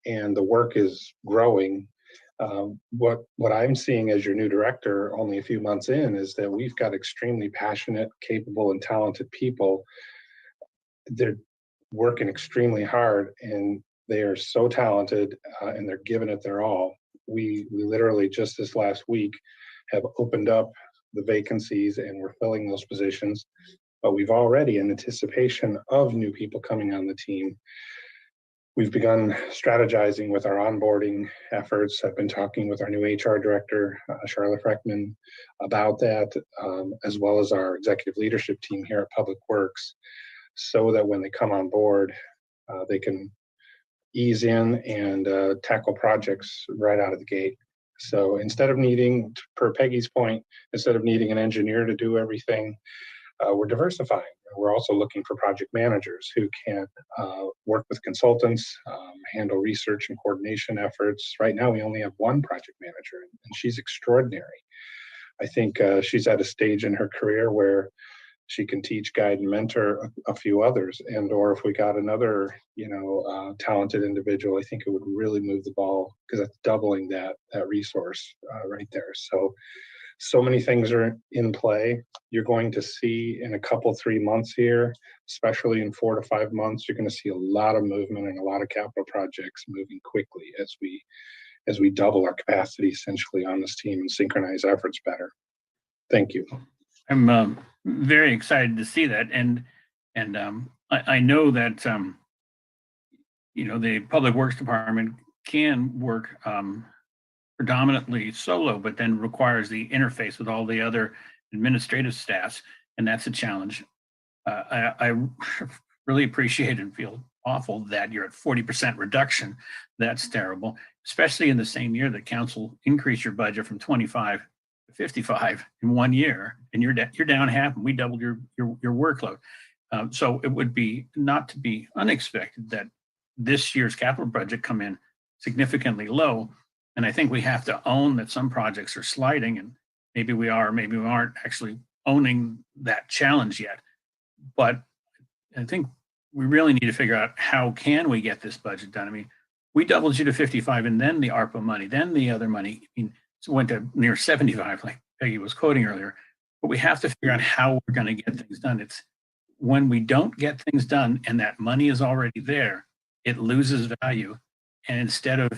and the work is growing, what I'm seeing as your new director only a few months in is that we've got extremely passionate, capable, and talented people. They're working extremely hard and they are so talented and they're giving it their all. We literally just this last week have opened up the vacancies and we're filling those positions, but we've already, in anticipation of new people coming on the team, we've begun strategizing with our onboarding efforts. I've been talking with our new HR director, Charlotte Freckman, about that, as well as our executive leadership team here at Public Works, so that when they come on board, they can ease in and tackle projects right out of the gate. So instead of needing, per Peggy's point, instead of needing an engineer to do everything, we're diversifying. We're also looking for project managers who can work with consultants, handle research and coordination efforts. Right now, we only have one project manager, and she's extraordinary. I think she's at a stage in her career where she can teach, guide, and mentor a few others. And or if we got another, talented individual, I think it would really move the ball because that's doubling that resource right there. So many things are in play. You're going to see in a couple, 3 months here, especially in 4 to 5 months, you're going to see a lot of movement and a lot of capital projects moving quickly as we double our capacity essentially on this team and synchronize efforts better. Thank you. I'm very excited to see that, and I know that the Public Works Department can work predominantly solo, but then requires the interface with all the other administrative staffs, and that's a challenge. I really appreciate and feel awful that you're at 40% reduction. That's terrible, especially in the same year that council increased your budget from 25 to 55 in 1 year, and you're down half, and we doubled your workload. So it would be not to be unexpected that this year's capital budget come in significantly low. And I think we have to own that some projects are sliding, and maybe we are, maybe we aren't actually owning that challenge yet. But I think we really need to figure out how can we get this budget done. I mean, we doubled you to 55 and then the ARPA money, then the other money. I mean, it went to near 75, like Peggy was quoting earlier. But we have to figure out how we're going to get things done. It's when we don't get things done and that money is already there, it loses value. And instead of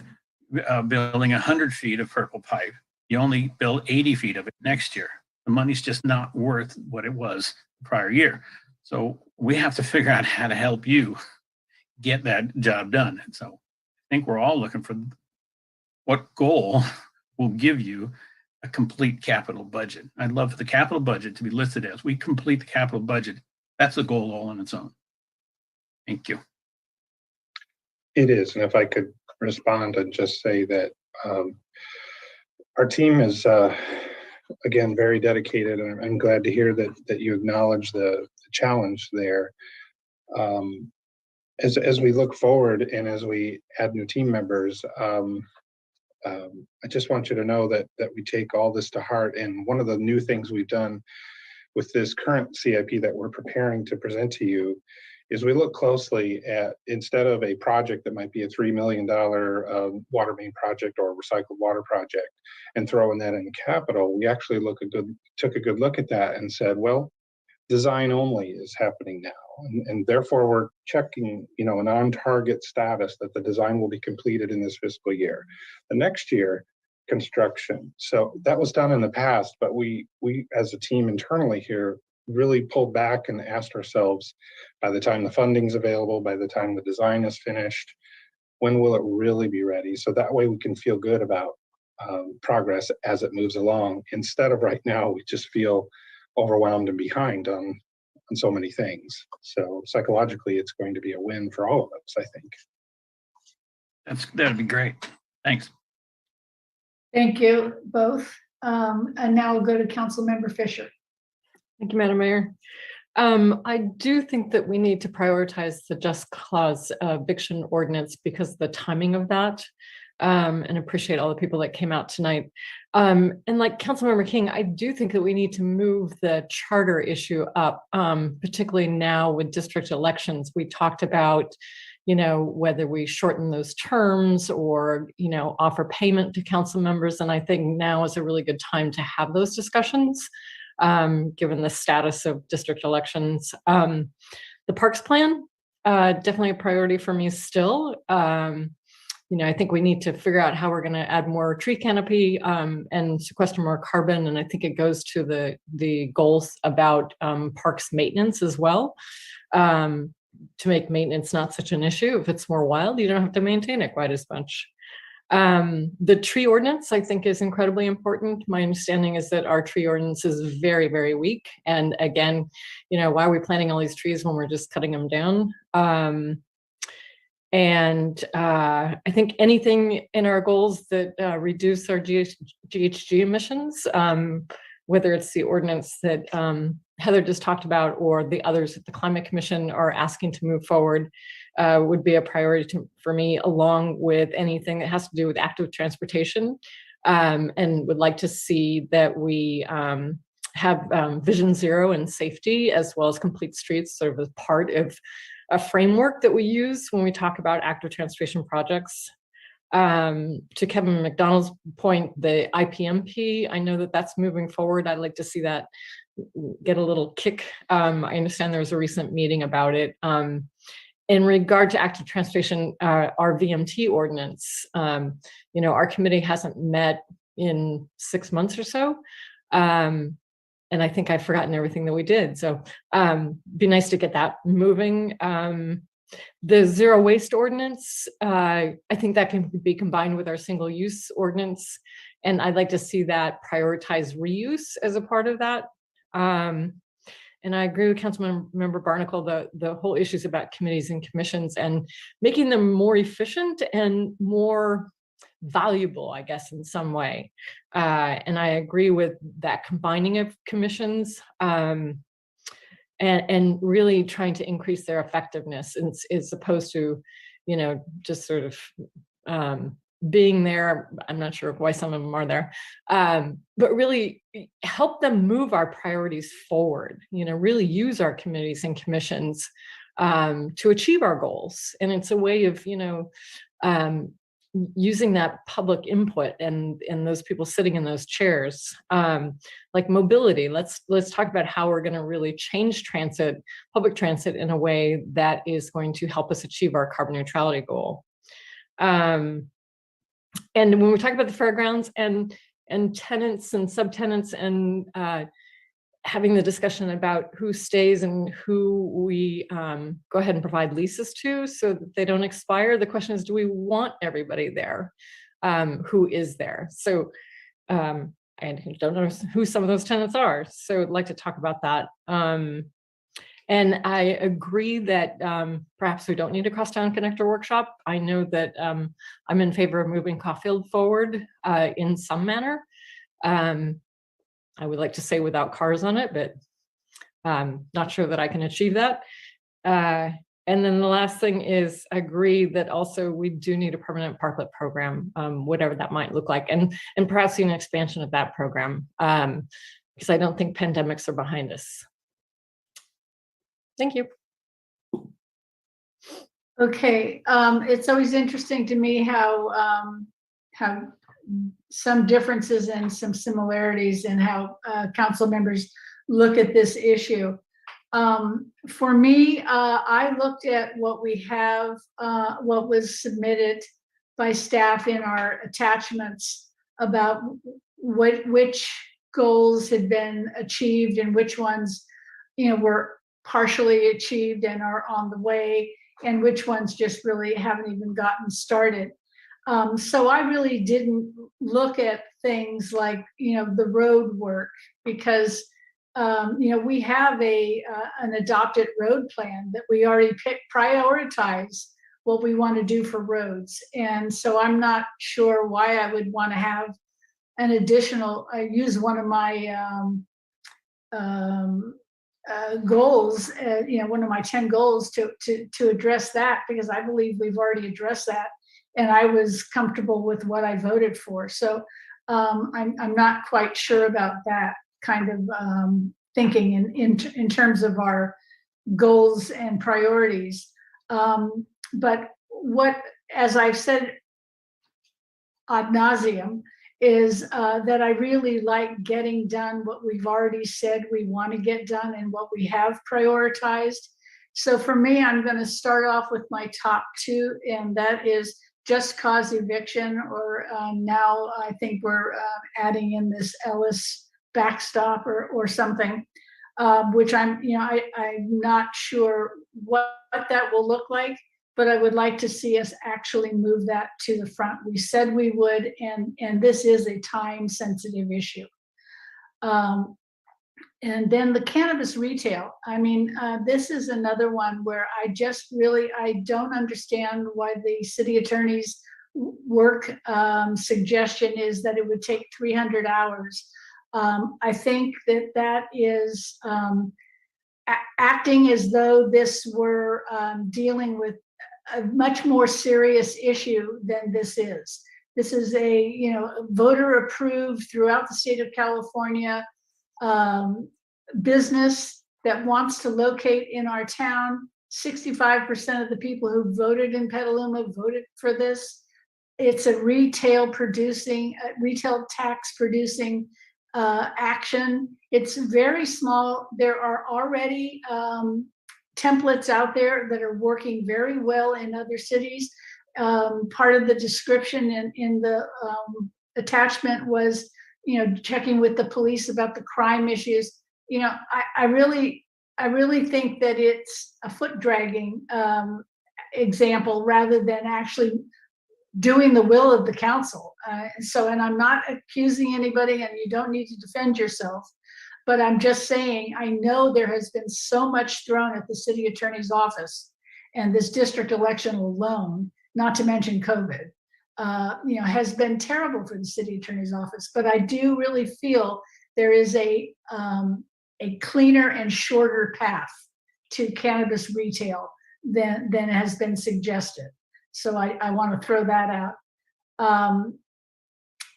building 100 feet of purple pipe, you only build 80 feet of it next year. The money's just not worth what it was the prior year. So we have to figure out how to help you get that job done. And so I think we're all looking for what goal will give you a complete capital budget. I'd love for the capital budget to be listed as we complete the capital budget. That's a goal all on its own. Thank you. It is, and if I could respond and just say that Our team is, again, very dedicated, and I'm glad to hear that you acknowledge the challenge there. As we look forward and as we add new team members, I just want you to know that we take all this to heart. And one of the new things we've done with this current CIP that we're preparing to present to you is we look closely at, instead of a project that might be a $3 million water main project or recycled water project and throwing that in capital, we actually took a good look at that and said, well, design only is happening now. And therefore we're checking, an on-target status that the design will be completed in this fiscal year. The next year, construction. So that was done in the past, but we as a team internally here really pulled back and asked ourselves, by the time the funding's available, by the time the design is finished, when will it really be ready? So that way we can feel good about progress as it moves along. Instead of right now, we just feel overwhelmed and behind on so many things. So psychologically, it's going to be a win for all of us, I think. That'd be great. Thanks. Thank you both. And now we'll go to Councilmember Fisher. Thank you, Madam Mayor. I do think that we need to prioritize the just cause eviction ordinance because of the timing of that, and appreciate all the people that came out tonight. And like Councilmember King, I do think that we need to move the charter issue up, particularly now with district elections. We talked about, whether we shorten those terms or, offer payment to council members. And I think now is a really good time to have those discussions, given the status of district elections. The parks plan, definitely a priority for me still. I think we need to figure out how we're going to add more tree canopy and sequester more carbon. And I think it goes to the goals about parks maintenance as well, to make maintenance not such an issue. If it's more wild, you don't have to maintain it quite as much. The tree ordinance, I think, is incredibly important. My understanding is that our tree ordinance is very, very weak. And again, why are we planting all these trees when we're just cutting them down? And I think anything in our goals that reduce our GHG emissions, whether it's the ordinance that Heather just talked about or the others that the Climate Commission are asking to move forward, would be a priority for me, along with anything that has to do with active transportation, and would like to see that we have Vision Zero and safety, as well as complete streets, sort of as part of a framework that we use when we talk about active transportation projects. To Kevin McDonald's point, the IPMP, I know that that's moving forward. I'd like to see that get a little kick. I understand there was a recent meeting about it. In regard to active transportation, our VMT ordinance, our committee hasn't met in 6 months or so. And I think I've forgotten everything that we did. So be nice to get that moving. The zero waste ordinance, I think that can be combined with our single use ordinance. And I'd like to see that prioritize reuse as a part of that. And I agree with Councilmember Barnacle, the whole issues about committees and commissions and making them more efficient and more valuable, I guess, in some way. And I agree with that combining of commissions and really trying to increase their effectiveness as opposed to, just sort of being there. I'm not sure why some of them are there, but really help them move our priorities forward, really use our committees and commissions to achieve our goals. And it's a way of, using that public input and those people sitting in those chairs, like mobility. Let's talk about how we're going to really change public transit in a way that is going to help us achieve our carbon neutrality goal. And when we talk about the fairgrounds and tenants and subtenants and having the discussion about who stays and who we go ahead and provide leases to so that they don't expire. The question is, do we want everybody there who is there? So I don't know who some of those tenants are. So I'd like to talk about that. And I agree that perhaps we don't need a crosstown connector workshop. I know that I'm in favor of moving Caulfield forward in some manner. I would like to say without cars on it, but not sure that I can achieve that. And then the last thing is agree that also we do need a permanent parklet program, whatever that might look like, and perhaps an expansion of that program, because I don't think pandemics are behind us. Thank you. Okay, it's always interesting to me how some differences and some similarities in how council members look at this issue. For me, I looked at what we have, what was submitted by staff in our attachments about which goals had been achieved and which ones, were partially achieved and are on the way, and which ones just really haven't even gotten started. So I really didn't look at things like, the road work, because we have an adopted road plan that we already prioritize what we want to do for roads. And so I'm not sure why I would want to have an additional, I use one of my goals, one of my 10 goals to address that, because I believe we've already addressed that. And I was comfortable with what I voted for. So I'm not quite sure about that kind of thinking in terms of our goals and priorities. But as I've said ad nauseum, is that I really like getting done what we've already said we want to get done and what we have prioritized. So for me, I'm going to start off with my top two, and that is just cause eviction, or now I think we're adding in this Ellis backstop or something, which I'm not sure what that will look like, but I would like to see us actually move that to the front. We said we would, and this is a time sensitive issue. And then the cannabis retail. I mean, this is another one where I don't understand why the city attorney's work suggestion is that it would take 300 hours. I think that is acting as though this were dealing with a much more serious issue than this is. This is a voter approved throughout the state of California business that wants to locate in our town. 65% of the people who voted in Petaluma voted for this. It's a retail tax producing action. It's very small. There are already templates out there that are working very well in other cities. Part of the description in the attachment was, checking with the police about the crime issues. I really think that it's a foot dragging example rather than actually doing the will of the council. And I'm not accusing anybody, and you don't need to defend yourself, but I'm just saying, I know there has been so much thrown at the city attorney's office, and this district election alone, not to mention COVID, has been terrible for the city attorney's office. But I do really feel there is a cleaner and shorter path to cannabis retail than has been suggested. So I want to throw that out.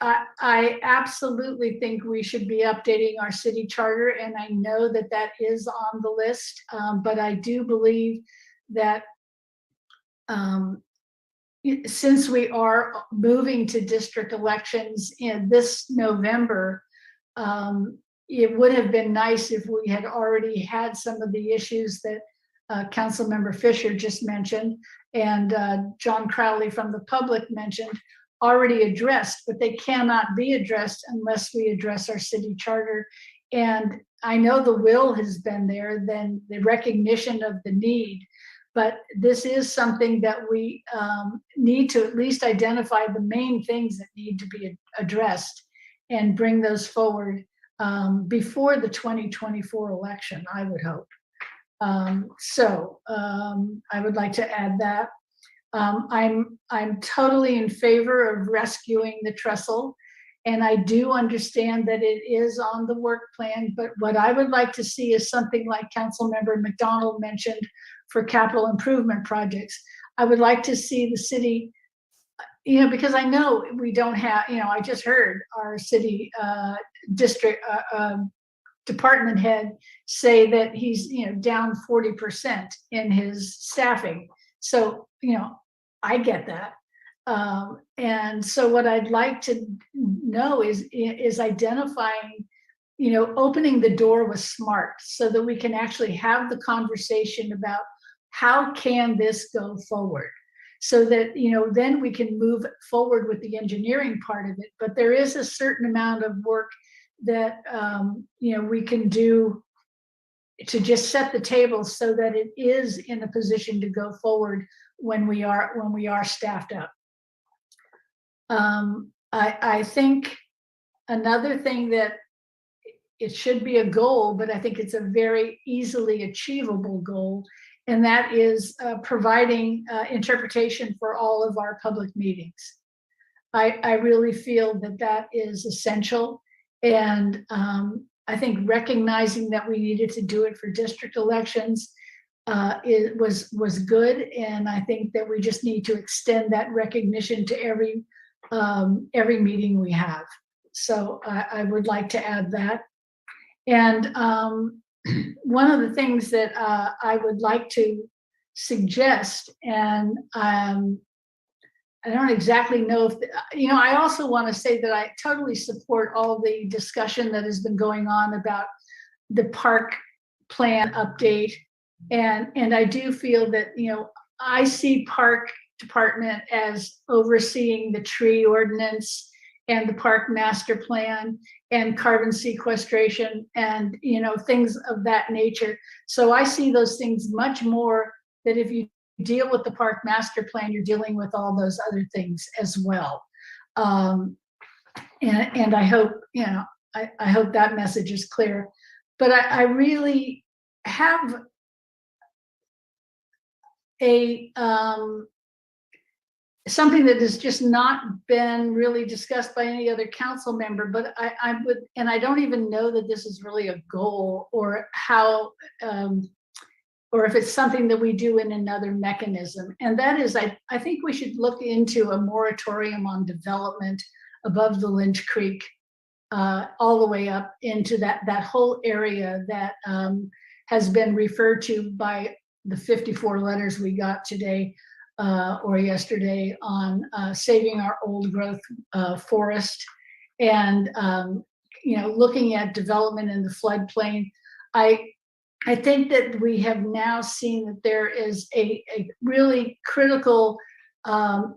I absolutely think we should be updating our city charter, and I know that is on the list, but I do believe that since we are moving to district elections in this November, it would have been nice if we had already had some of the issues that Councilmember Fisher just mentioned and John Crowley from the public mentioned already addressed, but they cannot be addressed unless we address our city charter. And I know the will has been there, then the recognition of the need, but this is something that we need to at least identify the main things that need to be addressed and bring those forward before the 2024 election, I would hope. I would like to add that. I'm totally in favor of rescuing the trestle, And I do understand that it is on the work plan, but what I would like to see is something like Councilmember McDonald mentioned for capital improvement projects. I would like to see the city, because I know we don't have, I just heard our city district department head say that he's, down 40% in his staffing. So, I get that. And so what I'd like to know is identifying, opening the door with SMART so that we can actually have the conversation about how can this go forward, so that, then we can move forward with the engineering part of it. But there is a certain amount of work that, we can do to just set the table so that it is in a position to go forward when we are staffed up. I think another thing that it should be a goal, but I think it's a very easily achievable goal, and that is providing interpretation for all of our public meetings. I really feel that that is essential, and I think recognizing that we needed to do it for district elections it was good, and I think that we just need to extend that recognition to every meeting we have. So I would like to add that. And one of the things that I would like to suggest, and I don't exactly know if, I also want to say that I totally support all the discussion that has been going on about the park plan update. And I do feel that, I see park department as overseeing the tree ordinance and the park master plan and carbon sequestration and, things of that nature. So I see those things much more that if you deal with the park master plan, you're dealing with all those other things as well. And I hope, I hope that message is clear. But I really have something that has just not been really discussed by any other council member, but I would, and I don't even know that this is really a goal or how, or if it's something that we do in another mechanism. And that is, I think we should look into a moratorium on development above the Lynch Creek, all the way up into that whole area that has been referred to by the 54 letters we got today or yesterday on saving our old growth forest and looking at development in the floodplain. I think that we have now seen that there is a really critical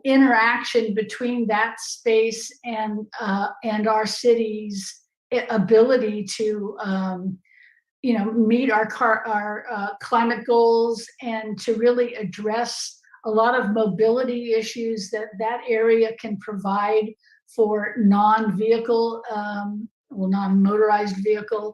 interaction between that space and our city's ability to meet our climate goals and to really address a lot of mobility issues that area can provide for non-vehicle, non-motorized vehicle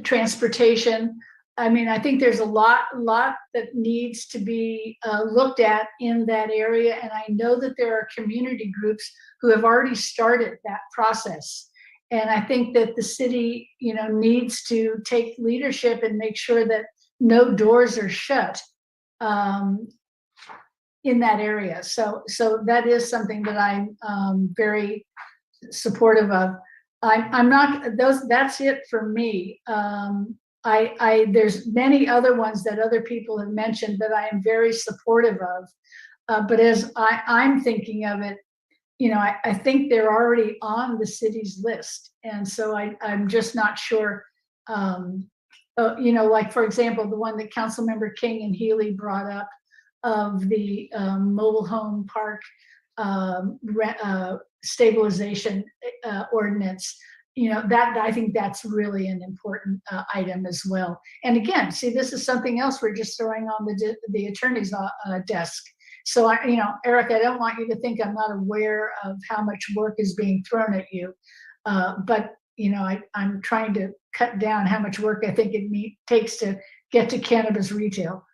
transportation. I mean, I think there's a lot that needs to be looked at in that area. And I know that there are community groups who have already started that process. And I think that the city, needs to take leadership and make sure that no doors are shut in that area. So that is something that I'm very supportive of. I'm not, that's it for me. There's many other ones that other people have mentioned that I am very supportive of. But as I'm thinking of it, I think they're already on the city's list. And so I'm just not sure, like, for example, the one that Councilmember King and Healy brought up of the mobile home park stabilization ordinance, that I think that's really an important item as well. And again, see, this is something else we're just throwing on the attorney's desk. So Eric, I don't want you to think I'm not aware of how much work is being thrown at you, but I'm trying to cut down how much work I think it takes to get to cannabis retail.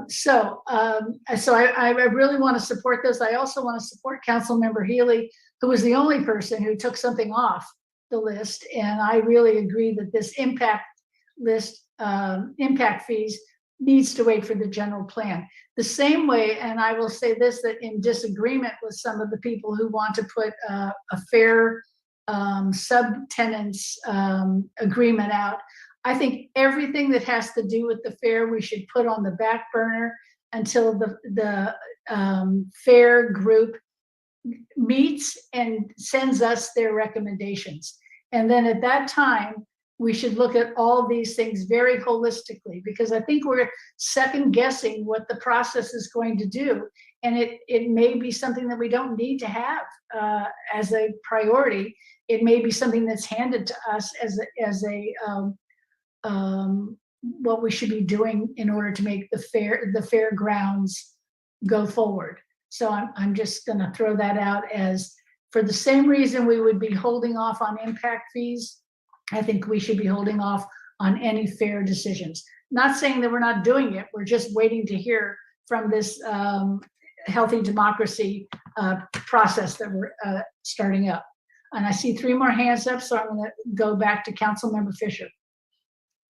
So I really want to support this. I also want to support Councilmember Healy, who was the only person who took something off the list. And I really agree that this impact list, impact fees needs to wait for the general plan. The same way, and I will say this, that in disagreement with some of the people who want to put a fair subtenants agreement out, I think everything that has to do with the fair, we should put on the back burner until the fair group meets and sends us their recommendations. And then at that time, we should look at all these things very holistically, because I think we're second guessing what the process is going to do. And it may be something that we don't need to have as a priority. It may be something that's handed to us as what we should be doing in order to make the fairgrounds go forward. So I'm just going to throw that out as, for the same reason we would be holding off on impact fees, I think we should be holding off on any fair decisions. Not saying that we're not doing it, we're just waiting to hear from this healthy democracy process that we're starting up. And I see 3 more hands up, so I'm going to go back to Councilmember Fisher.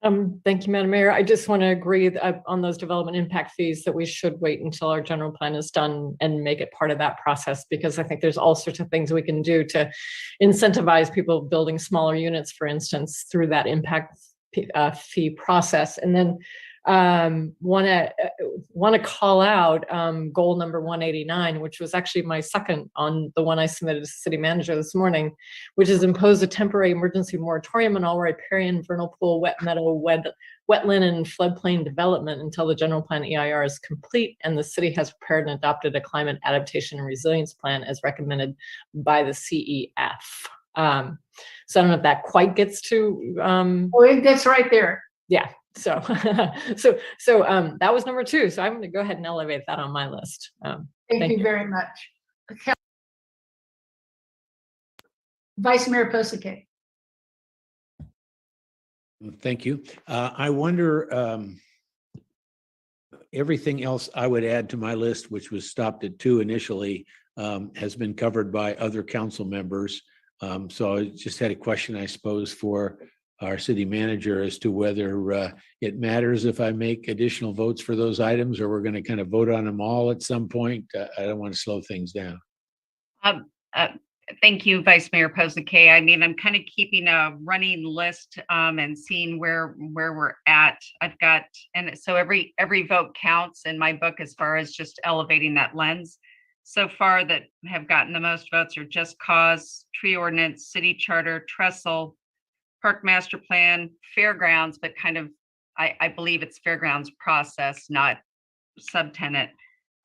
Thank you, Madam Mayor. I just want to agree on those development impact fees that we should wait until our general plan is done and make it part of that process, because I think there's all sorts of things we can do to incentivize people building smaller units, for instance, through that impact fee process. And then want to call out goal number 189, which was actually my second on the one I submitted to city manager this morning, which is impose a temporary emergency moratorium on all riparian, vernal pool, wet meadow, wetland, and floodplain development until the general plan EIR is complete and the city has prepared and adopted a climate adaptation and resilience plan as recommended by the CEF. So I don't know if that quite gets to. Oh, it gets right there. Yeah. So, that was number 2. So I'm going to go ahead and elevate that on my list. Thank you very much. Okay. Vice Mayor Posake. Thank you. I wonder, everything else I would add to my list, which was stopped at 2 initially, has been covered by other council members. So I just had a question, I suppose, for our city manager as to whether it matters if I make additional votes for those items, or we're going to kind of vote on them all at some point. I don't want to slow things down. Thank you, Vice Mayor Posake. I mean, I'm kind of keeping a running list and seeing where we're at. I've got, and so every vote counts in my book as far as just elevating that lens. So far that have gotten the most votes are Just Cause, Tree Ordinance, City Charter, Trestle, Park Master Plan, Fairgrounds, but kind of, I believe it's Fairgrounds process, not subtenant,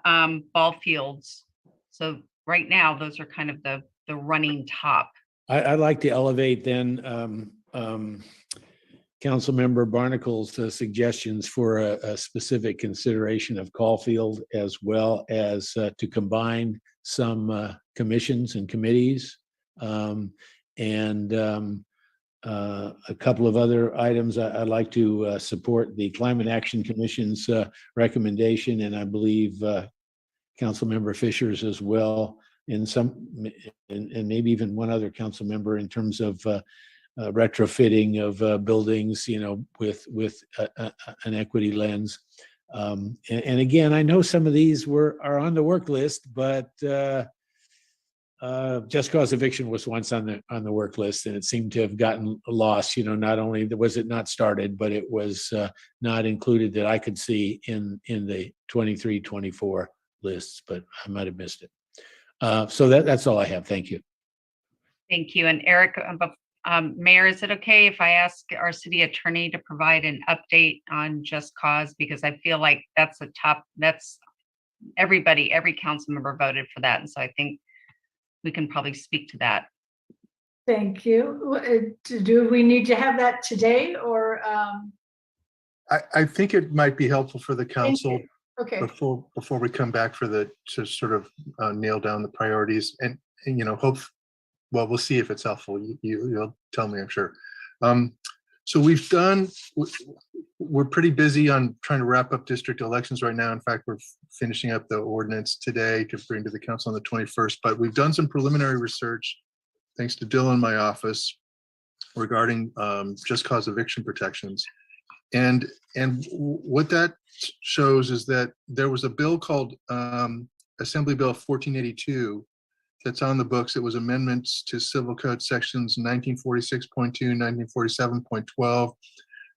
ball fields. So right now, those are kind of the running top. I'd like to elevate then Councilmember Barnacle's suggestions for a specific consideration of Caulfield, as well as to combine some commissions and committees, and a couple of other items. I'd like to support the Climate Action Commission's recommendation, and I believe Councilmember Fisher's as well, and maybe even one other council member, in terms of retrofitting of buildings, with an equity lens. And again, I know some of these are on the work list, but Just Cause eviction was once on the work list, and it seemed to have gotten lost. Not only was it not started, but it was not included that I could see in the 23-24 lists, but I might have missed it. So that's all I have. Thank you. Thank you. And Eric, Mayor, is it okay if I ask our city attorney to provide an update on Just Cause? Because I feel like that's every council member voted for that. And so I think we can probably speak to that. Thank you. Do we need to have that today, or? I think it might be helpful for the council okay. before we come back to sort of nail down the priorities, and we'll see if it's helpful. You'll tell me, I'm sure. So we're pretty busy on trying to wrap up district elections right now. In fact, we're finishing up the ordinance today to bring to the council on the 21st, but we've done some preliminary research, thanks to Dylan in my office, regarding just cause eviction protections. And what that shows is that there was a bill called Assembly Bill 1482 that's on the books. It was amendments to Civil Code sections 1946.2, 1947.12,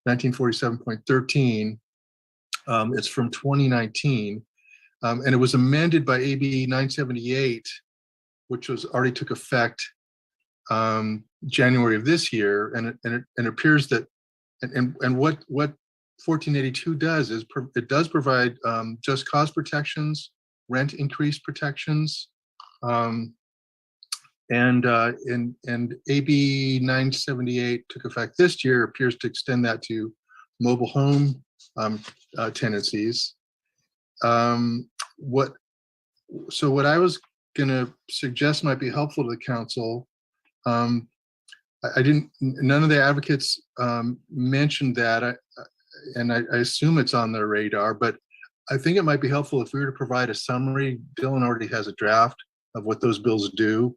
1947.13. It's from 2019, and it was amended by AB 978, which was already took effect January of this year, and it appears that and what 1482 does is it does provide just cause protections, rent increase protections, and AB 978 took effect this year, appears to extend that to mobile home tenancies. What I was going to suggest might be helpful to the council. None of the advocates mentioned that, and I assume it's on their radar, but I think it might be helpful if we were to provide a summary. Dylan already has a draft of what those bills do.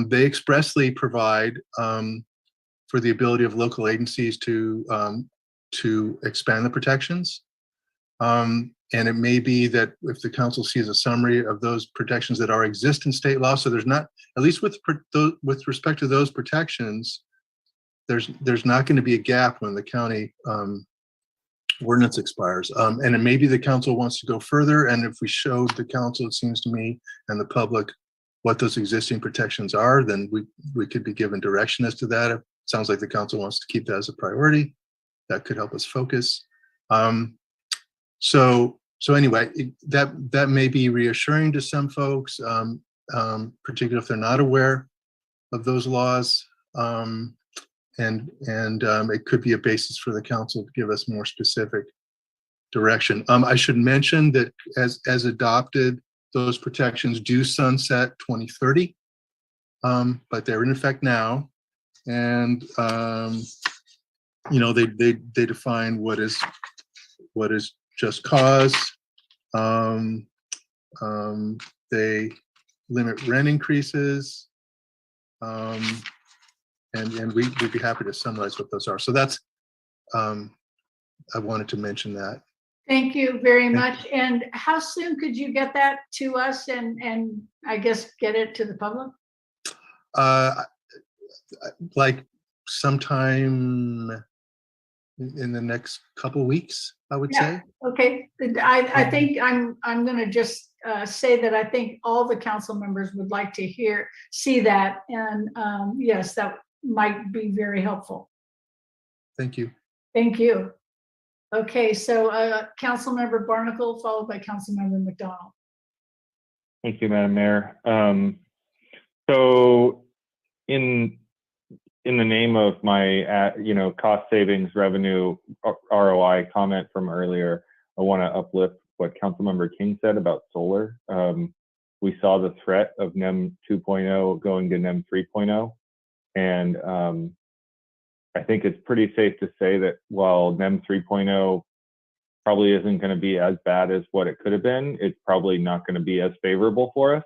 They expressly provide for the ability of local agencies to expand the protections. And it may be that if the council sees a summary of those protections that exist in state law, so there's not, at least with respect to those protections, there's not going to be a gap when the county ordinance expires. And it may be the council wants to go further, and if we showed the council, it seems to me, and the public what those existing protections are, then we could be given direction as to that. It sounds like the council wants to keep that as a priority. That could help us focus. So anyway, that may be reassuring to some folks, particularly if they're not aware of those laws, and it could be a basis for the council to give us more specific direction. I should mention that as adopted, those protections do sunset 2030, but they're in effect now, and they define what is just cause. They limit rent increases, and we'd be happy to summarize what those are. So that's, I wanted to mention that. Thank you very much. And how soon could you get that to us and I guess get it to the public? Like sometime in the next couple weeks, I would say. Okay. I think I'm going to just say that I think all the council members would like to see that, and yes, that might be very helpful. Thank you. Thank you. Okay, so Councilmember Barnacle, followed by Councilmember McDonald. Thank you, Madam Mayor. So in the name of my cost savings revenue ROI comment from earlier, I want to uplift what Councilmember King said about solar. We saw the threat of NEM 2.0 going to NEM 3.0, and I think it's pretty safe to say that while NEM 3.0 probably isn't going to be as bad as what it could have been, it's probably not going to be as favorable for us.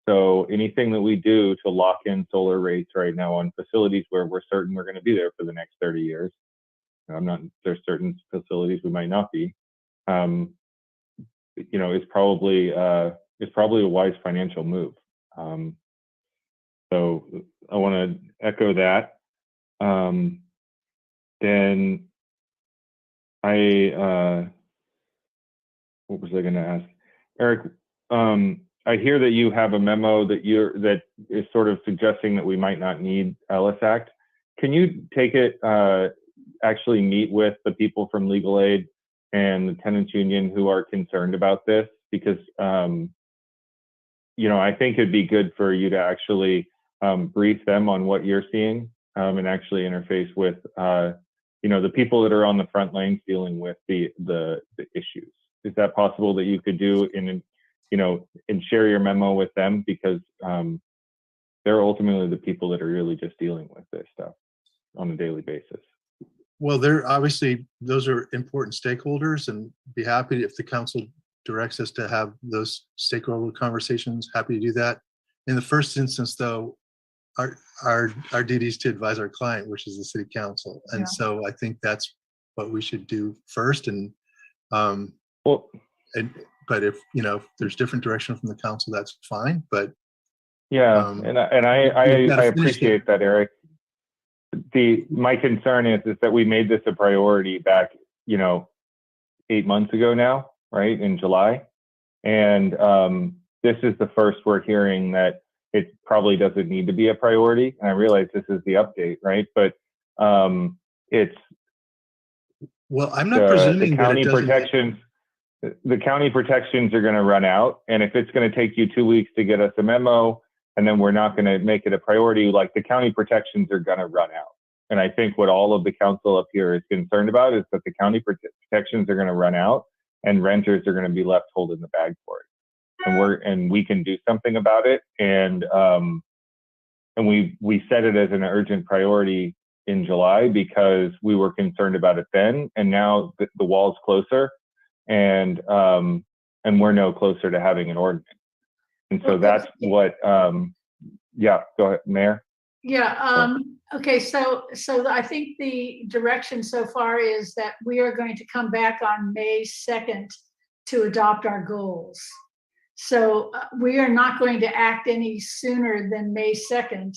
So anything that we do to lock in solar rates right now on facilities where we're certain we're going to be there for the next 30 years, there's certain facilities we might not be, it's probably a wise financial move. So I want to echo that. Then what was I going to ask? Eric, I hear that you have a memo that is sort of suggesting that we might not need Ellis Act. Can you take it, actually meet with the people from Legal Aid and the tenants union who are concerned about this? Because, I think it'd be good for you to actually brief them on what you're seeing, and actually interface with, the people that are on the front lines dealing with the issues. Is that possible that you could do and share your memo with them, because they're ultimately the people that are really just dealing with this stuff on a daily basis? Well, they're obviously, those are important stakeholders, and be happy if the council directs us to have those stakeholder conversations, happy to do that. In the first instance, though, our duty is to advise our client, which is the city council. And so I think that's what we should do first. And but if, you know, if there's different direction from the council, that's fine. But yeah, and I appreciate that, Eric. My concern is that we made this a priority back, you know, 8 months ago now, right, in July. And this is the first we're hearing that it probably doesn't need to be a priority. And I realize this is the update, right? But it's, well, I'm not presuming the county protections. The county protections are going to run out, and if it's going to take you 2 weeks to get us a memo, and then we're not going to make it a priority, like, the county protections are going to run out. And I think what all of the council up here is concerned about is that the county protections are going to run out, and renters are going to be left holding the bag for it. And we can do something about it. And we set it as an urgent priority in July because we were concerned about it then. And now the wall's closer, and we're no closer to having an ordinance. And so that's what, yeah, go ahead, Mayor. Yeah, okay, so I think the direction so far is that we are going to come back on May 2nd to adopt our goals. So we are not going to act any sooner than May 2nd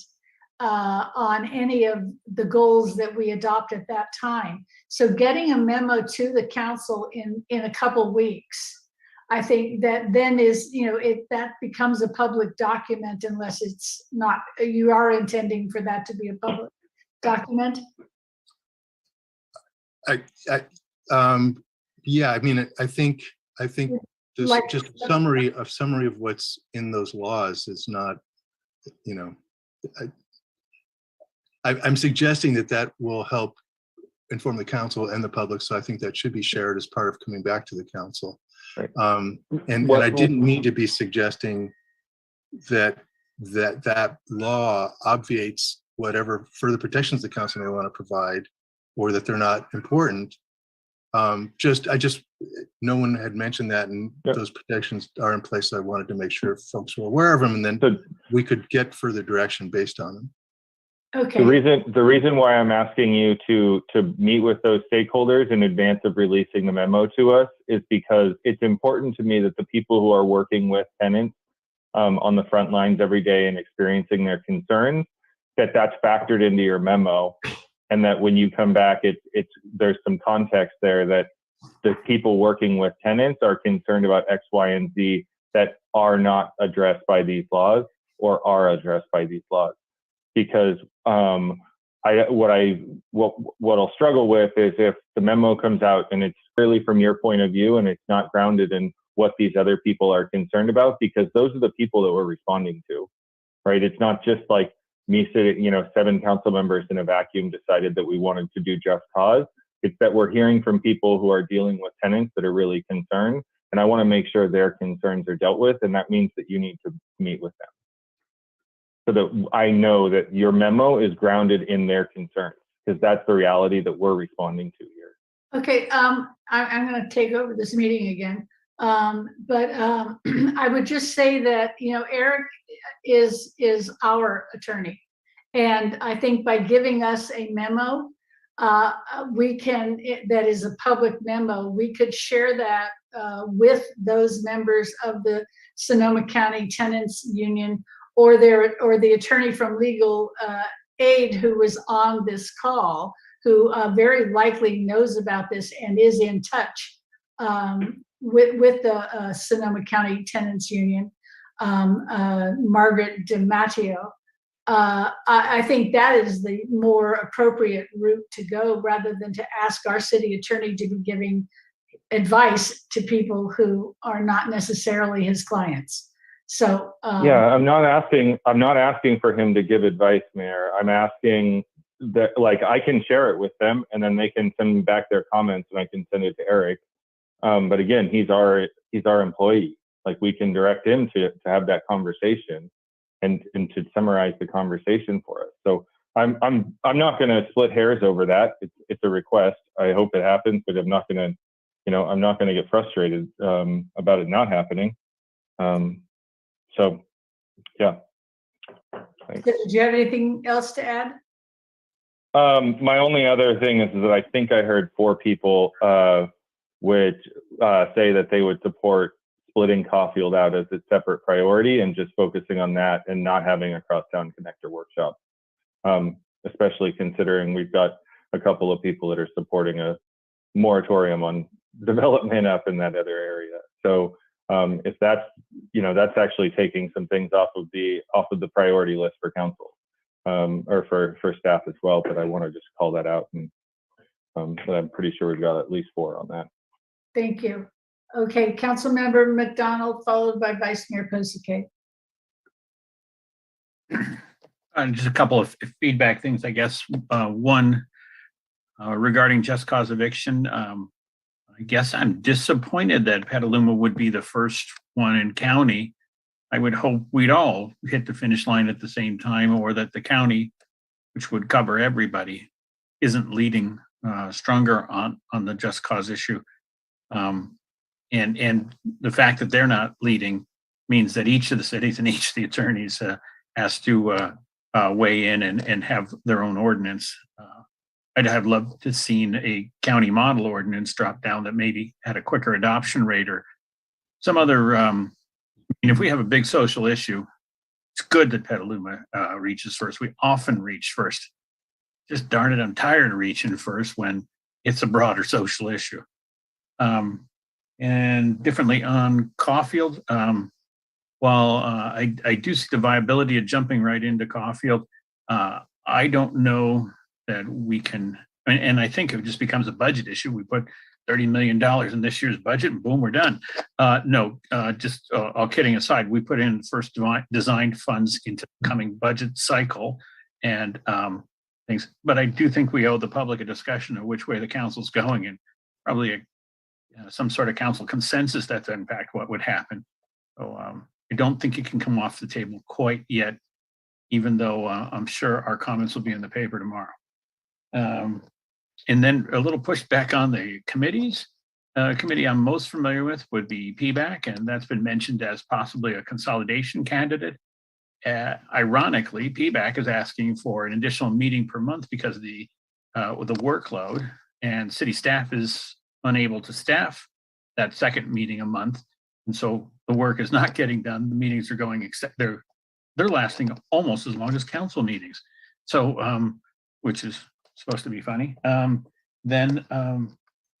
on any of the goals that we adopt at that time. So getting a memo to the council in a couple weeks, I think that then is, you know, that becomes a public document unless it's not, you are intending for that to be a public document? Yeah, I mean, I think this, like, just a summary of what's in those laws is not, you know, I'm suggesting that will help inform the council and the public. So I think that should be shared as part of coming back to the council. Right. And I didn't mean to be suggesting that law obviates whatever further protections the council may want to provide, or that they're not important. No one had mentioned that, and those protections are in place. So I wanted to make sure folks were aware of them, and then we could get further direction based on them. Okay. The reason why I'm asking you to meet with those stakeholders in advance of releasing the memo to us is because it's important to me that the people who are working with tenants on the front lines every day and experiencing their concerns, that's factored into your memo, and that when you come back, there's some context there that the people working with tenants are concerned about X, Y, and Z that are not addressed by these laws or are addressed by these laws. Because what I'll struggle with is if the memo comes out and it's clearly from your point of view and it's not grounded in what these other people are concerned about, because those are the people that we're responding to, right? It's not just like me sitting, 7 council members in a vacuum decided that we wanted to do just cause. It's that we're hearing from people who are dealing with tenants that are really concerned, and I want to make sure their concerns are dealt with, and that means that you need to meet with them, so that I know that your memo is grounded in their concerns, because that's the reality that we're responding to here. Okay, I'm going to take over this meeting again. But I would just say that, Eric is our attorney. And I think by giving us a memo, that is a public memo, we could share that with those members of the Sonoma County Tenants Union, or the attorney from legal aid who was on this call, who very likely knows about this and is in touch with the Sonoma County Tenants Union, Margaret DiMatteo. I think that is the more appropriate route to go, rather than to ask our city attorney to be giving advice to people who are not necessarily his clients. So yeah, I'm not asking for him to give advice, Mayor. I'm asking that, like, I can share it with them, and then they can send back their comments, and I can send it to Eric. But again, he's our employee. Like, we can direct him to have that conversation and to summarize the conversation for us. So I'm not going to split hairs over that. It's a request. I hope it happens, but I'm not going to, I'm not going to get frustrated about it not happening. So, yeah. Thanks. Do you have anything else to add? My only other thing is that I think I heard 4 people which say that they would support splitting Caulfield out as a separate priority and just focusing on that and not having a crosstown connector workshop. Especially considering we've got a couple of people that are supporting a moratorium on development up in that other area. So if that's, that's actually taking some things off of the priority list for council or for staff as well. But I want to just call that out, and but I'm pretty sure we've got at least 4 on that. Thank you. Okay, Councilmember McDonald, followed by Vice Mayor Posake. Just a couple of feedback things, I guess. One, regarding just cause eviction, I guess I'm disappointed that Petaluma would be the first one in county. I would hope we'd all hit the finish line at the same time, or that the county, which would cover everybody, isn't leading stronger on the just cause issue. And the fact that they're not leading means that each of the cities and each of the attorneys has to weigh in and have their own ordinance. I'd have loved to seen a county model ordinance drop down that maybe had a quicker adoption rate or some other, if we have a big social issue, it's good that Petaluma reaches first. We often reach first. Just darn it, I'm tired of reaching first when it's a broader social issue. And differently on Caulfield, while I do see the viability of jumping right into Caulfield, I don't know that we can, and I think it just becomes a budget issue. We put $30 million in this year's budget and boom, we're done. No, just all kidding aside, we put in first designed funds into the coming budget cycle and things. But I do think we owe the public a discussion of which way the council's going, and probably some sort of council consensus that's in fact what would happen. So I don't think it can come off the table quite yet, even though I'm sure our comments will be in the paper tomorrow. And then a little pushback on the committees. Committee I'm most familiar with would be PBAC, and that's been mentioned as possibly a consolidation candidate. Ironically, PBAC is asking for an additional meeting per month because of the workload, and city staff is unable to staff that second meeting a month, and so the work is not getting done. The meetings are going, they're lasting almost as long as council meetings. So, which is supposed to be funny. Then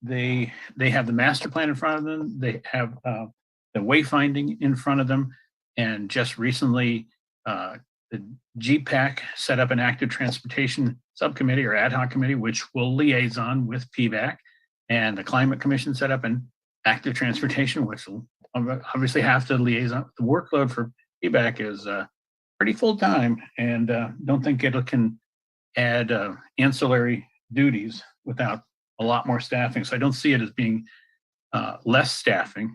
they have the master plan in front of them. They have the wayfinding in front of them, and just recently, the GPAC set up an active transportation subcommittee or ad hoc committee, which will liaison with PBAC, and the Climate Commission set up an active transportation, which will obviously have to liaison. The workload for PBAC is pretty full time, and don't think it can add ancillary duties without a lot more staffing. So I don't see it as being less staffing.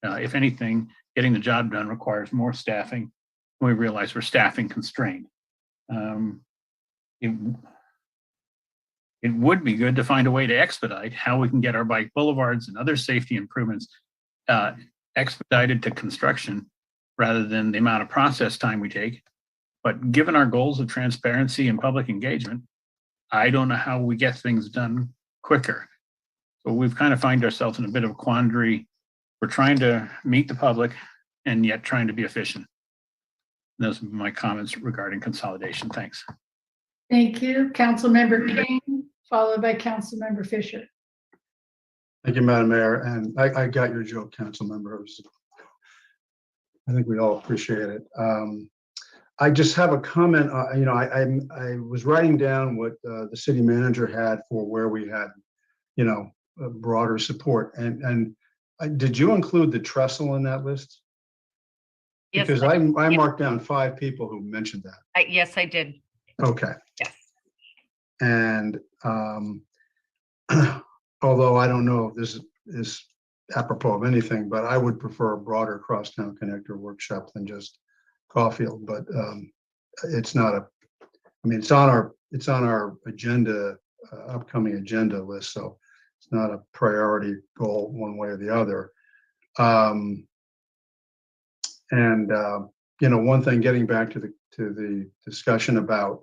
If anything, getting the job done requires more staffing. We realize we're staffing constrained. It would be good to find a way to expedite how we can get our bike boulevards and other safety improvements expedited to construction rather than the amount of process time we take. But given our goals of transparency and public engagement, I don't know how we get things done quicker. So we've kind of find ourselves in a bit of a quandary. We're trying to meet the public and yet trying to be efficient. Those are my comments regarding consolidation. Thanks. Thank you. Councilmember King, followed by Councilmember Fisher. Thank you, Madam Mayor. And I got your joke, council members. I think we all appreciate it. I just have a comment. I was writing down what the city manager had for where we had, broader support. And did you include the trestle in that list? Yes, Because I marked down 5 people who mentioned that. Yes, I did. Okay. Yes. And although I don't know if this is apropos of anything, but I would prefer a broader crosstown connector workshop than just Caulfield. But it's not I mean, it's on our agenda, upcoming agenda list, so it's not a priority goal one way or the other. One thing, getting back to the discussion about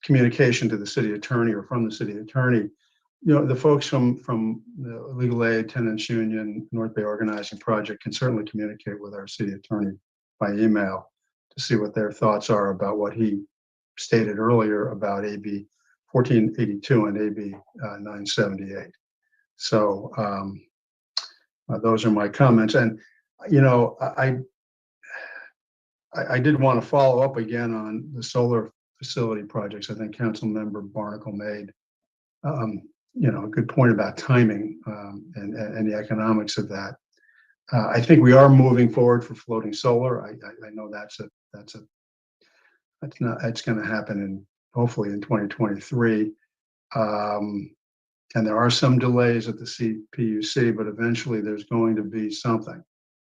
communication to the city attorney or from the city attorney, the folks from the Legal Aid, Tenants Union, North Bay Organizing Project can certainly communicate with our city attorney by email to see what their thoughts are about what he stated earlier about AB 1482 and AB 978. So those are my comments. And, I did want to follow up again on the solar facility projects. I think Councilmember Barnacle made, a good point about timing and the economics of that. I think we are moving forward for floating solar. I know it's going to happen hopefully in 2023. And there are some delays at the CPUC, but eventually there's going to be something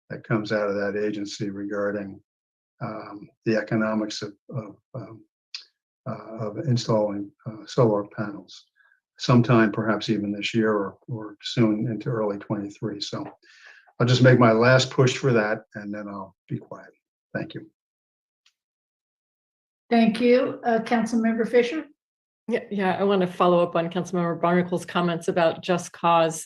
that comes out of that agency regarding the economics of installing solar panels, sometime perhaps even this year or soon into early 23. So I'll just make my last push for that, and then I'll be quiet. Thank you. Thank you. Councilmember Fisher? Yeah, I want to follow up on Councilmember Barnacle's comments about just cause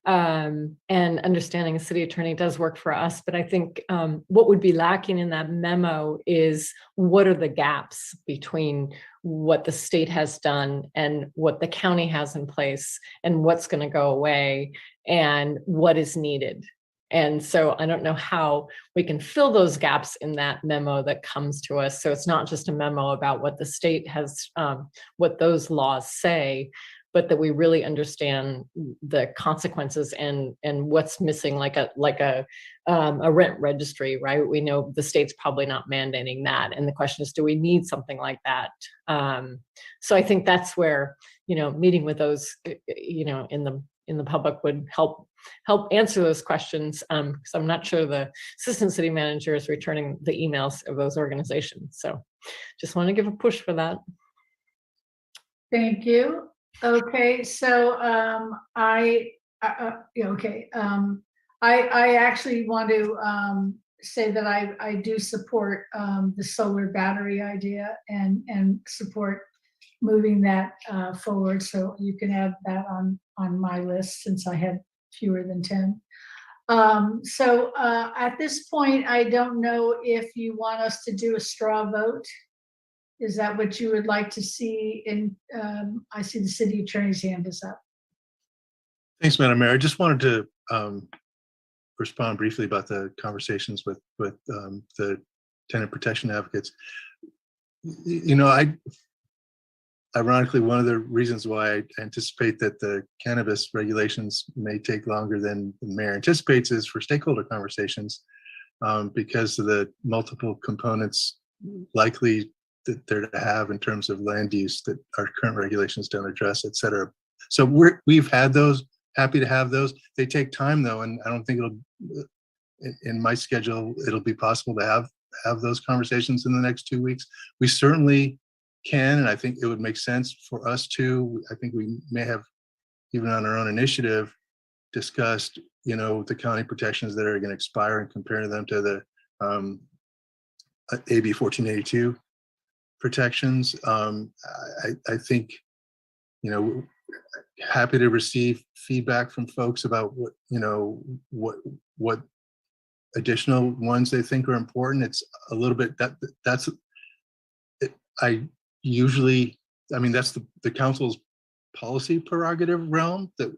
and understanding a city attorney does work for us. But I think what would be lacking in that memo is what are the gaps between what the state has done and what the county has in place and what's going to go away and what is needed. And so I don't know how we can fill those gaps in that memo that comes to us. So it's not just a memo about what the state has, what those laws say, but that we really understand the consequences and what's missing, like a rent registry, right? We know the state's probably not mandating that, and the question is, do we need something like that? So I think that's where meeting with those in the public would help answer those questions, because I'm not sure the assistant city manager is returning the emails of those organizations. So just want to give a push for that. Thank you. Okay, so I actually want to say that I do support the solar battery idea and support moving that forward. So you can add that on my list since I had fewer than 10. So at this point, I don't know if you want us to do a straw vote. Is that what you would like to see? I see the city attorney's hand is up. Thanks, Madam Mayor. I just wanted to respond briefly about the conversations with the tenant protection advocates. Ironically, one of the reasons why I anticipate that the cannabis regulations may take longer than the mayor anticipates is for stakeholder conversations, because of the multiple components likely that they're to have in terms of land use that our current regulations don't address, et cetera. So we've had those, happy to have those. They take time though, and I don't think in my schedule, it'll be possible to have those conversations in the next 2 weeks. We certainly can, and I think it would make sense for us to. I think we may have, even on our own initiative, discussed, the county protections that are going to expire and compare them to the AB 1482 protections. I think, happy to receive feedback from folks about what additional ones they think are important. It's a little bit that's the council's policy prerogative realm that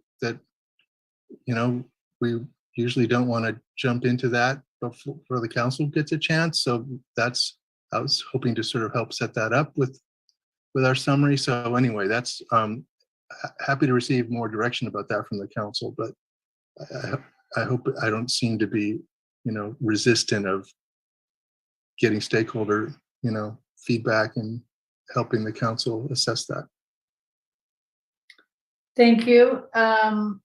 we usually don't want to jump into that before the council gets a chance. So I was hoping to sort of help set that up with our summary. So anyway, that's happy to receive more direction about that from the council, but I hope I don't seem to be, resistant of getting stakeholder, feedback and helping the council assess that. Thank you. I'll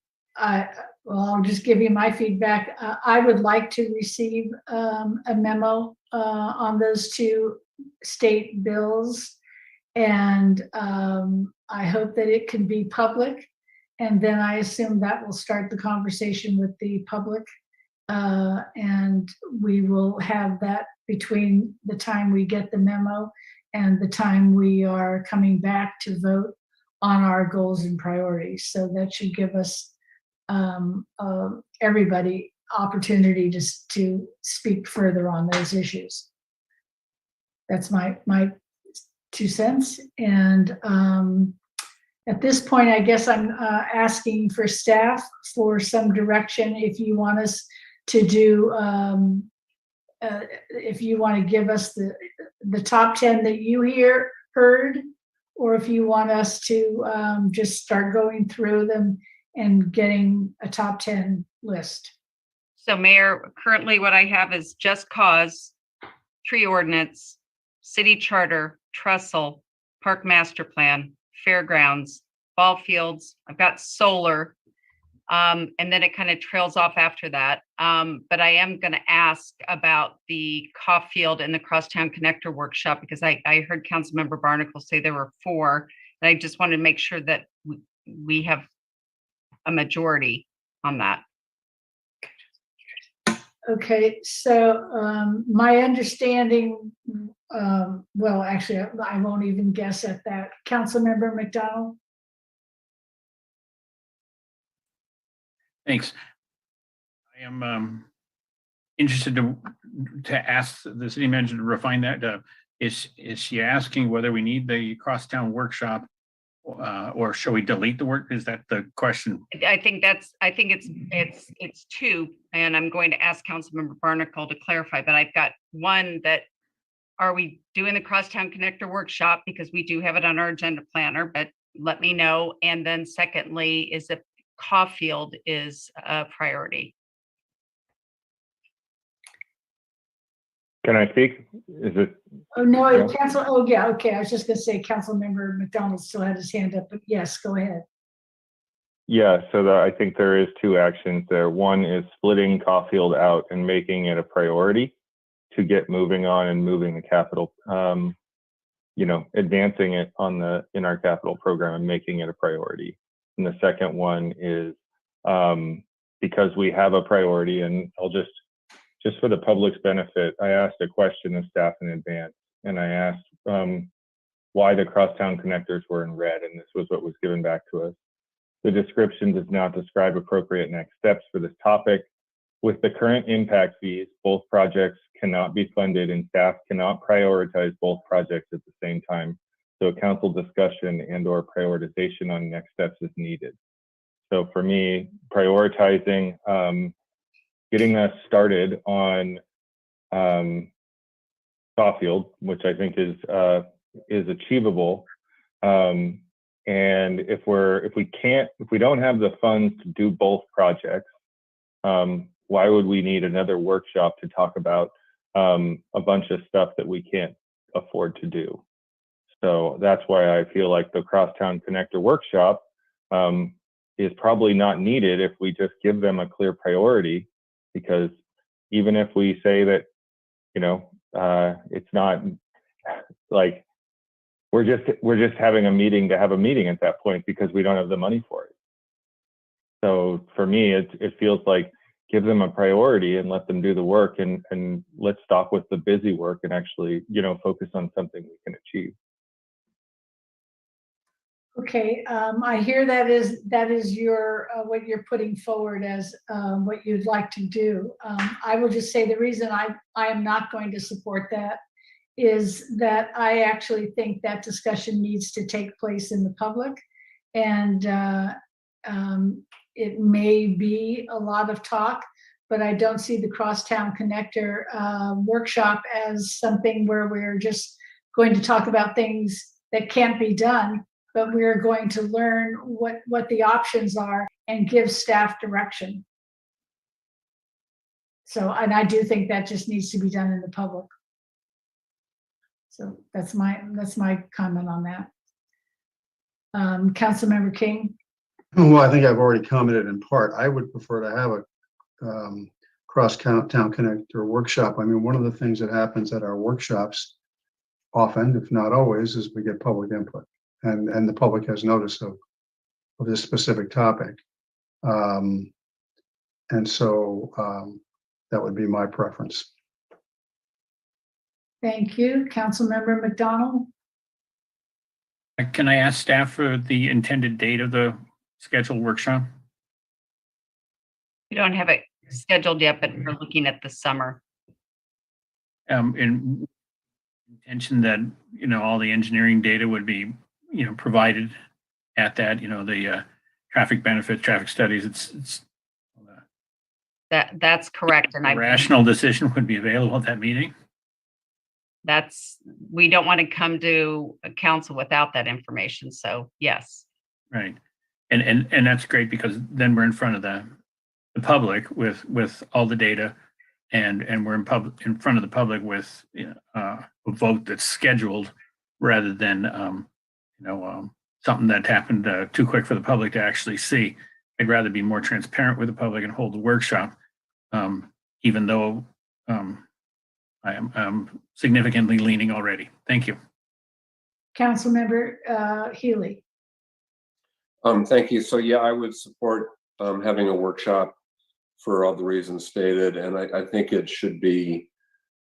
just give you my feedback. I would like to receive a memo on those two state bills. And I hope that it can be public. And then I assume that will start the conversation with the public. And we will have that between the time we get the memo and the time we are coming back to vote on our goals and priorities. So that should give us everybody opportunity to speak further on those issues. That's my 2 cents. And at this point, I guess I'm asking for staff for some direction. If you want us to do, if you want to give us the top 10 that you heard, or if you want us to just start going through them and getting a top 10 list. So Mayor, currently what I have is just cause, tree ordinance, city charter, trestle, park master plan, fairgrounds, ball fields. I've got solar. And then it kind of trails off after that. But I am going to ask about the Caulfield and the Crosstown Connector Workshop, because I heard Councilmember Barnacle say there were 4. And I just wanted to make sure that we have a majority on that. Okay, so my understanding, well, actually, I won't even guess at that. Councilmember McDonald? Thanks. I am interested to ask the city manager to refine that. Is she asking whether we need the crosstown workshop, or shall we delete the work? Is that the question? I think it's 2, and I'm going to ask Councilmember Barnacle to clarify. But I've got one that, are we doing the Crosstown Connector Workshop, because we do have it on our agenda planner, but let me know. And then secondly, is if Caulfield is a priority. Can I speak? Is it? Oh, no, Council. Oh, yeah. Okay. I was just going to say Councilmember McDonald still had his hand up, but yes, go ahead. Yeah, so I think there is 2 actions there. One is splitting Caulfield out and making it a priority to get moving on and moving the capital, advancing it in our capital program and making it a priority. And the second one is because we have a priority, and I'll just for the public's benefit, I asked a question of staff in advance, and I asked why the crosstown connectors were in red, and this was what was given back to us. The description does not describe appropriate next steps for this topic. With the current impact fees, both projects cannot be funded, and staff cannot prioritize both projects at the same time. So council discussion and/or prioritization on next steps is needed. So for me, prioritizing, getting us started on Caulfield, which I think is achievable. And if we don't have the funds to do both projects, why would we need another workshop to talk about a bunch of stuff that we can't afford to do? So that's why I feel like the Crosstown Connector Workshop is probably not needed if we just give them a clear priority, because even if we say that, it's not like we're just having a meeting to have a meeting at that point because we don't have the money for it. So for me, it feels like give them a priority and let them do the work, and let's stop with the busy work and actually, focus on something we can achieve. Okay, I hear that is your what you're putting forward as what you'd like to do. I will just say the reason I am not going to support that is that I actually think that discussion needs to take place in the public, and it may be a lot of talk, but I don't see the Crosstown Connector workshop as something where we're just going to talk about things that can't be done, but we're going to learn what the options are and give staff direction. So, and I do think that just needs to be done in the public. So that's my comment on that. Councilmember King. Well, I think I've already commented in part. I would prefer to have a Crosstown Connector workshop. I mean, one of the things that happens at our workshops often, if not always, is we get public input, and the public has notice of this specific topic. And so that would be my preference. Thank you. Councilmember McDonald. Can I ask staff for the intended date of the scheduled workshop? We don't have it scheduled yet, but we're looking at the summer. In intention that, all the engineering data would be, provided at that, the traffic benefits, traffic studies, it's That's correct. And a rational decision would be available at that meeting. We don't want to come to a council without that information. So yes. Right. And that's great, because then we're in front of the public with all the data, and we're in front of the public with a vote that's scheduled, rather than something that happened too quick for the public to actually see. I'd rather be more transparent with the public and hold the workshop, even though I am significantly leaning already. Thank you. Councilmember Healy. Thank you. So yeah, I would support having a workshop for all the reasons stated, and I think it should be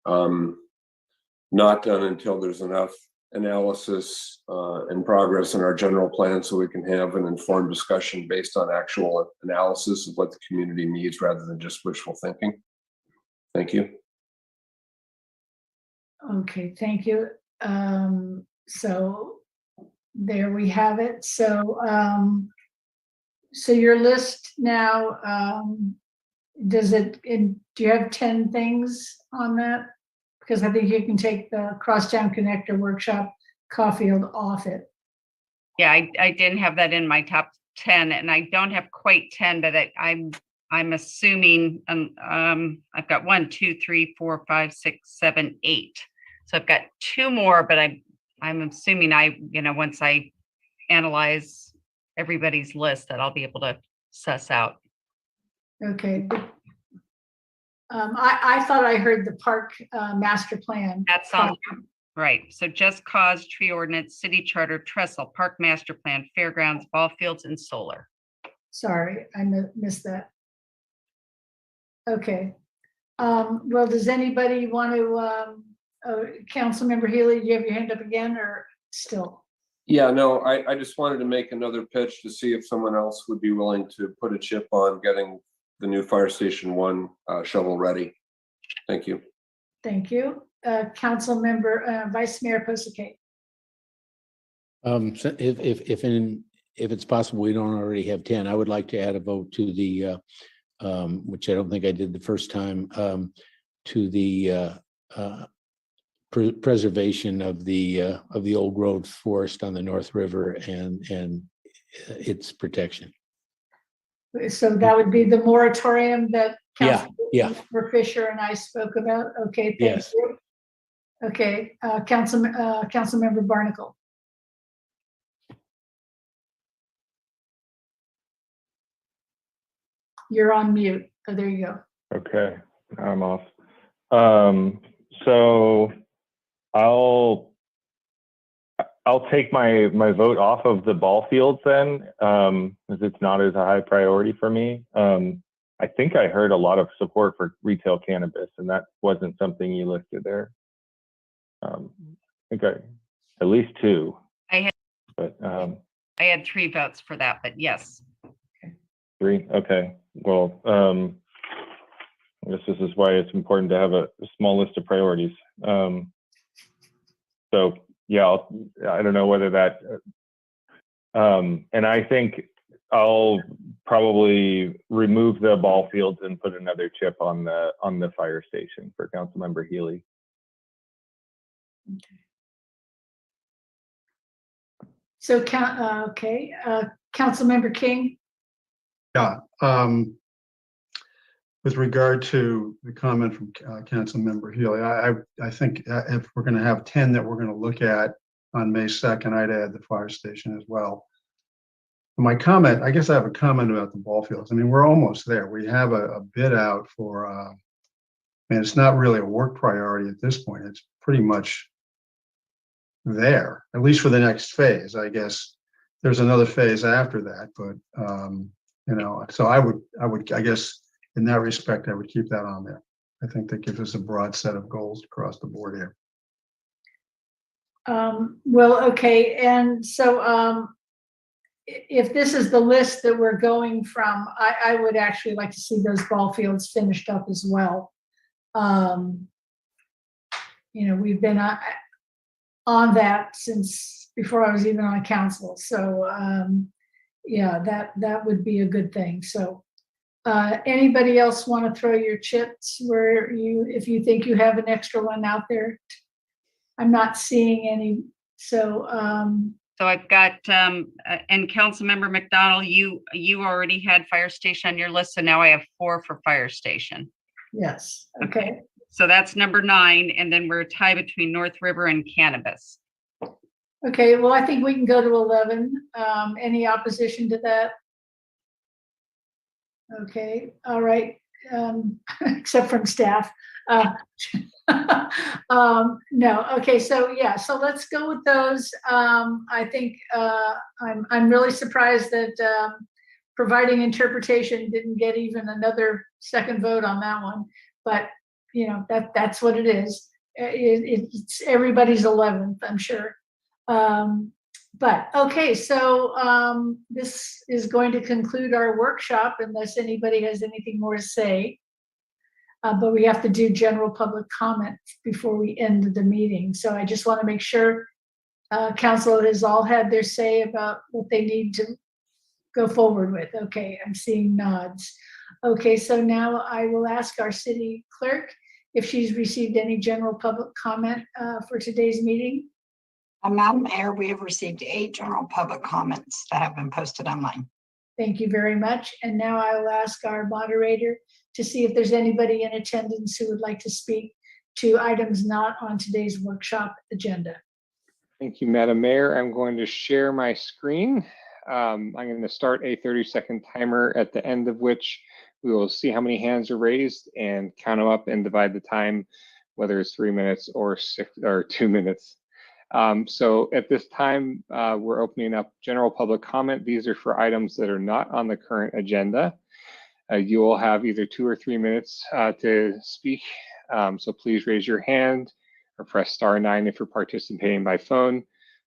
not done until there's enough analysis and progress in our general plan, so we can have an informed discussion based on actual analysis of what the community needs, rather than just wishful thinking. Thank you. Okay, thank you. So there we have it. So so your list now, do you have 10 things on that? Because I think you can take the Crosstown Connector Workshop Caulfield off it. Yeah, I didn't have that in my top 10, and I don't have quite 10, but I'm assuming I've got 1, 2, 3, 4, 5, 6, 7, 8. So I've got 2 more, but I'm assuming once I analyze everybody's list, that I'll be able to suss out. Okay. I thought I heard the park master plan. That sounds right. So just cause, tree ordinance, city charter, trestle, park master plan, fairgrounds, ball fields, and solar. Sorry, I missed that. Okay. Well, does anybody want to, Councilmember Healy, do you have your hand up again, or still? Yeah, no, I just wanted to make another pitch to see if someone else would be willing to put a chip on getting the new Fire Station 1 shovel ready. Thank you. Thank you. Councilmember, Vice Mayor Posake. So if it's possible, we don't already have 10, I would like to add a vote to the, which I don't think I did the first time, to the preservation of the old growth forest on the North River and its protection. So that would be the moratorium that Yeah. Councilmember Fisher and I spoke about. Okay, thank you. Okay, Councilmember Barnacle. You're on mute. Oh, there you go. Okay, I'm off. So I'll take my vote off of the ball fields then, because it's not as a high priority for me. I think I heard a lot of support for retail cannabis, and that wasn't something you listed there. I think at least 2. I had 3 votes for that, but yes. 3. Okay. Well, I guess this is why it's important to have a small list of priorities. So yeah, I don't know whether that, and I think I'll probably remove the ball fields and put another chip on the fire station for Councilmember Healy. Okay. So okay, Councilmember King. Yeah. With regard to the comment from Councilmember Healy, I think if we're going to have 10 that we're going to look at on May 2nd, I'd add the fire station as well. My comment, I guess I have a comment about the ball fields. I mean, we're almost there. We have a bid out for, and it's not really a work priority at this point. It's pretty much there, at least for the next phase. I guess there's another phase after that, but you know, so I guess in that respect, I would keep that on there. I think that gives us a broad set of goals across the board here. Well, okay, and so if this is the list that we're going from, I would actually like to see those ball fields finished up as well. You know, we've been on that since before I was even on council. So yeah, that would be a good thing. So anybody else want to throw your chips where if you think you have an extra one out there? I'm not seeing any. So so I've got and Councilmember McDonald, you already had fire station on your list, so now I have 4 for fire station. Yes. Okay. So that's number 9, and then we're a tie between North River and cannabis. Okay, well, I think we can go to 11. Any opposition to that? Okay, all right, except from staff. No, okay, so yeah, so let's go with those. I think I'm really surprised that providing interpretation didn't get even another second vote on that one, but you know, that's what it is. It's everybody's 11th, I'm sure. But okay, so this is going to conclude our workshop unless anybody has anything more to say. But we have to do general public comment before we end the meeting. So I just want to make sure council has all had their say about what they need to go forward with. Okay, I'm seeing nods. Okay, so now I will ask our city clerk if she's received any general public comment for today's meeting. Madam Mayor, we have received 8 general public comments that have been posted online. Thank you very much. And now I will ask our moderator to see if there's anybody in attendance who would like to speak to items not on today's workshop agenda. Thank you, Madam Mayor. I'm going to share my screen. I'm going to start a 30-second timer, at the end of which we will see how many hands are raised and count them up and divide the time, whether it's 3 minutes or 2 minutes. So at this time, we're opening up general public comment. These are for items that are not on the current agenda. You will have either 2 or 3 minutes to speak. So please raise your hand or press *9 if you're participating by phone.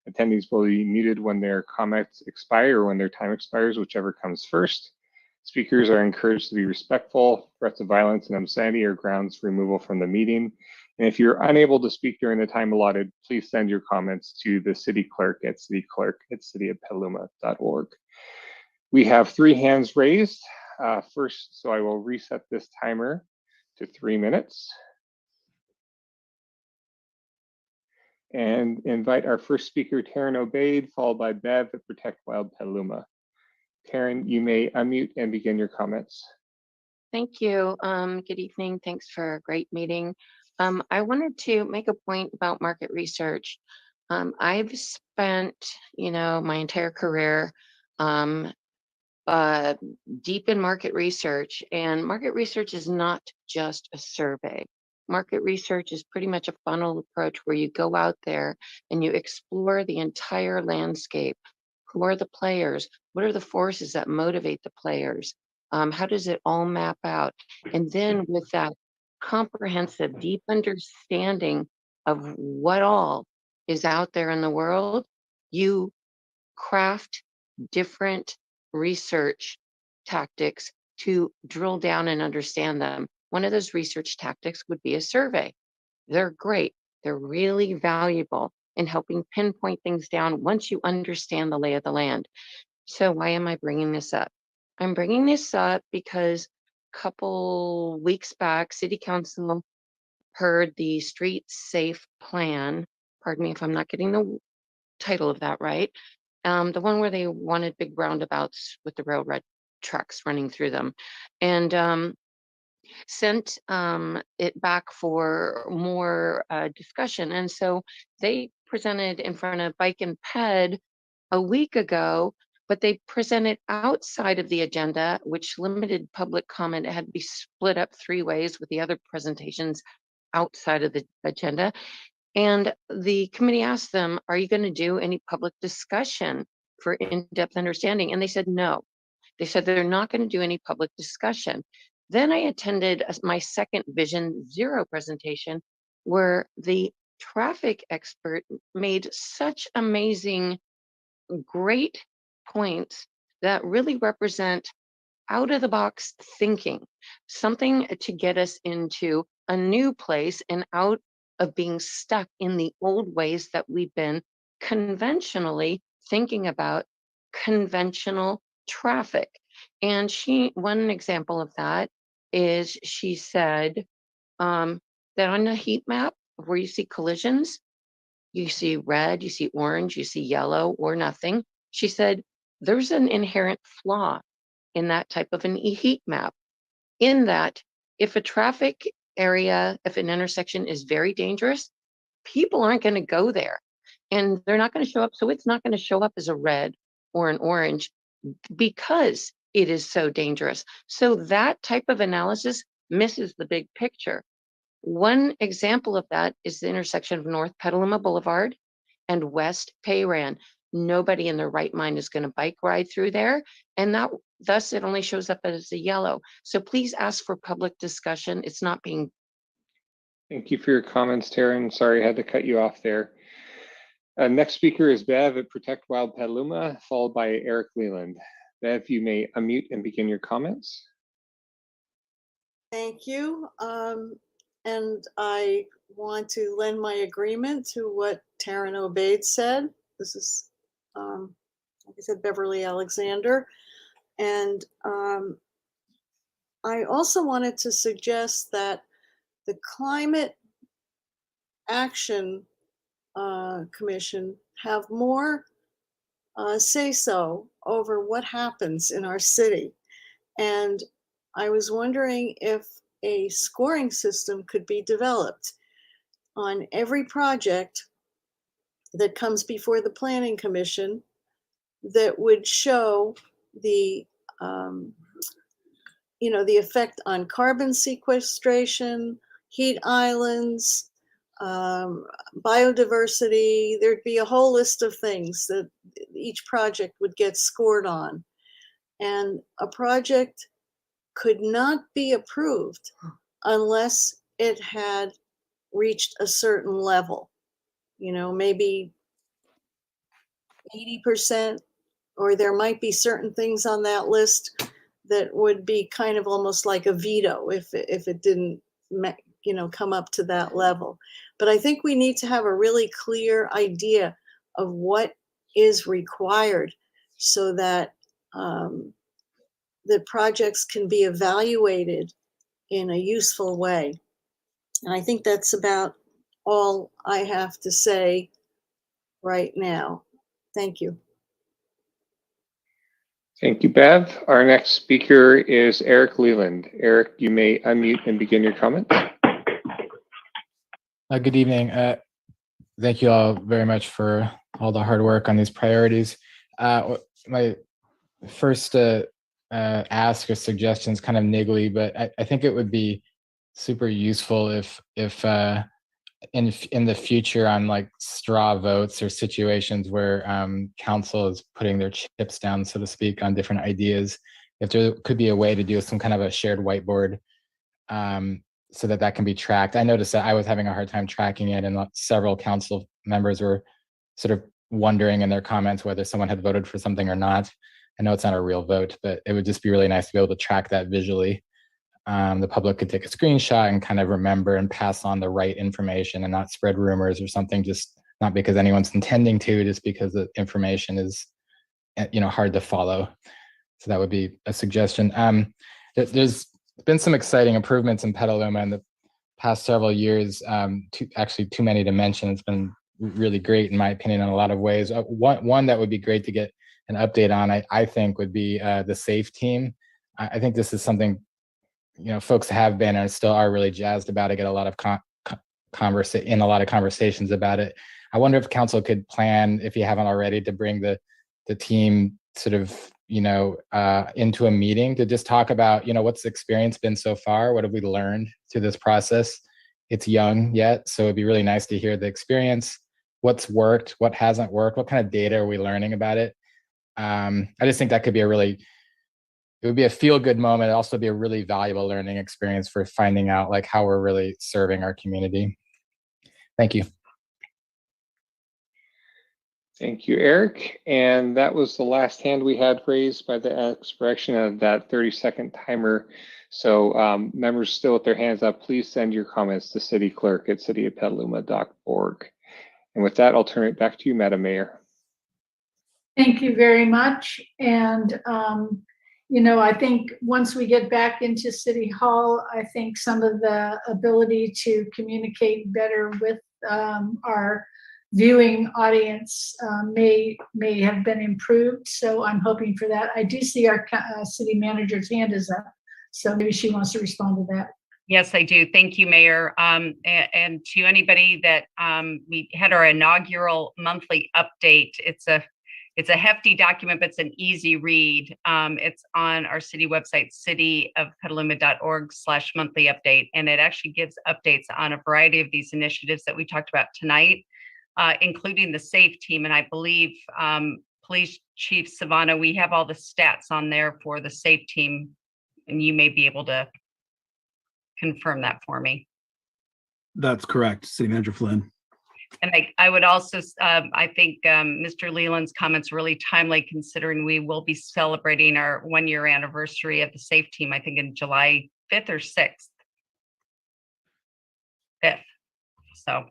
Attendees will be muted when their comments expire or when their time expires, whichever comes first. Speakers are encouraged to be respectful. Threats of violence and obscenity are grounds for removal from the meeting. And if you're unable to speak during the time allotted, please send your comments to the city clerk at cityclerk@cityofpetaluma.org. We have 3 hands raised. First, so I will reset this timer to 3 minutes. And invite our first speaker, Taryn Obaid, followed by Bev at Protect Wild Petaluma. Taryn, you may unmute and begin your comments. Thank you. Good evening. Thanks for a great meeting. I wanted to make a point about market research. I've spent, my entire career deep in market research, and market research is not just a survey. Market research is pretty much a funnel approach where you go out there and you explore the entire landscape. Who are the players? What are the forces that motivate the players? How does it all map out? And then with that comprehensive, deep understanding of what all is out there in the world, you craft different research tactics to drill down and understand them. One of those research tactics would be a survey. They're great. They're really valuable in helping pinpoint things down once you understand the lay of the land. So why am I bringing this up? I'm bringing this up because a couple weeks back, City Council heard the Street Safe Plan. Pardon me if I'm not getting the title of that right. The one where they wanted big roundabouts with the railroad tracks running through them, and sent it back for more discussion. And so they presented in front of Bike and Ped a week ago, but they presented outside of the agenda, which limited public comment. It had to be split up 3 ways with the other presentations outside of the agenda. And the committee asked them, are you going to do any public discussion for in-depth understanding? And they said no. They said they're not going to do any public discussion. Then I attended my second Vision Zero presentation where the traffic expert made such amazing, great points that really represent out of the box thinking, something to get us into a new place and out of being stuck in the old ways that we've been conventionally thinking about conventional traffic. And one example of that is she said that on a heat map where you see collisions, you see red, you see orange, you see yellow or nothing. She said there's an inherent flaw in that type of an heat map, in that if a traffic area, if an intersection is very dangerous, people aren't going to go there and they're not going to show up. So it's not going to show up as a red or an orange because it is so dangerous. So that type of analysis misses the big picture. One example of that is the intersection of North Petaluma Boulevard and West Payran. Nobody in their right mind is going to bike ride through there, and that thus it only shows up as a yellow. So please ask for public discussion. It's not being. Thank you for your comments, Taryn. Sorry I had to cut you off there. Next speaker is Bev at Protect Wild Petaluma, followed by Eric Leland. Bev, you may unmute and begin your comments. Thank you. And I want to lend my agreement to what Taryn Obaid said. This is, like I said, Beverly Alexander. And I also wanted to suggest that the Climate Action Commission have more say-so over what happens in our city. And I was wondering if a scoring system could be developed on every project that comes before the Planning Commission that would show the, the effect on carbon sequestration, heat islands, biodiversity. There'd be a whole list of things that each project would get scored on. And a project could not be approved unless it had reached a certain level, maybe 80%, or there might be certain things on that list that would be kind of almost like a veto if it didn't, come up to that level. But I think we need to have a really clear idea of what is required so that that projects can be evaluated in a useful way. And I think that's about all I have to say right now. Thank you. Thank you, Bev. Our next speaker is Eric Leland. Eric, you may unmute and begin your comments. Good evening. Thank you all very much for all the hard work on these priorities. My first ask or suggestion is kind of niggly, but I think it would be super useful if in the future on like straw votes or situations where council is putting their chips down, so to speak, on different ideas, if there could be a way to do some kind of a shared whiteboard so that can be tracked. I noticed that I was having a hard time tracking it, and several council members were sort of wondering in their comments whether someone had voted for something or not. I know it's not a real vote, but it would just be really nice to be able to track that visually. The public could take a screenshot and kind of remember and pass on the right information and not spread rumors or something, just not because anyone's intending to, just because the information is, hard to follow. So that would be a suggestion. There's been some exciting improvements in Petaluma in the past several years, too many to mention. It's been really great in my opinion in a lot of ways. One that would be great to get an update on, I think, would be the SAFE team. I think this is something folks have been and still are really jazzed about. I get a lot of conversations about it. I wonder if council could plan, if you haven't already, to bring the team sort of into a meeting to just talk about what's the experience been so far, what have we learned through this process, it's young yet. So it'd be really nice to hear the experience, what's worked, what hasn't worked, what kind of data are we learning about it. I just think that could be it would be a feel-good moment. It'd also be a really valuable learning experience for finding out like how we're really serving our community. Thank you. Thank you, Eric. And that was the last hand we had raised by the expiration of that 30-second timer. So members still with their hands up, please send your comments to cityclerk@cityofpetaluma.org. And with that, I'll turn it back to you, Madam Mayor. Thank you very much. And, I think once we get back into City Hall, I think some of the ability to communicate better with our viewing audience may have been improved. So I'm hoping for that. I do see our city manager's hand is up. So maybe she wants to respond to that. Yes, I do. Thank you, Mayor. And to anybody that we had our inaugural monthly update. It's a hefty document, but it's an easy read. It's on our city website, cityofpetaluma.org/monthly update. And it actually gives updates on a variety of these initiatives that we talked about tonight, including the SAFE team. And I believe Police Chief Savannah, we have all the stats on there for the SAFE team, and you may be able to confirm that for me. That's correct, City Manager Flynn. And I would also, I think Mr. Leland's comments are really timely, considering we will be celebrating our 1-year anniversary of the SAFE team, I think in July 5th or 6th. 5th. So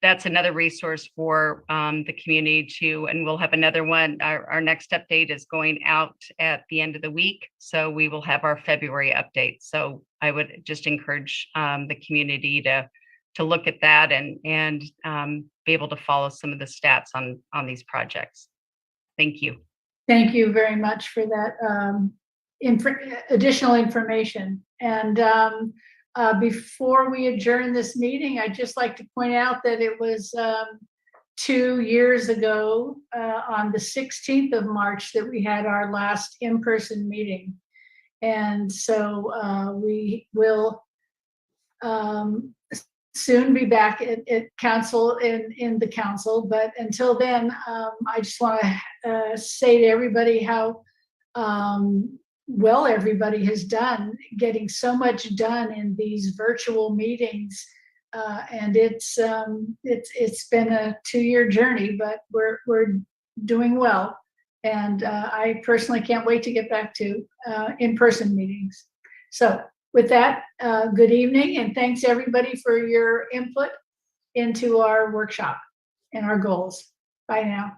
that's another resource for the community too. And we'll have another one. Our next update is going out at the end of the week. So we will have our February update. So I would just encourage the community to look at that and be able to follow some of the stats on these projects. Thank you. Thank you very much for that additional information. And before we adjourn this meeting, I'd just like to point out that it was 2 years ago on the 16th of March that we had our last in-person meeting. And so we will soon be back at council in the council. But until then, I just want to say to everybody how well everybody has done, getting so much done in these virtual meetings. And it's been a 2-year journey, but we're doing well. And I personally can't wait to get back to in-person meetings. So with that, good evening, and thanks everybody for your input into our workshop and our goals. Bye now.